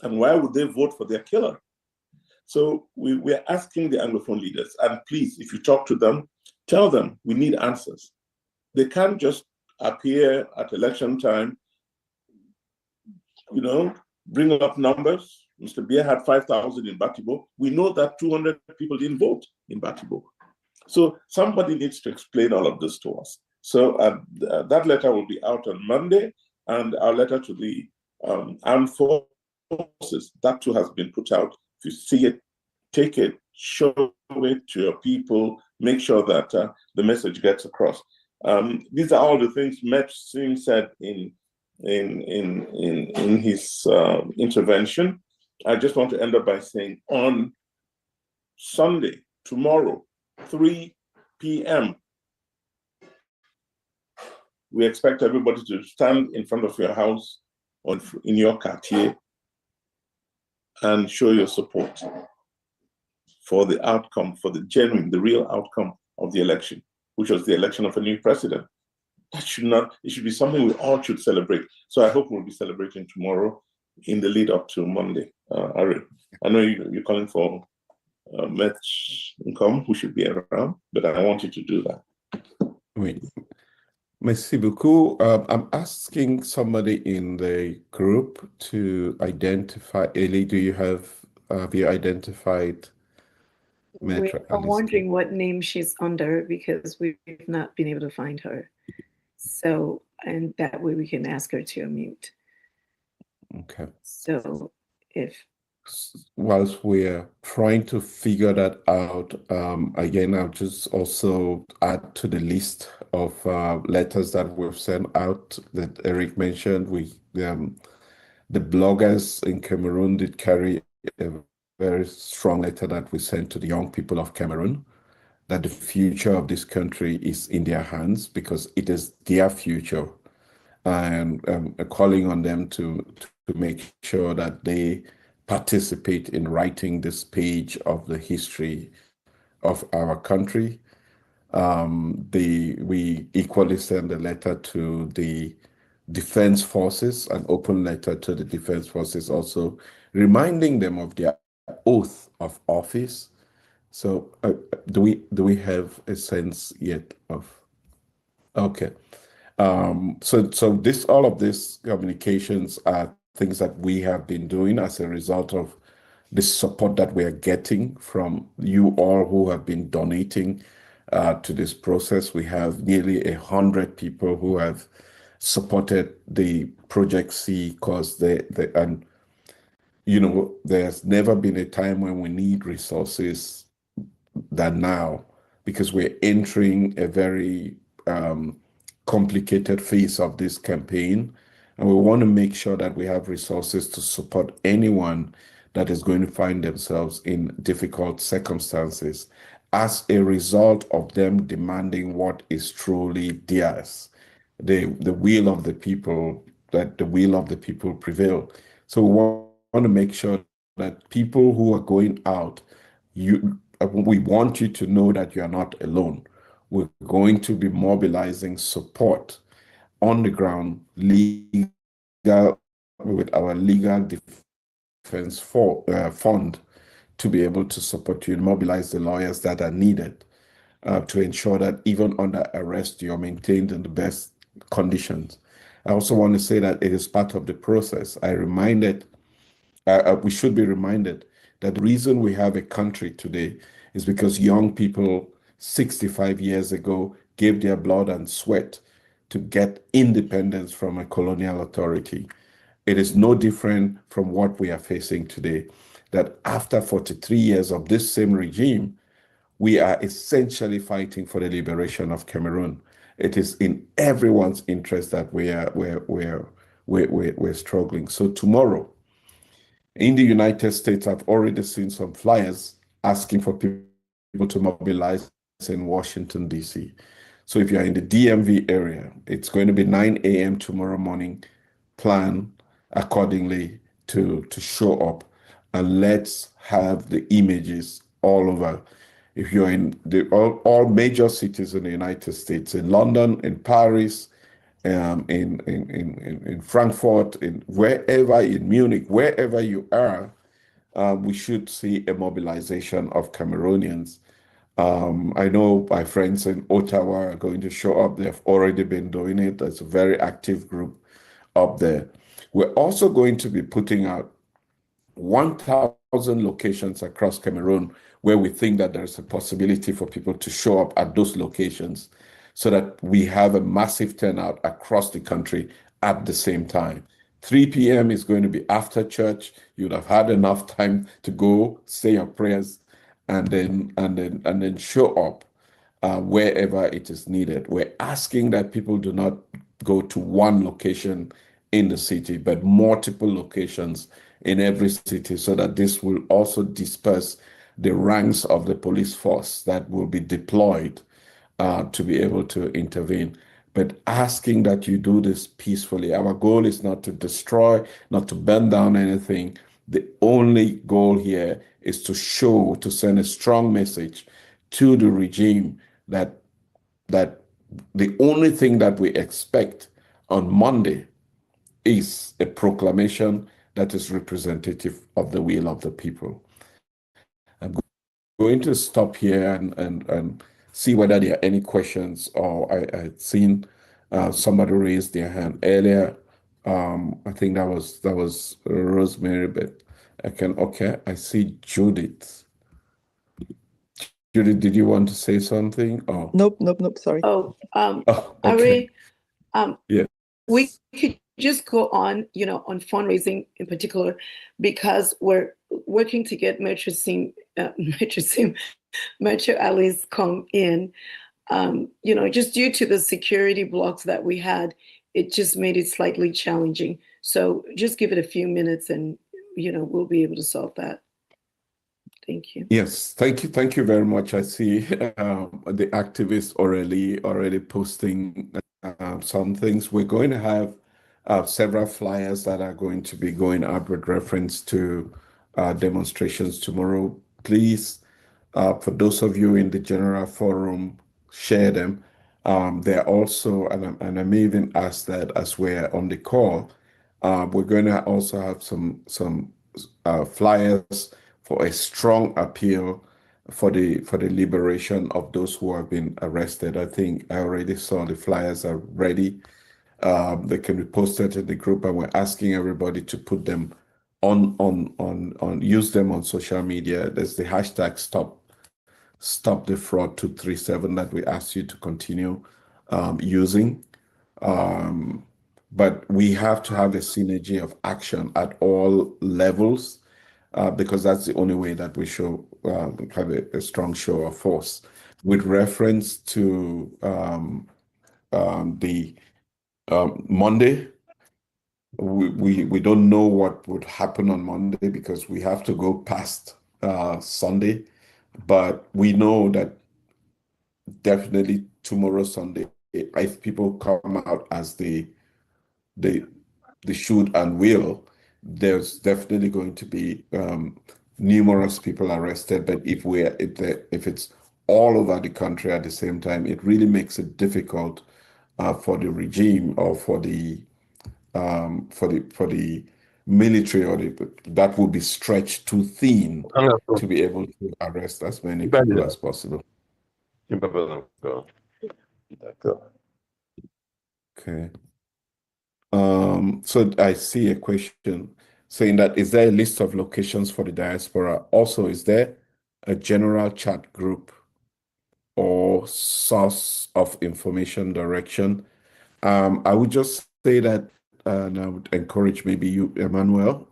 And why would they vote for their killer? So we're asking the Anglophone leaders, and please, if you talk to them, tell them we need answers. They can't just appear at election time, bring up numbers. Mr. Biya had 5,000 in Batibo. We know that 200 people didn't vote in Batibo. So somebody needs to explain all of this to us. So that letter will be out on Monday, and our letter to the armed forces, that too has been put out. If you see it, take it, show it to your people, make sure that the message gets across. These are all the things Maître Simh said in his intervention. I just want to end up by saying on Sunday, tomorrow, 3 p.m., we expect everybody to stand in front of your house or in your quartier and show your support for the outcome, for the real outcome of the election, which was the election of a new president. It should be something we all should celebrate. So I hope we'll be celebrating tomorrow in the lead up to Monday. I know you're calling for Maître Nkom, who should be around, but I want you to do that. Oui. Merci beaucoup. I'm asking somebody in the group to identify. Eli, have you identified Maître? I'm wondering what name she's under, because we've not been able to find her. So, and that way we can ask her to unmute. Okay. So whilst we're trying to figure that out, again, I'll just also add to the list of letters that we've sent out that Eric mentioned. The bloggers in Cameroon did carry a very strong letter that we sent to the young people of Cameroon, that the future of this country is in their hands because it is their future, and calling on them to make sure that they participate in writing this page of the history of our country. We equally send a letter to the Defense Forces, an open letter to the Defense Forces, also reminding them of their oath of office. So do we have a sense yet of? Okay. So all of these communications are things that we have been doing as a result of the support that we are getting from you all who have been donating to this process. We have nearly 100 people who have supported the Project C cause and there's never been a time when we need resources than now, because we're entering a very complicated phase of this campaign, and we want to make sure that we have resources to support anyone that is going to find themselves in difficult circumstances. as a result of them demanding what is truly theirs, the will of the people, that the will of the people prevail. So we want to make sure that people who are going out, we want you to know that you are not alone. We're going to be mobilizing support on the ground, legal, with our legal defense fund, to be able to support you and mobilize the lawyers that are needed to ensure that even under arrest, you're maintained in the best conditions. I also want to say that it is part of the process. We should be reminded that the reason we have a country today is because young people 65 years ago gave their blood and sweat to get independence from a colonial authority. It is no different from what we are facing today, that after 43 years of this same regime, we are essentially fighting for the liberation of Cameroon. It is in everyone's interest that we're struggling. So tomorrow, in the United States, I've already seen some flyers asking for people to mobilize in Washington, D.C. So if you're in the DMV area, it's going to be 9 a.m. tomorrow morning. Plan accordingly to show up, and let's have the images all over. If you're in all major cities in the United States, in London, in Paris, in Frankfurt, wherever, in Munich, wherever you are, we should see a mobilization of Cameroonians. I know my friends in Ottawa are going to show up. They've already been doing it. That's a very active group up there. We're also going to be putting out 1,000 locations across Cameroon where we think that there's a possibility for people to show up at those locations, so that we have a massive turnout across the country at the same time. 3 p.m. is going to be after church. You'd have had enough time to go say your prayers and then show up wherever it is needed. We're asking that people do not go to one location in the city, but multiple locations in every city, so that this will also disperse the ranks of the police force that will be deployed to be able to intervene. But asking that you do this peacefully. Our goal is not to destroy, not to burn down anything. The only goal here is to send a strong message to the regime that the only thing that we expect on Monday is a proclamation that is representative of the will of the people. I'm going to stop here and see whether there are any questions, or I had seen somebody raise their hand earlier. I think that was Rosemary, but I see Judith. Judith, did you want to say something? Oh. Nope, sorry. Okay. Yeah. We could just go on, on fundraising in particular, because we're working to get Maître Analyst come in. Just due to the security blocks that we had, it just made it slightly challenging. So just give it a few minutes and, we'll be able to solve that. Thank you. Yes, thank you very much. I see the activists already posting some things. We're going to have several flyers that are going to be going up with reference to demonstrations tomorrow. Please, for those of you in the general forum, share them. They're also, and I may even ask that as we're on the call, we're going to also have some flyers for a strong appeal for the liberation of those who have been arrested. I think I already saw the flyers are ready. They can be posted in the group, and we're asking everybody to put them use them on social media. There's the hashtag Stop the Fraud 237 that we ask you to continue using. But we have to have a synergy of action at all levels, because that's the only way that we show have a strong show of force. With reference to the Monday, we don't know what would happen on Monday, because we have to go past Sunday. But we know that definitely tomorrow, Sunday, if people come out as they should and will, there's definitely going to be numerous people arrested. But if it's all over the country at the same time, it really makes it difficult for the regime or for the military, or that will be stretched too thin to be able to arrest as many people as possible. Okay. So I see a question saying that, is there a list of locations for the diaspora? Also, is there a general chat group or source of information direction? I would just say that, and I would encourage maybe you, Emmanuel,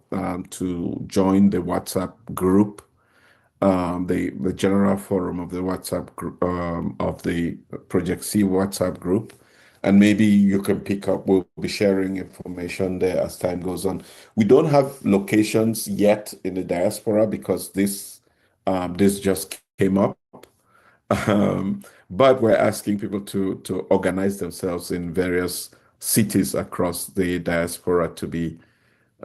to join the WhatsApp group, the general forum of the WhatsApp group, of the Project C WhatsApp group. And maybe you can pick up, we'll be sharing information there as time goes on. We don't have locations yet in the diaspora because this just came up. But we're asking people to organize themselves in various cities across the diaspora to be,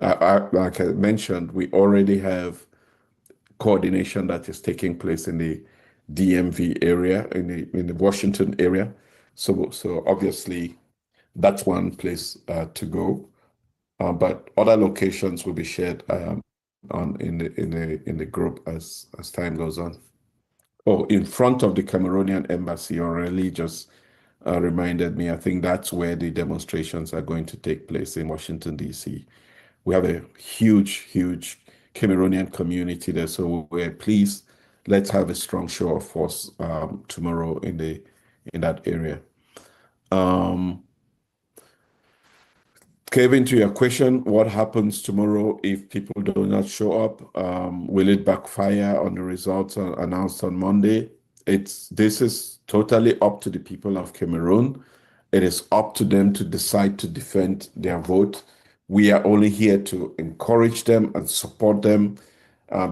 like I mentioned, we already have coordination that is taking place in the DMV area, in the Washington area. So obviously that's one place to go, but other locations will be shared in the group as time goes on. Oh, in front of the Cameroonian embassy, Aurelie just reminded me. I think that's where the demonstrations are going to take place, in Washington D.C. We have a huge Cameroonian community there, so we're pleased. Let's have a strong show of force tomorrow in that area. Kevin, to your question, what happens tomorrow if people do not show up? Will it backfire on the results announced on Monday? This is totally up to the people of Cameroon. It is up to them to decide to defend their vote. We are only here to encourage them and support them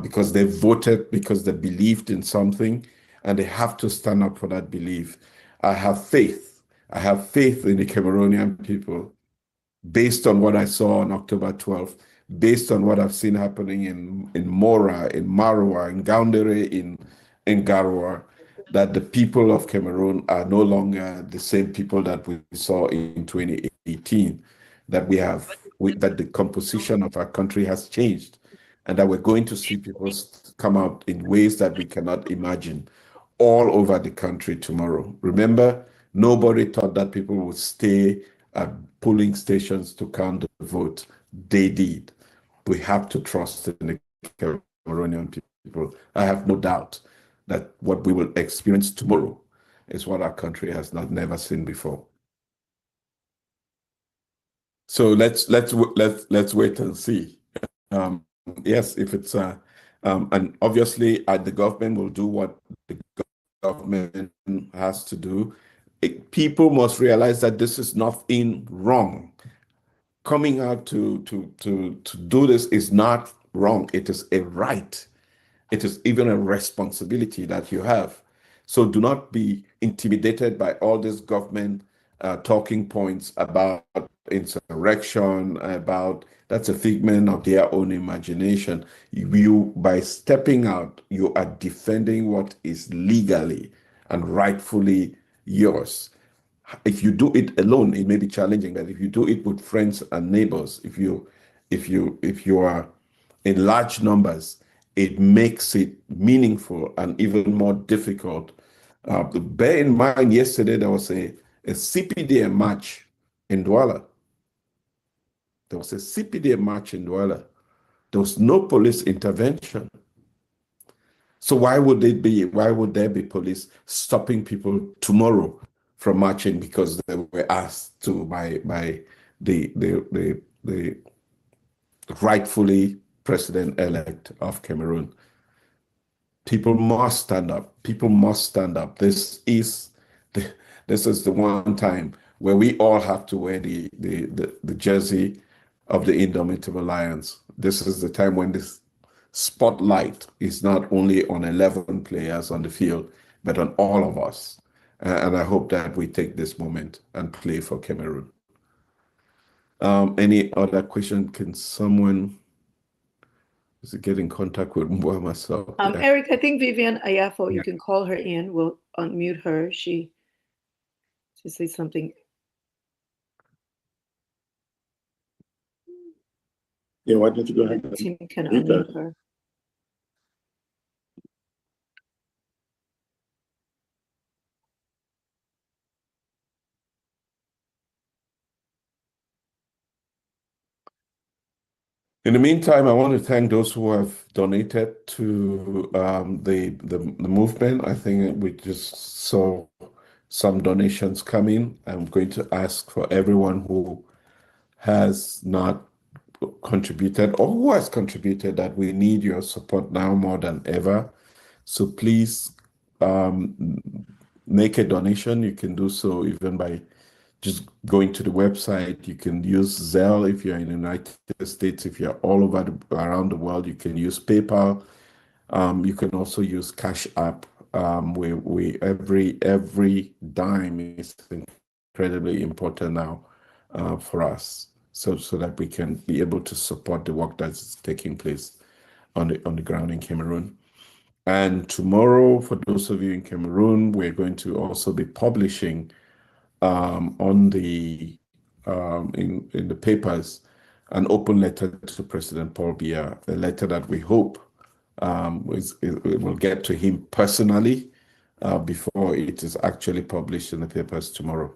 because they voted, because they believed in something, and they have to stand up for that belief. I have faith. I have faith in the Cameroonian people, based on what I saw on October 12th, based on what I've seen happening in Mora, in Maroua, in Gaoundéré, in Garoua, that the people of Cameroon are no longer the same people that we saw in 2018, that that the composition of our country has changed, and that we're going to see people come out in ways that we cannot imagine all over the country tomorrow. Remember, nobody thought that people would stay at polling stations to count the vote. They did. We have to trust in the Cameroonian people. I have no doubt that what we will experience tomorrow is what our country has never seen before. So let's wait and see. Yes, if it's and obviously the government will do what the government has to do. People must realize that this is nothing wrong. Coming out to do this is not wrong. It is a right. It is even a responsibility that you have. So do not be intimidated by all these government talking points about insurrection, about that's a figment of their own imagination. You, by stepping out, you are defending what is legally and rightfully yours. If you do it alone, it may be challenging, but if you do it with friends and neighbors, if you are in large numbers, it makes it meaningful and even more difficult. Bear in mind, yesterday there was a CPDM march in Douala. There was a CPDM march in Douala. There was no police intervention. So why would there be police stopping people tomorrow from marching because they were asked to by the rightfully president-elect of Cameroon? People must stand up. People must stand up. This is the one time where we all have to wear the jersey of the Indomitable Lions. This is the time when this spotlight is not only on 11 players on the field, but on all of us. And I hope that we take this moment and play for Cameroon. Any other question? Can someone get in contact with Mbwa myself? Eric, I think Vivian Ayafo, you can call her in. We'll unmute her. She says something. Yeah, why don't you go ahead? Tim can unmute her. In the meantime, I want to thank those who have donated to the movement. I think we just saw some donations coming. I'm going to ask for everyone who has not contributed or who has contributed that we need your support now more than ever. So please make a donation. You can do so even by just going to the website. You can use Zelle if you're in the United States. If you're all over around the world, you can use PayPal. You can also use Cash App. Every dime is incredibly important now for us, so that we can be able to support the work that's taking place on the ground in Cameroon. And tomorrow, for those of you in Cameroon, we're going to also be publishing on the in the papers an open letter to President Paul Biya, a letter that we hope it will get to him personally before it is actually published in the papers tomorrow.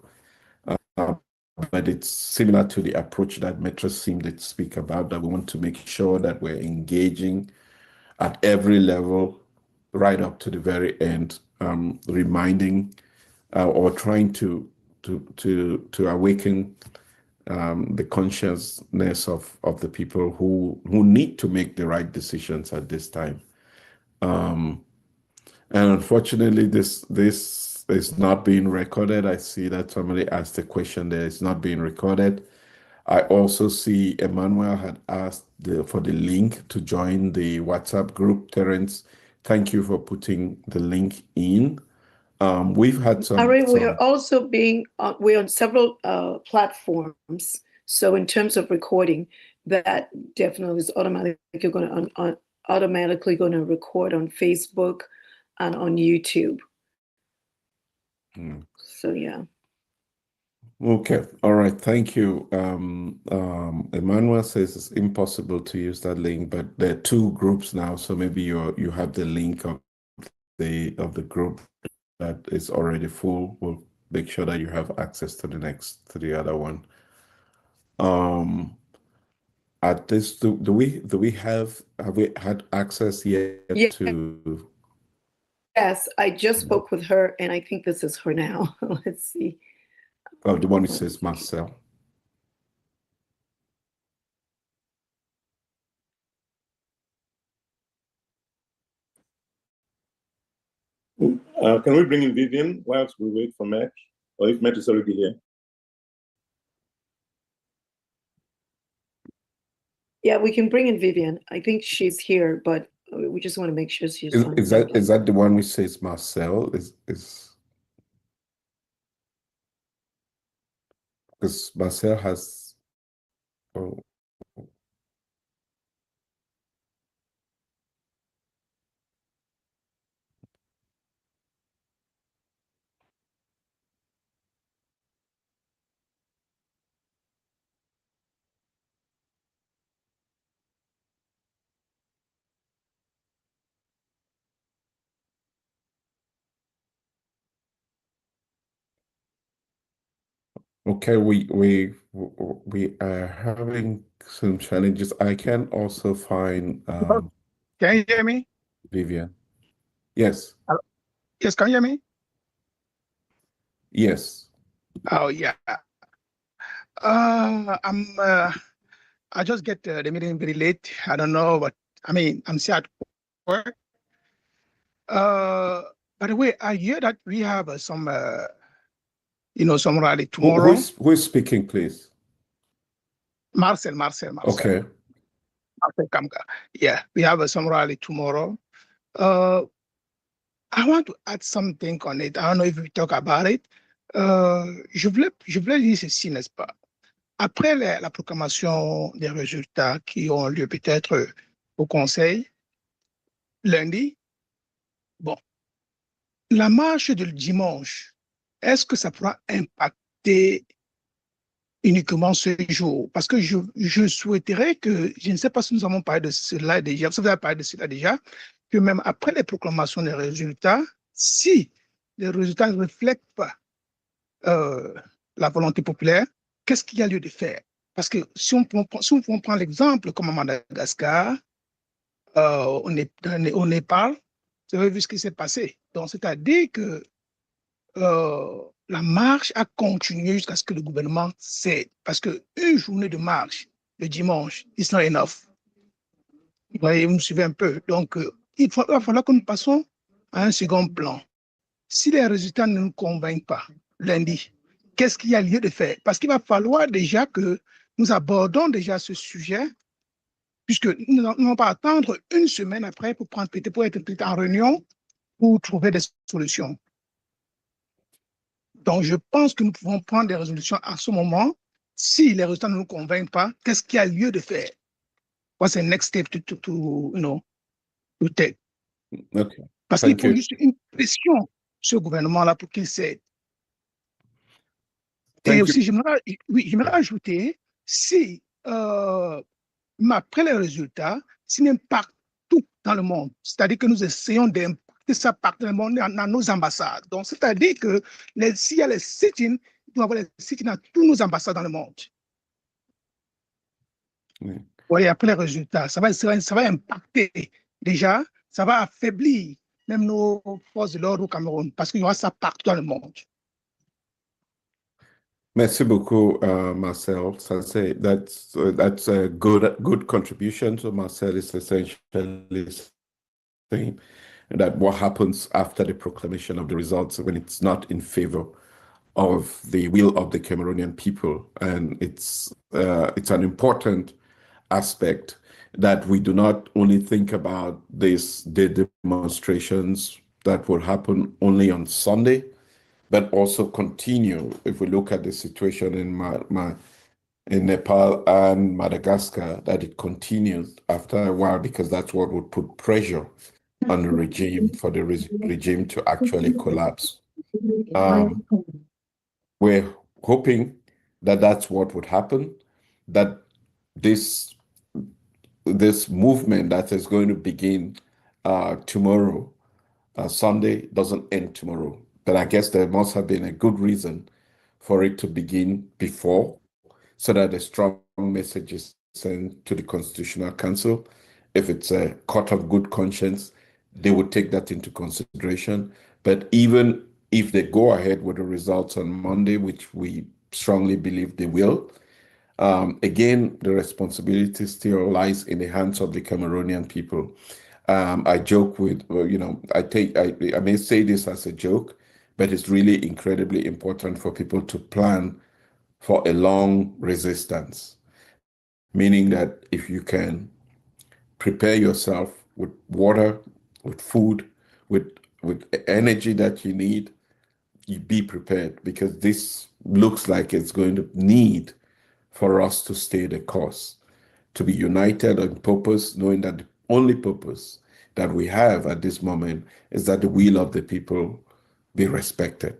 But it's similar to the approach that Maître Simh did speak about, that we want to make sure that we're engaging at every level, right up to the very end, reminding or trying to awaken the consciousness of the people who need to make the right decisions at this time. And unfortunately, this is not being recorded. I see that somebody asked a question there. It's not being recorded. I also see Emmanuel had asked for the link to join the WhatsApp group. Terence, thank you for putting the link in. We've had some. We are also we're on several platforms. So in terms of recording, that definitely is automatically going to record on Facebook and on YouTube. So yeah. Okay. All right. Thank you. Emmanuel says it's impossible to use that link, but there are two groups now. So maybe you have the link of the group that is already full. We'll make sure that you have access to the other one. At this, have we had access yet to? Yes, I just spoke with her, and I think this is her now. Let's see. Oh, the one who says Marcel. Can we bring in Vivian whilst we wait for Maître, or if Maître is already here? Yeah, we can bring in Vivian. I think she's here, but we just want to make sure she's on. Is that the one which says Marcel? Is because Marcel has. Oh. Okay, we are having some challenges. I can also find. Can you hear me? Vivian. Yes. Yes, can you hear me? Yes. Oh yeah. I just get the meeting very late. I don't know, but I mean, I'm still at work. By the way, I hear that we have some rally tomorrow. Who is speaking, please? Marcel. Okay. Yeah, we have some rally tomorrow. I want to add something on it. I don't know if we talk about it. Je voulais dire ceci, n'est-ce pas? Après la proclamation des résultats qui ont lieu peut-être au Conseil, lundi, bon, la marche du dimanche, est-ce que ça pourra impacter uniquement ce jour? Parce que je souhaiterais que, je ne sais pas si nous avons parlé de cela déjà, si vous avez parlé de cela déjà, que même après les proclamations des résultats, si les résultats ne reflètent pas la volonté populaire, qu'est-ce qu'il y a lieu de faire? Parce que si on prend l'exemple comme à Madagascar, au Népal, vous avez vu ce qui s'est passé. Donc, c'est-à-dire que la marche a continué jusqu'à ce que le gouvernement cède. Parce qu'une journée de marche, le dimanche, it's not enough. Vous voyez, vous me suivez un peu. Donc, il va falloir que nous passions à un second plan. Si les résultats ne nous convainquent pas lundi, qu'est-ce qu'il y a lieu de faire? Parce qu'il va falloir déjà que nous abordons déjà ce sujet, puisque nous n'allons pas attendre une semaine après pour être en réunion pour trouver des solutions. Donc, je pense que nous pouvons prendre des résolutions à ce moment. Si les résultats ne nous convainquent pas, qu'est-ce qu'il y a lieu de faire? What's the next step to take? Okay. Parce qu'il faut juste une pression sur ce gouvernement-là pour qu'il cède. Et aussi, j'aimerais ajouter, si après les résultats, si même partout dans le monde, c'est-à-dire que nous essayons d'impacter ça partout dans le monde dans nos ambassades. Donc, c'est-à-dire que s'il y a les sit-ins, il doit y avoir les sit-ins dans tous nos ambassades dans le monde. Oui. Oui, après les résultats, ça va impacter déjà, ça va affaiblir même nos forces de l'ordre au Cameroun, parce qu'il y aura ça partout dans le monde. Merci beaucoup, Marcel. That's a good contribution. So Marcel is essentially saying that what happens after the proclamation of the results when it's not in favor of the will of the Cameroonian people, and it's an important aspect that we do not only think about the demonstrations that will happen only on Sunday, but also continue. If we look at the situation in Nepal and Madagascar, that it continues after a while, because that's what would put pressure on the regime for the regime to actually collapse. We're hoping that that's what would happen, that this movement that is going to begin tomorrow, Sunday, doesn't end tomorrow. But I guess there must have been a good reason for it to begin before, so that a strong message is sent to the Constitutional Council. If it's a court of good conscience, they would take that into consideration. But even if they go ahead with the results on Monday, which we strongly believe they will, again, the responsibility still lies in the hands of the Cameroonian people. I joke with, I may say this as a joke, but it's really incredibly important for people to plan for a long resistance, meaning that if you can prepare yourself with water, with food, with energy that you need, you be prepared, because this looks like it's going to need for us to stay the course, to be united on purpose, knowing that the only purpose that we have at this moment is that the will of the people be respected.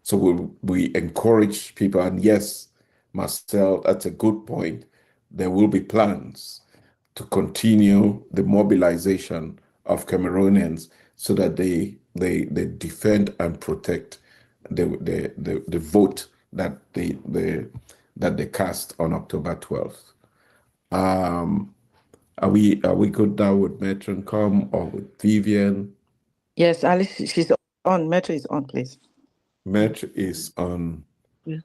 So we encourage people, and yes, Marcel, that's a good point. There will be plans to continue the mobilization of Cameroonians so that they defend and protect the vote that they cast on October 12th. Are we good now with Maître Nkom or with Vivian? Yes, Alice, she's on. Maître is on, please. Maître is on. Yeah.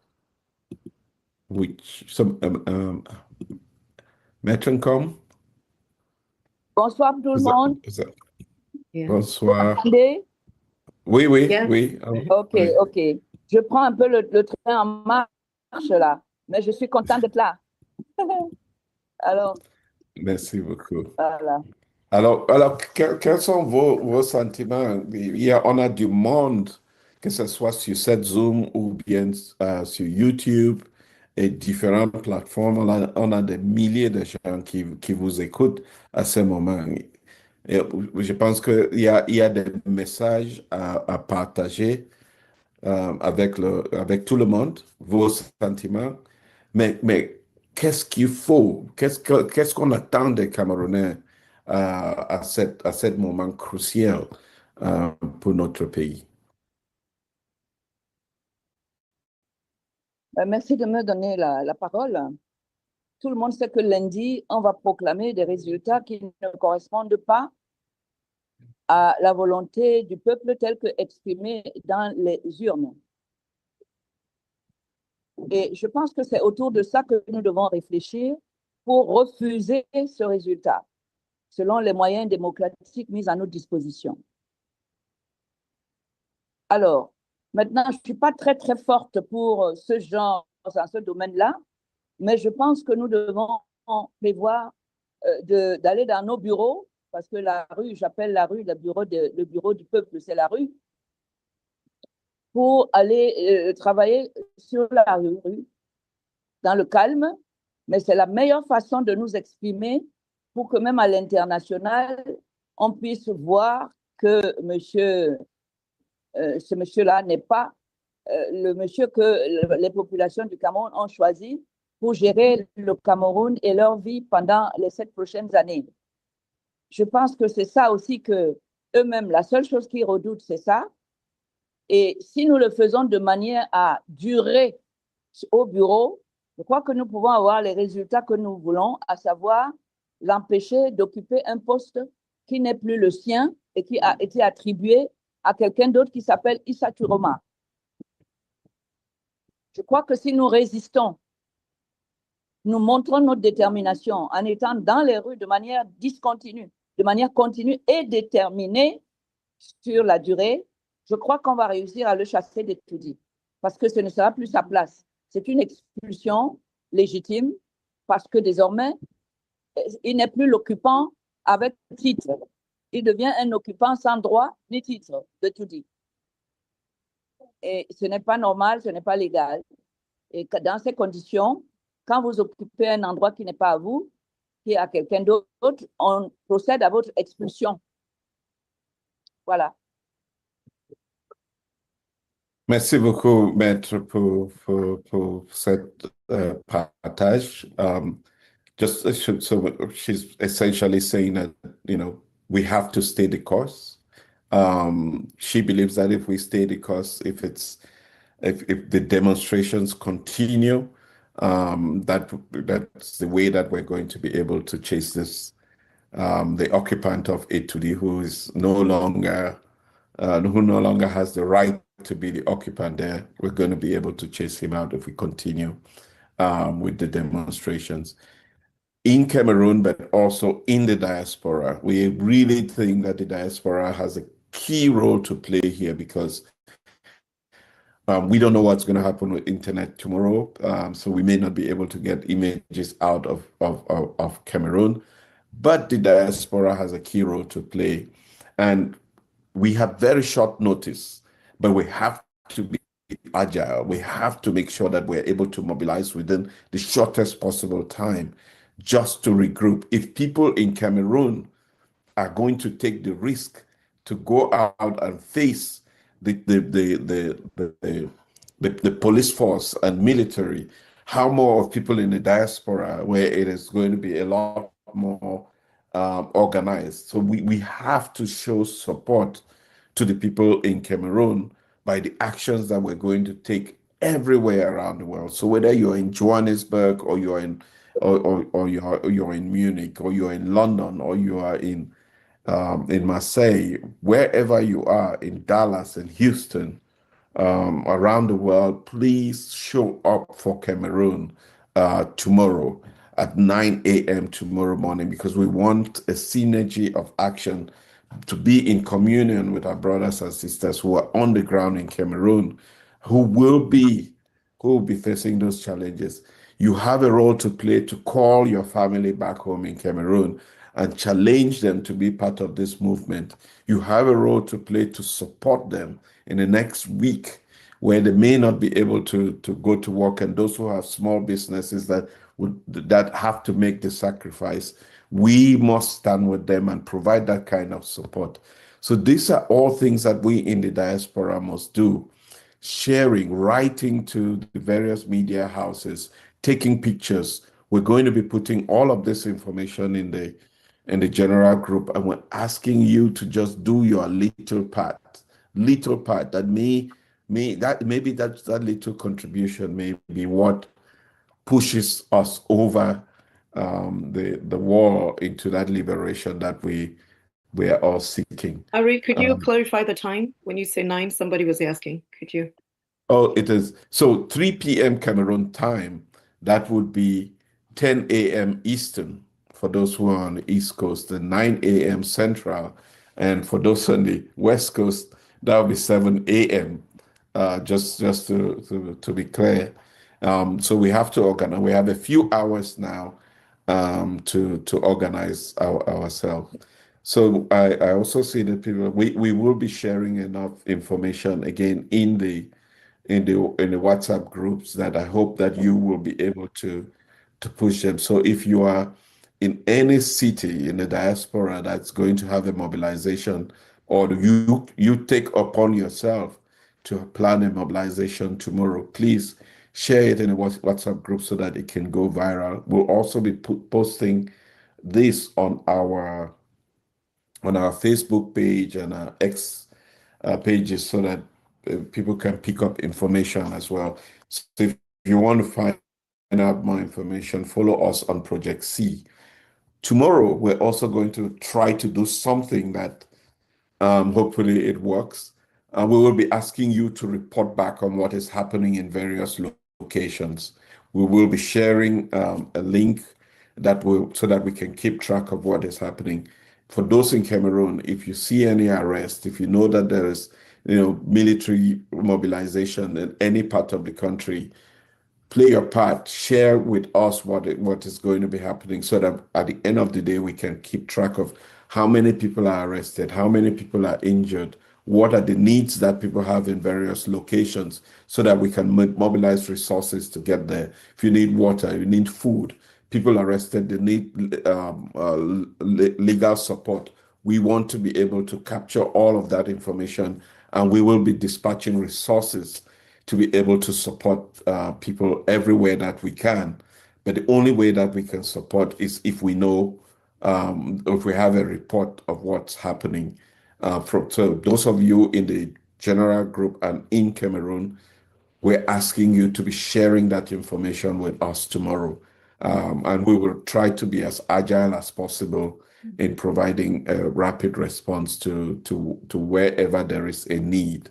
Which some Maître Nkom? Bonsoir tout le monde. Yeah. Bonsoir. Oui, Yeah. oui. Ok. Je prends un peu le train en marche là, mais je suis contente d'être là. Alors, Merci beaucoup. Voilà. Alors quels sont vos sentiments? On a du monde, que ce soit sur cette Zoom ou bien sur YouTube et différentes plateformes. On a des milliers de gens qui vous écoutent à ce moment. Et je pense qu'il y a des messages à partager avec tout le monde, vos sentiments. Mais qu'est-ce qu'il faut? Qu'est-ce qu'on attend des Camerounais à ce moment crucial pour notre pays? Merci de me donner la parole. Tout le monde sait que lundi, on va proclamer des résultats qui ne correspondent pas à la volonté du peuple telle que exprimée dans les urnes. Et je pense que c'est autour de ça que nous devons réfléchir pour refuser ce résultat, selon les moyens démocratiques mis à notre disposition. Alors, maintenant, je ne suis pas très, très forte pour ce genre, dans ce domaine-là, mais je pense que nous devons prévoir d'aller dans nos bureaux, parce que la rue, j'appelle la rue le bureau du peuple, c'est la rue, pour aller travailler sur la rue, dans le calme, mais c'est la meilleure façon de nous exprimer pour que même à l'international, on puisse voir que ce monsieur-là n'est pas le monsieur que les populations du Cameroun ont choisi pour gérer le Cameroun et leur vie pendant les 7 prochaines années. Je pense que c'est ça aussi que eux-mêmes, la seule chose qu'ils redoutent, c'est ça. Et si nous le faisons de manière à durer au bureau, je crois que nous pouvons avoir les résultats que nous voulons, à savoir l'empêcher d'occuper un poste qui n'est plus le sien et qui a été attribué à quelqu'un d'autre qui s'appelle Issa Turoma. Je crois que si nous résistons, nous montrons notre détermination en étant dans les rues de manière discontinue, de manière continue et déterminée sur la durée, je crois qu'on va réussir à le chasser des tout-dits, parce que ce ne sera plus sa place. C'est une expulsion légitime, parce que désormais, il n'est plus l'occupant avec titre. Il devient un occupant sans droit ni titre de tout-dit. Et ce n'est pas normal, ce n'est pas légal. Et dans ces conditions, quand vous occupez un endroit qui n'est pas à vous, qui est à quelqu'un d'autre, on procède à votre expulsion. Voilà. Merci beaucoup, Maître, pour cette partage. So she's essentially saying that, we have to stay the course. She believes that if we stay the course, if the demonstrations continue, that's the way that we're going to be able to chase this, the occupant of A2D who no longer has the right to be the occupant there. We're going to be able to chase him out if we continue with the demonstrations in Cameroon, but also in the diaspora. We really think that the diaspora has a key role to play here, because we don't know what's going to happen with internet tomorrow, so we may not be able to get images out of Cameroon, but the diaspora has a key role to play. And we have very short notice, but we have to be agile. We have to make sure that we're able to mobilize within the shortest possible time just to regroup. If people in Cameroon are going to take the risk to go out and face the police force and military, how more of people in the diaspora, where it is going to be a lot more organized. So we have to show support to the people in Cameroon by the actions that we're going to take everywhere around the world. So whether you're in Johannesburg, or you're in you're in Munich, or you're in London, or you are in Marseille, wherever you are, in Dallas and Houston, around the world, please show up for Cameroon tomorrow at 9 a.m. tomorrow morning, because we want a synergy of action to be in communion with our brothers and sisters who are on the ground in Cameroon, who will be facing those challenges. You have a role to play to call your family back home in Cameroon and challenge them to be part of this movement. You have a role to play to support them in the next week where they may not be able to go to work, and those who have small businesses that have to make the sacrifice. We must stand with them and provide that kind of support. So these are all things that we in the diaspora must do. Sharing, writing to the various media houses, taking pictures. We're going to be putting all of this information in the general group, and we're asking you to just do your little part that maybe that little contribution may be what pushes us over the war into that liberation that we are all seeking. Ari, could you clarify the time when you say 9? Somebody was asking. Could you? Oh, it is. So 3 p.m. Cameroon time, that would be 10 a.m. Eastern for those who are on the East Coast, and 9 a.m. Central. And for those on the West Coast, that would be 7 a.m. Just to be clear. So we have to organize. We have a few hours now to organize ourselves. So I also see that people, we will be sharing enough information again in the WhatsApp groups that I hope that you will be able to push them. So if you are in any city in the diaspora that's going to have a mobilization, or you take upon yourself to plan a mobilization tomorrow, please share it in a WhatsApp group so that it can go viral. We'll also be posting this on our Facebook page and our X pages so that people can pick up information as well. So if you want to find out more information, follow us on Project C. Tomorrow, we're also going to try to do something that hopefully it works. We will be asking you to report back on what is happening in various locations. We will be sharing a link so that we can keep track of what is happening. For those in Cameroon, if you see any arrest, if you know that there is military mobilization in any part of the country, play your part, share with us what is going to be happening, so that at the end of the day, we can keep track of how many people are arrested, how many people are injured, what are the needs that people have in various locations, so that we can mobilize resources to get there. If you need water, you need food, people arrested, they need legal support. We want to be able to capture all of that information, and we will be dispatching resources to be able to support people everywhere that we can. But the only way that we can support is if we know, if we have a report of what's happening. So those of you in the general group and in Cameroon, we're asking you to be sharing that information with us tomorrow. And we will try to be as agile as possible in providing a rapid response to wherever there is a need.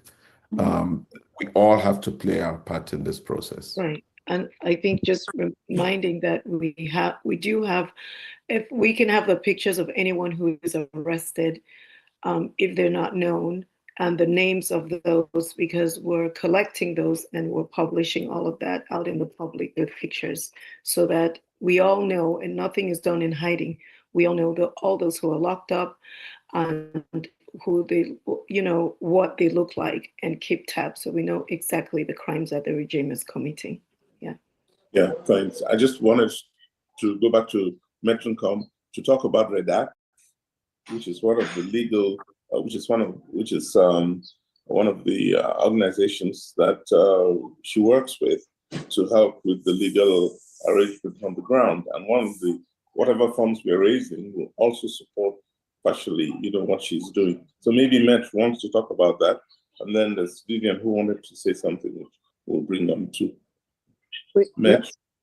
We all have to play our part in this process. Right. And I think just reminding that we do have, if we can have the pictures of anyone who is arrested, if they're not known, and the names of those, because we're collecting those and we're publishing all of that out in the public with pictures, so that we all know, and nothing is done in hiding. We all know all those who are locked up and who they, what they look like, and keep tabs, so we know exactly the crimes that the regime is committing. Yeah, thanks. I just wanted to go back to Maître Nkom to talk about REDAC, which is one of the legal, which is one of the organizations that she works with to help with the legal arrangement on the ground. And one of the whatever funds we're raising will also support partially, what she's doing. So maybe Maître wants to talk about that, and then there's Vivian who wanted to say something, which we'll bring them to. Oui,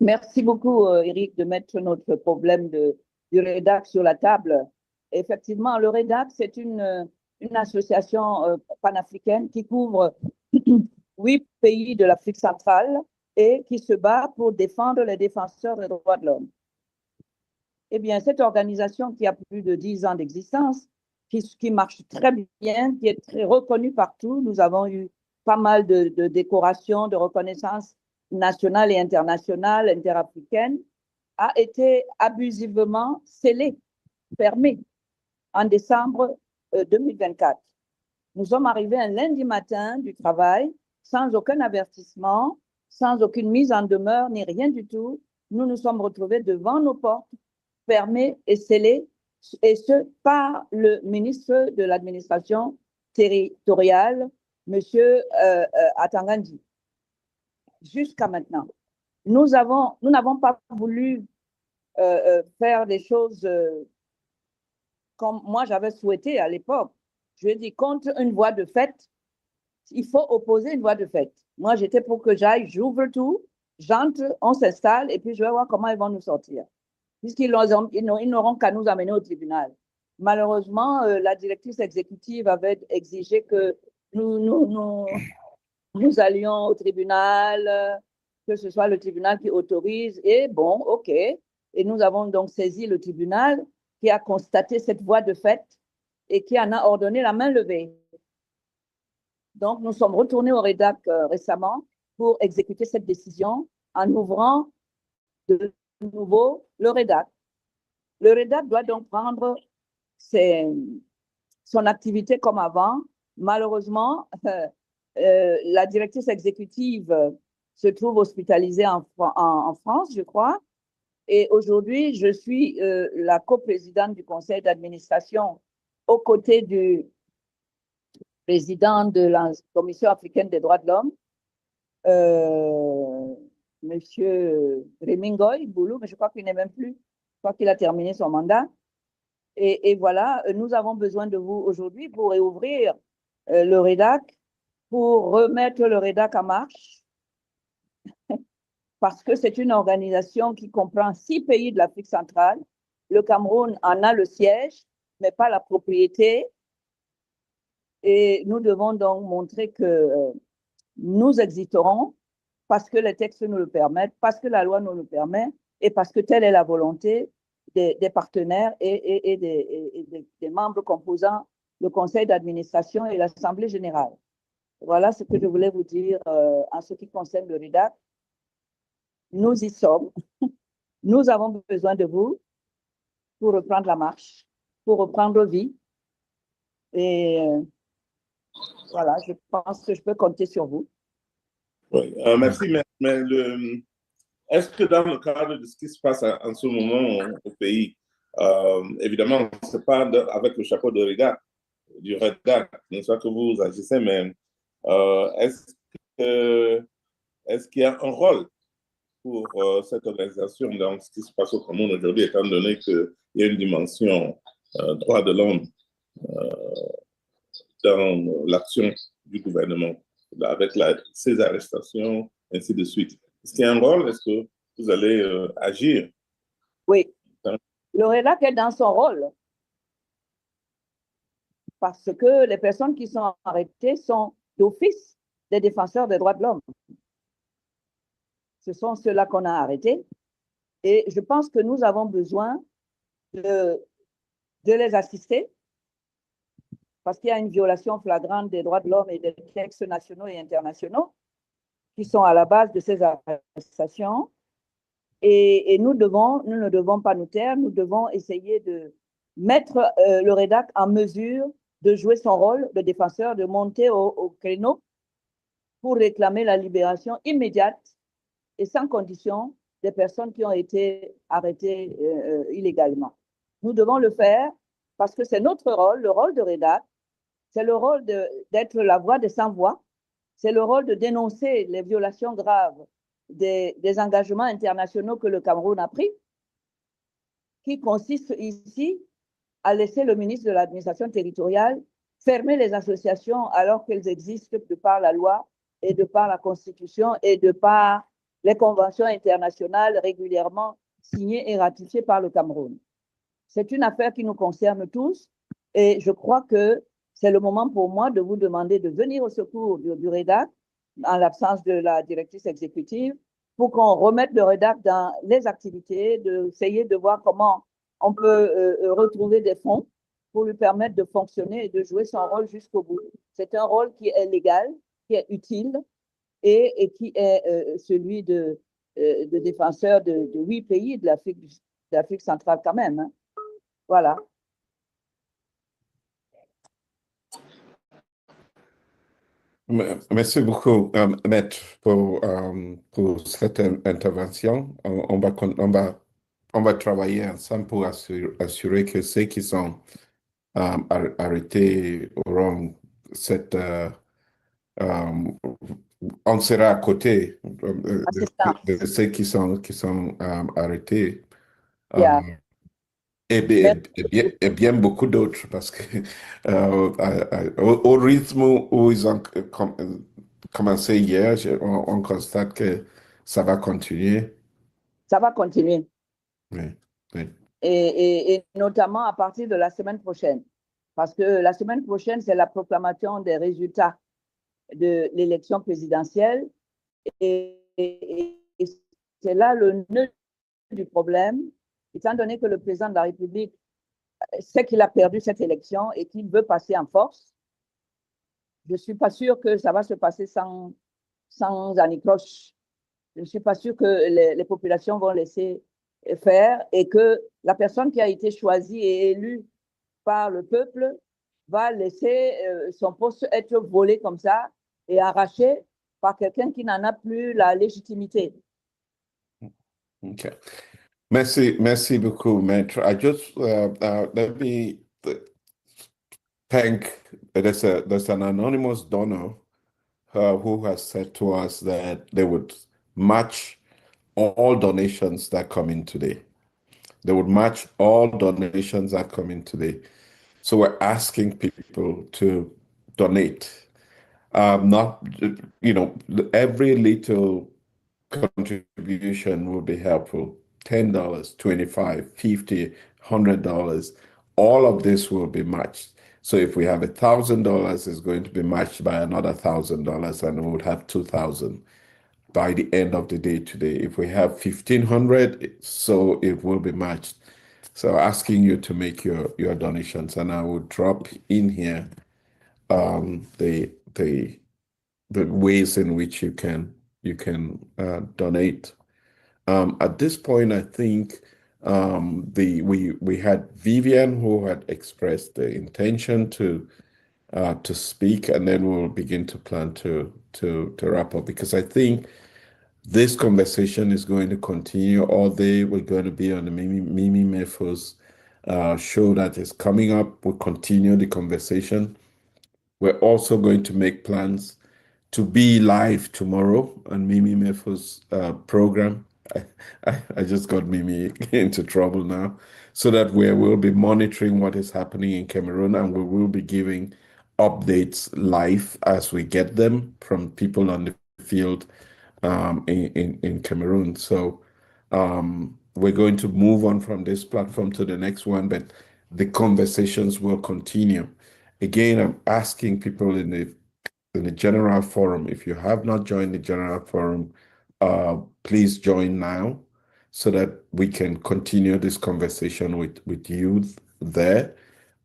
merci beaucoup, Eric, de mettre notre problème du REDAC sur la table. Effectivement, le REDAC, c'est une association panafricaine qui couvre 8 pays de l'Afrique centrale et qui se bat pour défendre les défenseurs des droits de l'homme. Eh bien, cette organisation qui a plus de 10 ans d'existence, qui marche très bien, qui est très reconnue partout, nous avons eu pas mal de décorations, de reconnaissances nationale et internationale, interafricaine, a été abusivement scellée, fermée en décembre 2024. Nous sommes arrivés un lundi matin du travail, sans aucun avertissement, sans aucune mise en demeure, ni rien du tout. Nous nous sommes retrouvés devant nos portes, fermées et scellées, et ce, par le ministre de l'administration territoriale, M. Atangandi. Jusqu'à maintenant, nous n'avons pas voulu faire des choses comme moi j'avais souhaité à l'époque. Je dis, contre une voie de fait, il faut opposer une voie de fait. Moi, j'étais pour que j'aille, j'ouvre tout, j'entre, on s'installe, et puis je vais voir comment ils vont nous sortir. Puisqu'ils n'auront qu'à nous amener au tribunal. Malheureusement, la directrice exécutive avait exigé que nous allions au tribunal, que ce soit le tribunal qui autorise, et bon, OK. Et nous avons donc saisi le tribunal qui a constaté cette voie de fait et qui en a ordonné la main levée. Donc, nous sommes retournés au REDAC récemment pour exécuter cette décision en ouvrant de nouveau le REDAC. Le REDAC doit donc prendre son activité comme avant. Malheureusement, la directrice exécutive se trouve hospitalisée en France, je crois. Et aujourd'hui, je suis la coprésidente du conseil d'administration aux côtés du président de la Commission africaine des droits de l'homme, M. Remingoy Boulou, mais je crois qu'il n'est même plus, je crois qu'il a terminé son mandat. Et voilà, nous avons besoin de vous aujourd'hui pour réouvrir le REDAC, pour remettre le REDAC en marche, parce que c'est une organisation qui comprend 6 pays de l'Afrique centrale. Le Cameroun en a le siège, mais pas la propriété. Et nous devons donc montrer que nous existerons parce que les textes nous le permettent, parce que la loi nous le permet et parce que telle est la volonté des partenaires et des membres composant le conseil d'administration et l'Assemblée générale. Voilà ce que je voulais vous dire en ce qui concerne le REDAC. Nous y sommes. Nous avons besoin de vous pour reprendre la marche, pour reprendre vie. Et voilà, je pense que je peux compter sur vous. Oui, merci, mais est-ce que dans le cadre de ce qui se passe en ce moment au pays, évidemment, ce n'est pas avec le chapeau de REDAC, du REDAC, n'est-ce pas que vous agissez, mais est-ce qu'il y a un rôle pour cette organisation dans ce qui se passe au Cameroun aujourd'hui, étant donné qu'il y a une dimension droit de l'homme dans l'action du gouvernement, avec ces arrestations, ainsi de suite. Est-ce qu'il y a un rôle? Est-ce que vous allez agir? Oui. Le REDAC est dans son rôle. Parce que les personnes qui sont arrêtées sont d'office des défenseurs des droits de l'homme. Ce sont ceux-là qu'on a arrêtés. Et je pense que nous avons besoin de les assister parce qu'il y a une violation flagrante des droits de l'homme et des textes nationaux et internationaux qui sont à la base de ces arrestations. Et nous ne devons pas nous taire, nous devons essayer de mettre le REDAC en mesure de jouer son rôle de défenseur, de monter au créneau pour réclamer la libération immédiate et sans condition des personnes qui ont été arrêtées illégalement. Nous devons le faire parce que c'est notre rôle, le rôle de REDAC, c'est le rôle d'être la voix des sans-voix, c'est le rôle de dénoncer les violations graves des engagements internationaux que le Cameroun a pris, qui consiste ici à laisser le ministre de l'administration territoriale fermer les associations alors qu'elles existent de par la loi et de par la Constitution et de par les conventions internationales régulièrement signées et ratifiées par le Cameroun. C'est une affaire qui nous concerne tous et je crois que c'est le moment pour moi de vous demander de venir au secours du REDAC en l'absence de la directrice exécutive pour qu'on remette le REDAC dans les activités, d'essayer de voir comment on peut retrouver des fonds pour lui permettre de fonctionner et de jouer son rôle jusqu'au bout. C'est un rôle qui est légal, qui est utile et qui est celui de défenseur de 8 pays de l'Afrique centrale quand même. Hein. Voilà. Merci beaucoup, Maître, pour cette intervention. On va travailler ensemble pour assurer que ceux qui sont arrêtés auront cette... on sera à côté de ceux qui sont arrêtés. Yeah. Et bien beaucoup d'autres, parce que au rythme où ils ont commencé hier, on constate que ça va continuer. Ça va continuer. Oui, oui. Et notamment à partir de la semaine prochaine. Parce que la semaine prochaine, c'est la proclamation des résultats de l'élection présidentielle. Et c'est là le nœud du problème, étant donné que le président de la République sait qu'il a perdu cette élection et qu'il veut passer en force. Je ne suis pas sûre que ça va se passer sans anicroche. Je ne suis pas sûre que les populations vont laisser faire et que la personne qui a été choisie et élue par le peuple va laisser son poste être volé comme ça et arraché par quelqu'un qui n'en a plus la légitimité. Okay. Merci beaucoup, Maître. I just let me thank. There's an anonymous donor who has said to us that they would match all donations that come in today. They would match all donations that come in today. So we're asking people to donate. Not, every little contribution will be helpful. $10, $25, $50, $100. All of this will be matched. So if we have $1,000, it's going to be matched by another $1,000, and we would have 2,000 by the end of the day today. If we have 1,500, so it will be matched. So asking you to make your donations, and I will drop in here the ways in which you can donate. At this point, I think we had Vivian who had expressed the intention to speak, and then we'll begin to plan to wrap up, because I think this conversation is going to continue all day. We're going to be on the Mimi Mefo's show that is coming up. We'll continue the conversation. We're also going to make plans to be live tomorrow on Mimi Mefo's program. I just got Mimi into trouble now, so that we will be monitoring what is happening in Cameroon, and we will be giving updates live as we get them from people on the field in Cameroon. So we're going to move on from this platform to the next one, but the conversations will continue. Again, I'm asking people in the general forum, if you have not joined the general forum, please join now, so that we can continue this conversation with you there,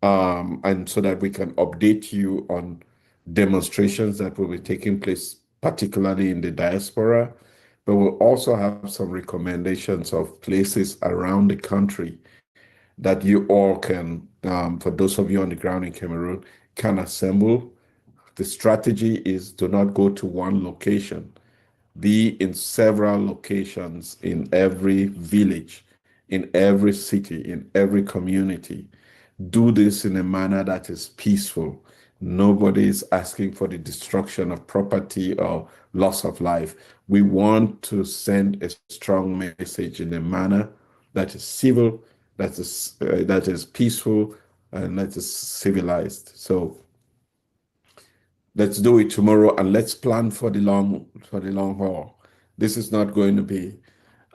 and so that we can update you on demonstrations that will be taking place, particularly in the diaspora. But we'll also have some recommendations of places around the country that you all can, for those of you on the ground in Cameroon, can assemble. The strategy is to not go to one location, be in several locations in every village, in every city, in every community. Do this in a manner that is peaceful. Nobody is asking for the destruction of property or loss of life. We want to send a strong message in a manner that is civil, that is peaceful, and that is civilized. So let's do it tomorrow, and let's plan for the long haul. This is not going to be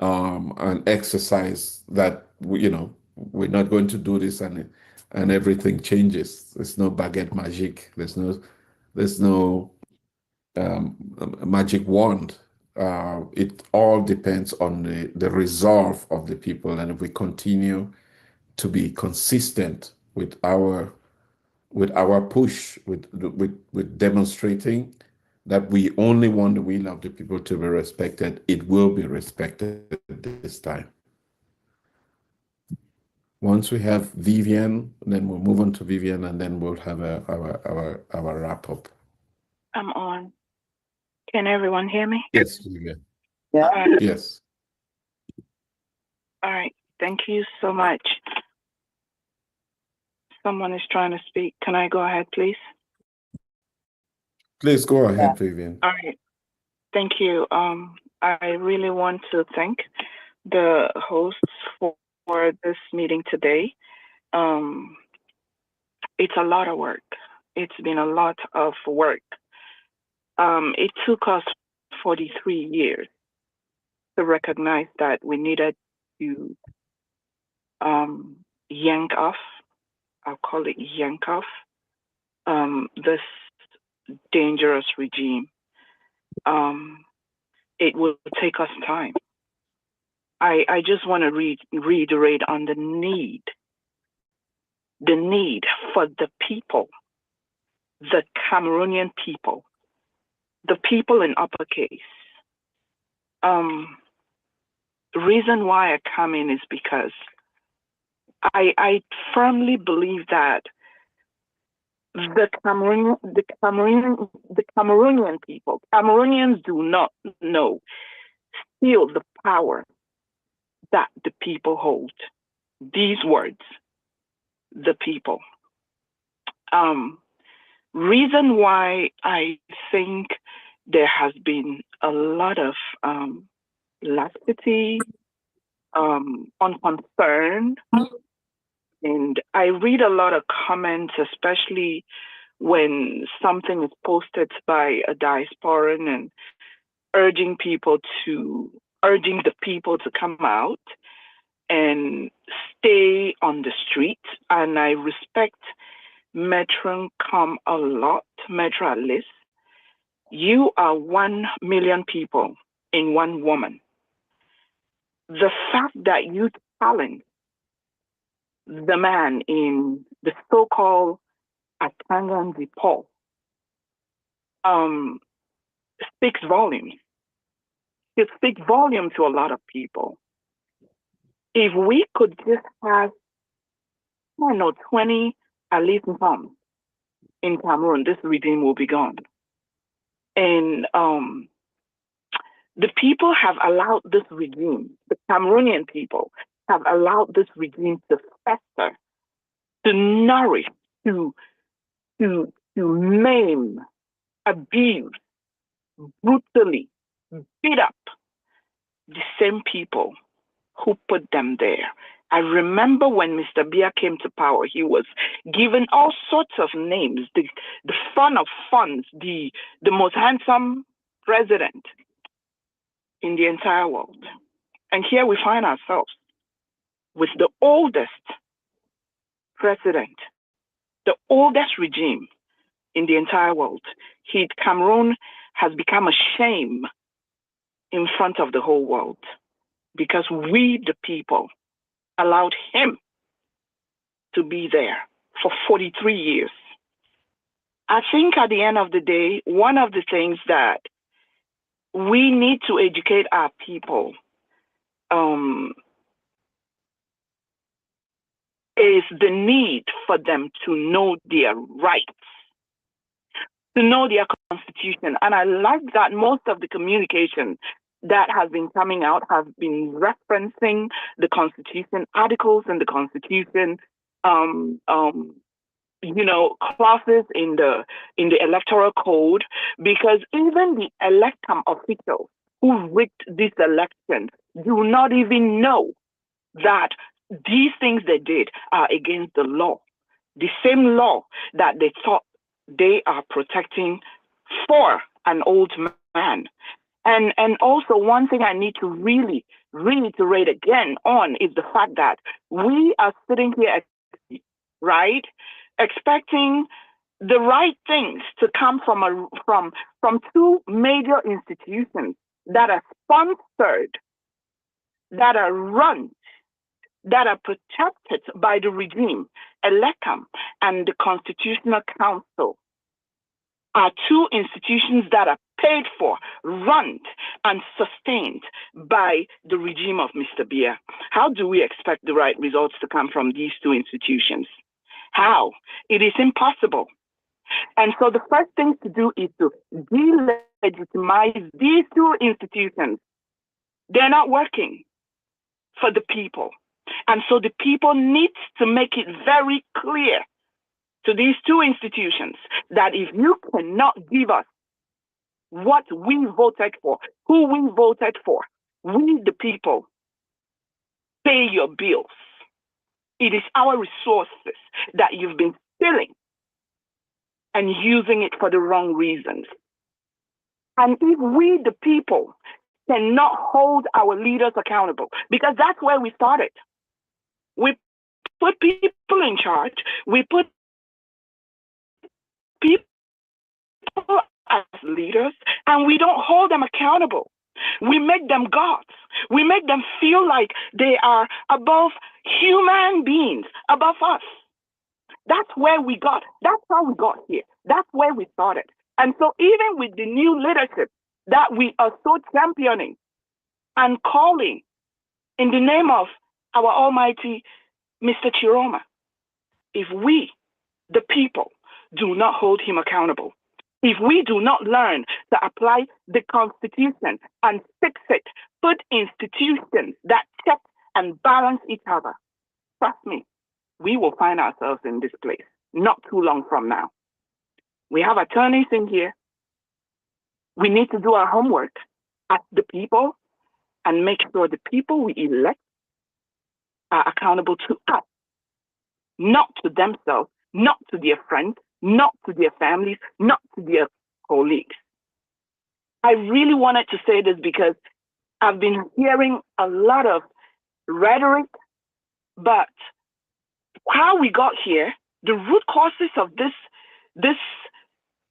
an exercise that we're not going to do this and everything changes. There's no baguette magic. There's no magic wand. It all depends on the resolve of the people, and if we continue to be consistent with our push, with demonstrating that we only want the will of the people to be respected, it will be respected this time. Once we have Vivian, then we'll move on to Vivian, and then we'll have our wrap up. I'm on. Can everyone hear me? Yes, Vivian. Yeah. Yes. All right. Thank you so much. Someone is trying to speak. Can I go ahead, please? Please go ahead, Vivian. All right. Thank you. I really want to thank the hosts for this meeting today. It's a lot of work. It's been a lot of work. It took us 43 years to recognize that we needed to yank off, I'll call it yank off, this dangerous regime. It will take us time. I just want to reiterate on the need for the people, the Cameroonian people, the people in uppercase. The reason why I come in is because I firmly believe that the Cameroonian people, Cameroonians do not know still the power that the people hold. These words, the people. Reason why I think there has been a lot of laxity, unconcern, and I read a lot of comments, especially when something is posted by a diasporan and urging the people to come out and stay on the street. And I respect Maître Nkom a lot, Maître Analyst. You are 1 million people in one woman. The fact that you challenge the man in the so-called Atangan Paul speaks volumes. It speaks volume to a lot of people. If we could just have, 20 at least Nkom in Cameroon, this regime will be gone. And the people have allowed this regime, the Cameroonian people have allowed this regime to fester, to nourish, to maim, abuse, brutally beat up the same people who put them there. I remember when Mr. Biya came to power, he was given all sorts of names, the fun of funds, the most handsome president in the entire world. And here we find ourselves with the oldest president, the oldest regime in the entire world. Cameroon has become a shame in front of the whole world because we, the people, allowed him to be there for 43 years. I think at the end of the day, one of the things that we need to educate our people is the need for them to know their rights, to know their constitution. And I like that most of the communication that has been coming out has been referencing the constitution, articles in the constitution, clauses in the electoral code, because even the electum officials who rigged this election do not even know that these things they did are against the law, the same law that they thought they are protecting for an old man. And also one thing I need to really reiterate again on is the fact that we are sitting here, right, expecting the right things to come from two major institutions that are sponsored, that are run, that are protected by the regime, ELECAM, and the Constitutional Council. are two institutions that are paid for, run, and sustained by the regime of Mr. Biya. How do we expect the right results to come from these two institutions? How? It is impossible. And so the first thing to do is to delegitimize these two institutions. They're not working for the people. And so the people need to make it very clear to these two institutions that if you cannot give us what we voted for, who we voted for, we the people pay your bills. It is our resources that you've been stealing and using it for the wrong reasons. And if we the people cannot hold our leaders accountable, because that's where we started. We put people in charge, we put people as leaders, and we don't hold them accountable. We make them gods. We make them feel like they are above human beings, above us. That's where we got. That's how we got here. That's where we started. And so even with the new leadership that we are so championing and calling in the name of our almighty Mr. Chiroma, if we, the people, do not hold him accountable, if we do not learn to apply the Constitution and fix it, put institutions that check and balance each other, trust me, we will find ourselves in this place not too long from now. We have attorneys in here. We need to do our homework as the people and make sure the people we elect are accountable to us, not to themselves, not to their friends, not to their families, not to their colleagues. I really wanted to say this because I've been hearing a lot of rhetoric, but how we got here, the root causes of this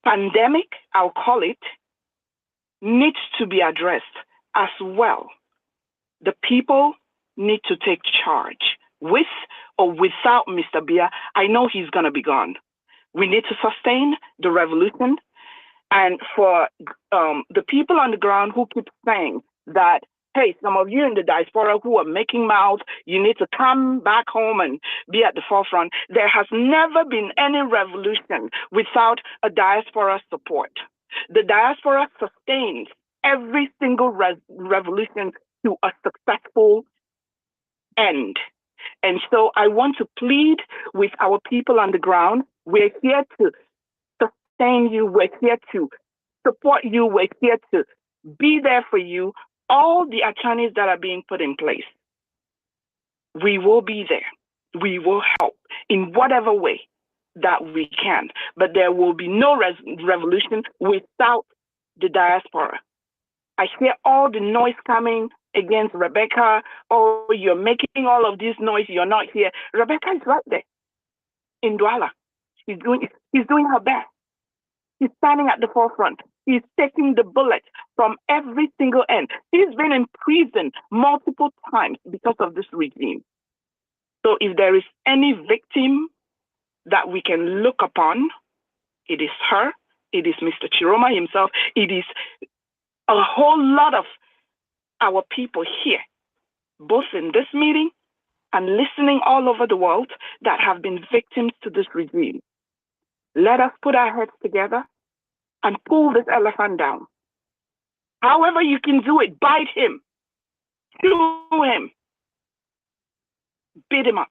pandemic, I'll call it, needs to be addressed as well. The people need to take charge. With or without Mr. Biya, I know he's going to be gone. We need to sustain the revolution. And for the people on the ground who keep saying that, hey, some of you in the diaspora who are making mouths, you need to come back home and be at the forefront. There has never been any revolution without a diaspora support. The diaspora sustains every single revolution to a successful end. And so I want to plead with our people on the ground. We're here to sustain you. We're here to support you. We're here to be there for you. All the attorneys that are being put in place, we will be there. We will help in whatever way that we can. But there will be no revolution without the diaspora. I hear all the noise coming against Rebecca. Oh, you're making all of this noise. You're not here. Rebecca is right there in Douala. She's doing her best. She's standing at the forefront. She's taking the bullet from every single end. She's been in prison multiple times because of this regime. So if there is any victim that we can look upon, it is her. It is Mr. Chiroma himself. It is a whole lot of our people here, both in this meeting and listening all over the world, that have been victims to this regime. Let us put our heads together and pull this elephant down. However you can do it, bite him, chew him, beat him up.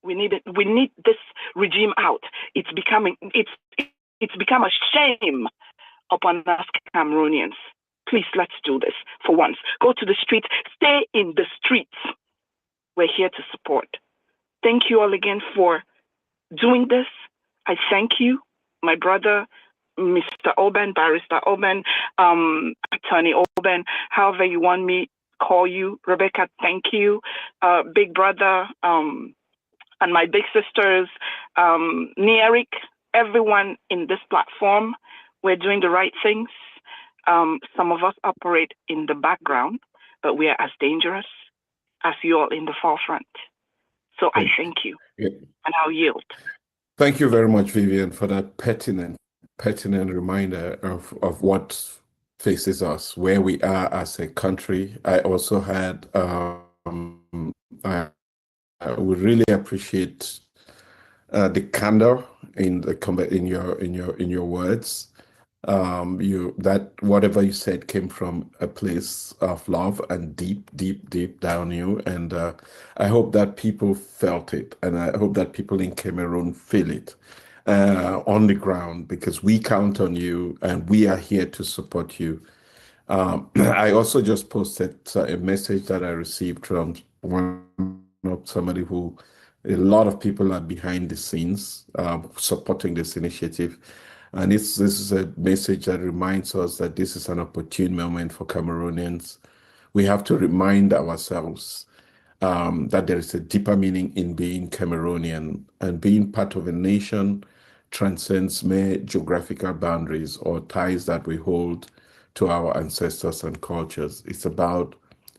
We need it. We need this regime out. It's become a shame upon us Cameroonians. Please, let's do this for once. Go to the streets, stay in the streets. We're here to support. Thank you all again for doing this. I thank you, my brother, Mr. Oben, Barrister Oben, Attorney Oben, however you want me call you. Rebecca, thank you. Big brother, and my big sisters, Nierik, everyone in this platform, we're doing the right things. Some of us operate in the background, but we are as dangerous as you all in the forefront. So I thank you, and I'll yield. Thank you very much, Vivian, for that pertinent pertinent reminder of what faces us, where we are as a country. I also had, I would really appreciate the candor in your words. That whatever you said came from a place of love and deep down you. And I hope that people felt it, and I hope that people in Cameroon feel it on the ground, because we count on you and we are here to support you. I also just posted a message that I received from somebody who, a lot of people are behind the scenes supporting this initiative. And this is a message that reminds us that this is an opportune moment for Cameroonians. We have to remind ourselves that there is a deeper meaning in being Cameroonian, and being part of a nation transcends mere geographical boundaries or ties that we hold to our ancestors and cultures. It's about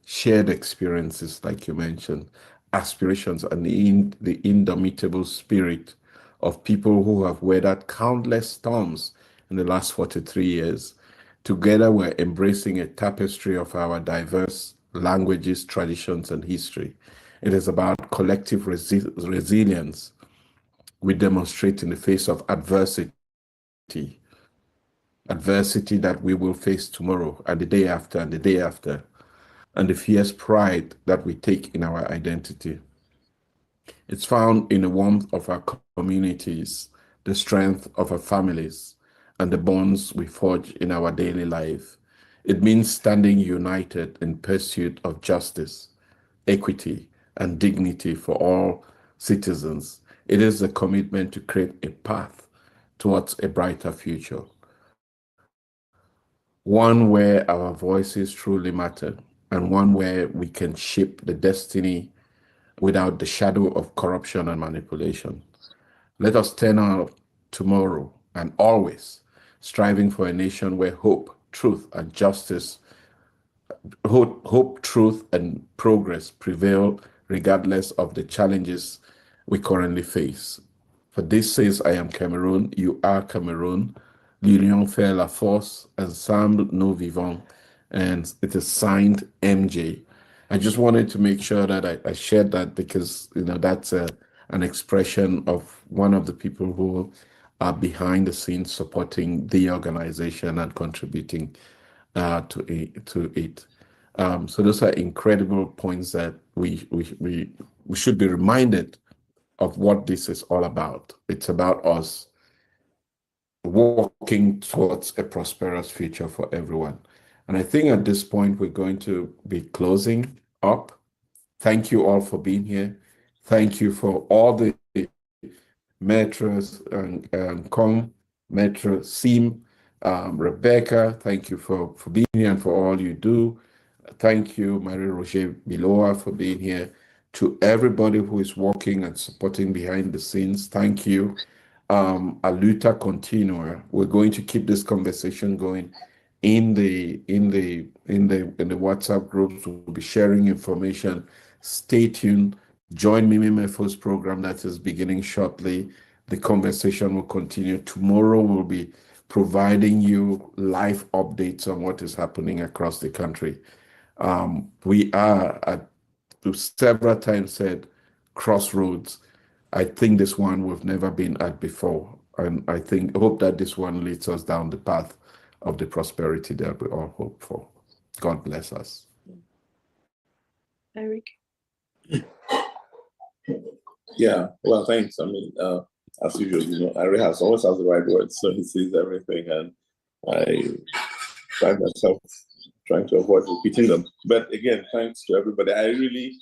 shared experiences, like you mentioned, aspirations, and the indomitable spirit of people who have weathered countless storms in the last 43 years. Together, we're embracing a tapestry of our diverse languages, traditions, and history. It is about collective resilience we demonstrate in the face of adversity that we will face tomorrow and the day after and the day after, and the fierce pride that we take in our identity. It's found in the warmth of our communities, the strength of our families, and the bonds we forge in our daily life. It means standing united in pursuit of justice, equity, and dignity for all citizens. It is a commitment to create a path towards a brighter future, one where our voices truly matter, and one where we can shape the destiny without the shadow of corruption and manipulation. Let us turn out tomorrow and always striving for a nation where hope, truth, and truth, and progress prevail regardless of the challenges we currently face. For this says, I am Cameroon, you are Cameroon, l'union fait la force, ensemble nous vivons, and it is signed MJ. I just wanted to make sure that I shared that, because that's an expression of one of the people who are behind the scenes supporting the organization and contributing to it. So those are incredible points that we should be reminded of what this is all about. It's about us walking towards a prosperous future for everyone. And I think at this point, we're going to be closing up. Thank you all for being here. Thank you for all the Maîtres and Nkom, Maître, Simh, Rebecca. Thank you for being here and for all you do. Thank you, Marie-Roger Biloa, for being here. To everybody who is working and supporting behind the scenes, thank you. A luta continua. We're going to keep this conversation going in the WhatsApp groups. We'll be sharing information. Stay tuned. Join Mimi Mefo's program that is beginning shortly. The conversation will continue. Tomorrow we'll be providing you live updates on what is happening across the country. We are at several times said crossroads. I think this one we've never been at before, and hope that this one leads us down the path of the prosperity that we all hope for. God bless us. Eric. Yeah, well, thanks. I mean, as usual, Ari always has the right words, so he sees everything, and I find myself trying to avoid repeating them. But again, thanks to everybody. I really,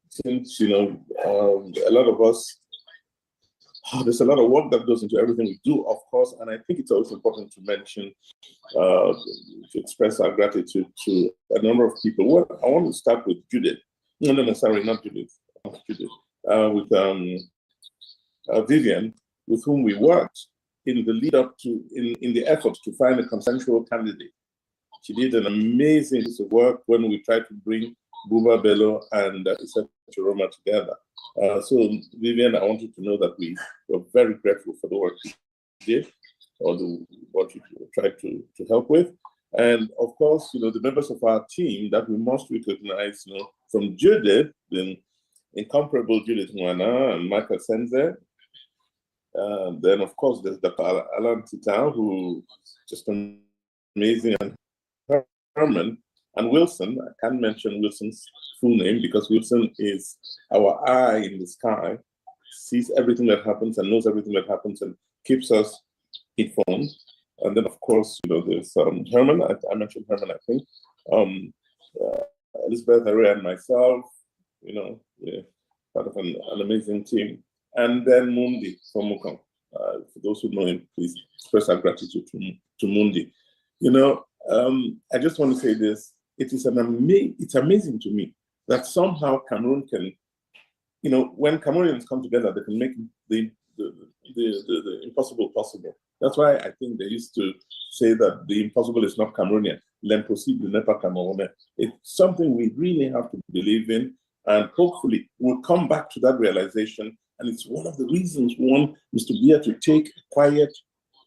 since, a lot of us, there's a lot of work that goes into everything we do, of course, and I think it's always important to mention, to express our gratitude to a number of people. Well, I want to start with Judith. No, sorry, not Judith. Judith. With Vivian, with whom we worked in the lead up to, in the effort to find a consensual candidate. She did an amazing piece of work when we tried to bring Buba Bello and Issa Chiroma together. So Vivian, I want you to know that we were very grateful for the work she did. or what you try to help with. And of course, the members of our team that we must recognize, from Judith, the incomparable Judith Mwana and Michael Senze. Then, of course, there's Dr. Alan Titan, who just amazing, and Herman and Wilson. I can't mention Wilson's full name because Wilson is our eye in the sky, sees everything that happens and knows everything that happens and keeps us informed. And then, of course, there's Herman. I mentioned Herman, I think. Elizabeth, Array, and myself, we're part of an amazing team. And then Mundi from Nkom. For those who know him, please express our gratitude to Mundi. I just want to say this. It's amazing to me that somehow Cameroon can, when Cameroonians come together, they can make the impossible possible. That's why I think they used to say that the impossible is not Cameroonian. L'impossible n'est pas Camerounais. It's something we really have to believe in, and hopefully we'll come back to that realization. And it's one of the reasons we want Mr. Biya to take a quiet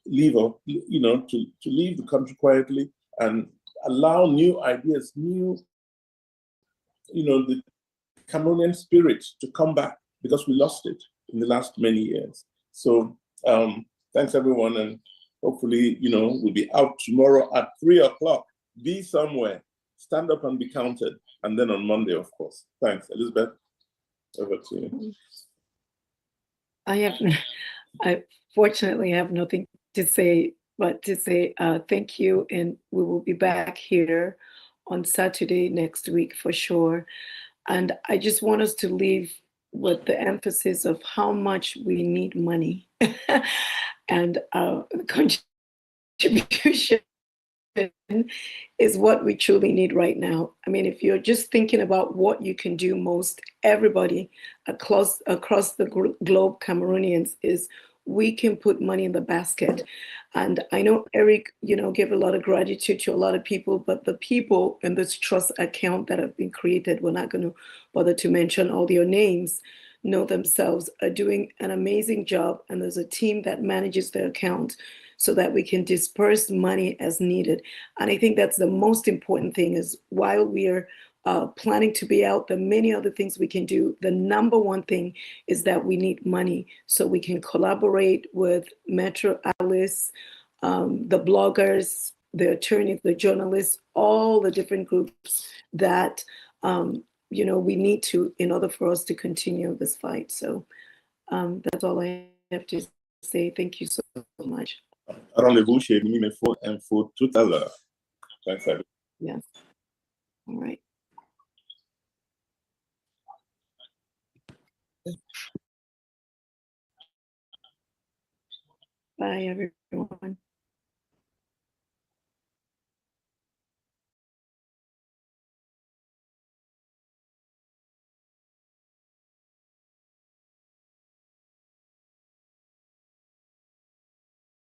leave of, to leave the country quietly and allow new ideas, the Cameroonian spirit to come back, because we lost it in the last many years. So thanks everyone, and hopefully, we'll be out tomorrow at 3 o'clock. Be somewhere, stand up and be counted, and then on Monday, of course. Thanks, Elizabeth. Over to you. I fortunately have nothing to say, but to say thank you, and we will be back here on Saturday next week for sure. And I just want us to leave with the emphasis of how much we need money and contribution is what we truly need right now. I mean, if you're just thinking about what you can do, most everybody across the globe, Cameroonians, is we can put money in the basket. And I know Eric, gave a lot of gratitude to a lot of people, but the people in this trust account that have been created, we're not going to bother to mention all your names, know themselves, are doing an amazing job. And there's a team that manages the account so that we can disperse money as needed. And I think that's the most important thing, is while we are planning to be out, the many other things we can do. The number one thing is that we need money so we can collaborate with Maître, Analyst, the bloggers, the attorneys, the journalists, all the different groups that we need to, in order for us to continue this fight. So that's all I have to say. Thank you so much. Rendez-vous chez Info tout à l'heure. Thanks, everyone. Yes. All right. Bye, everyone.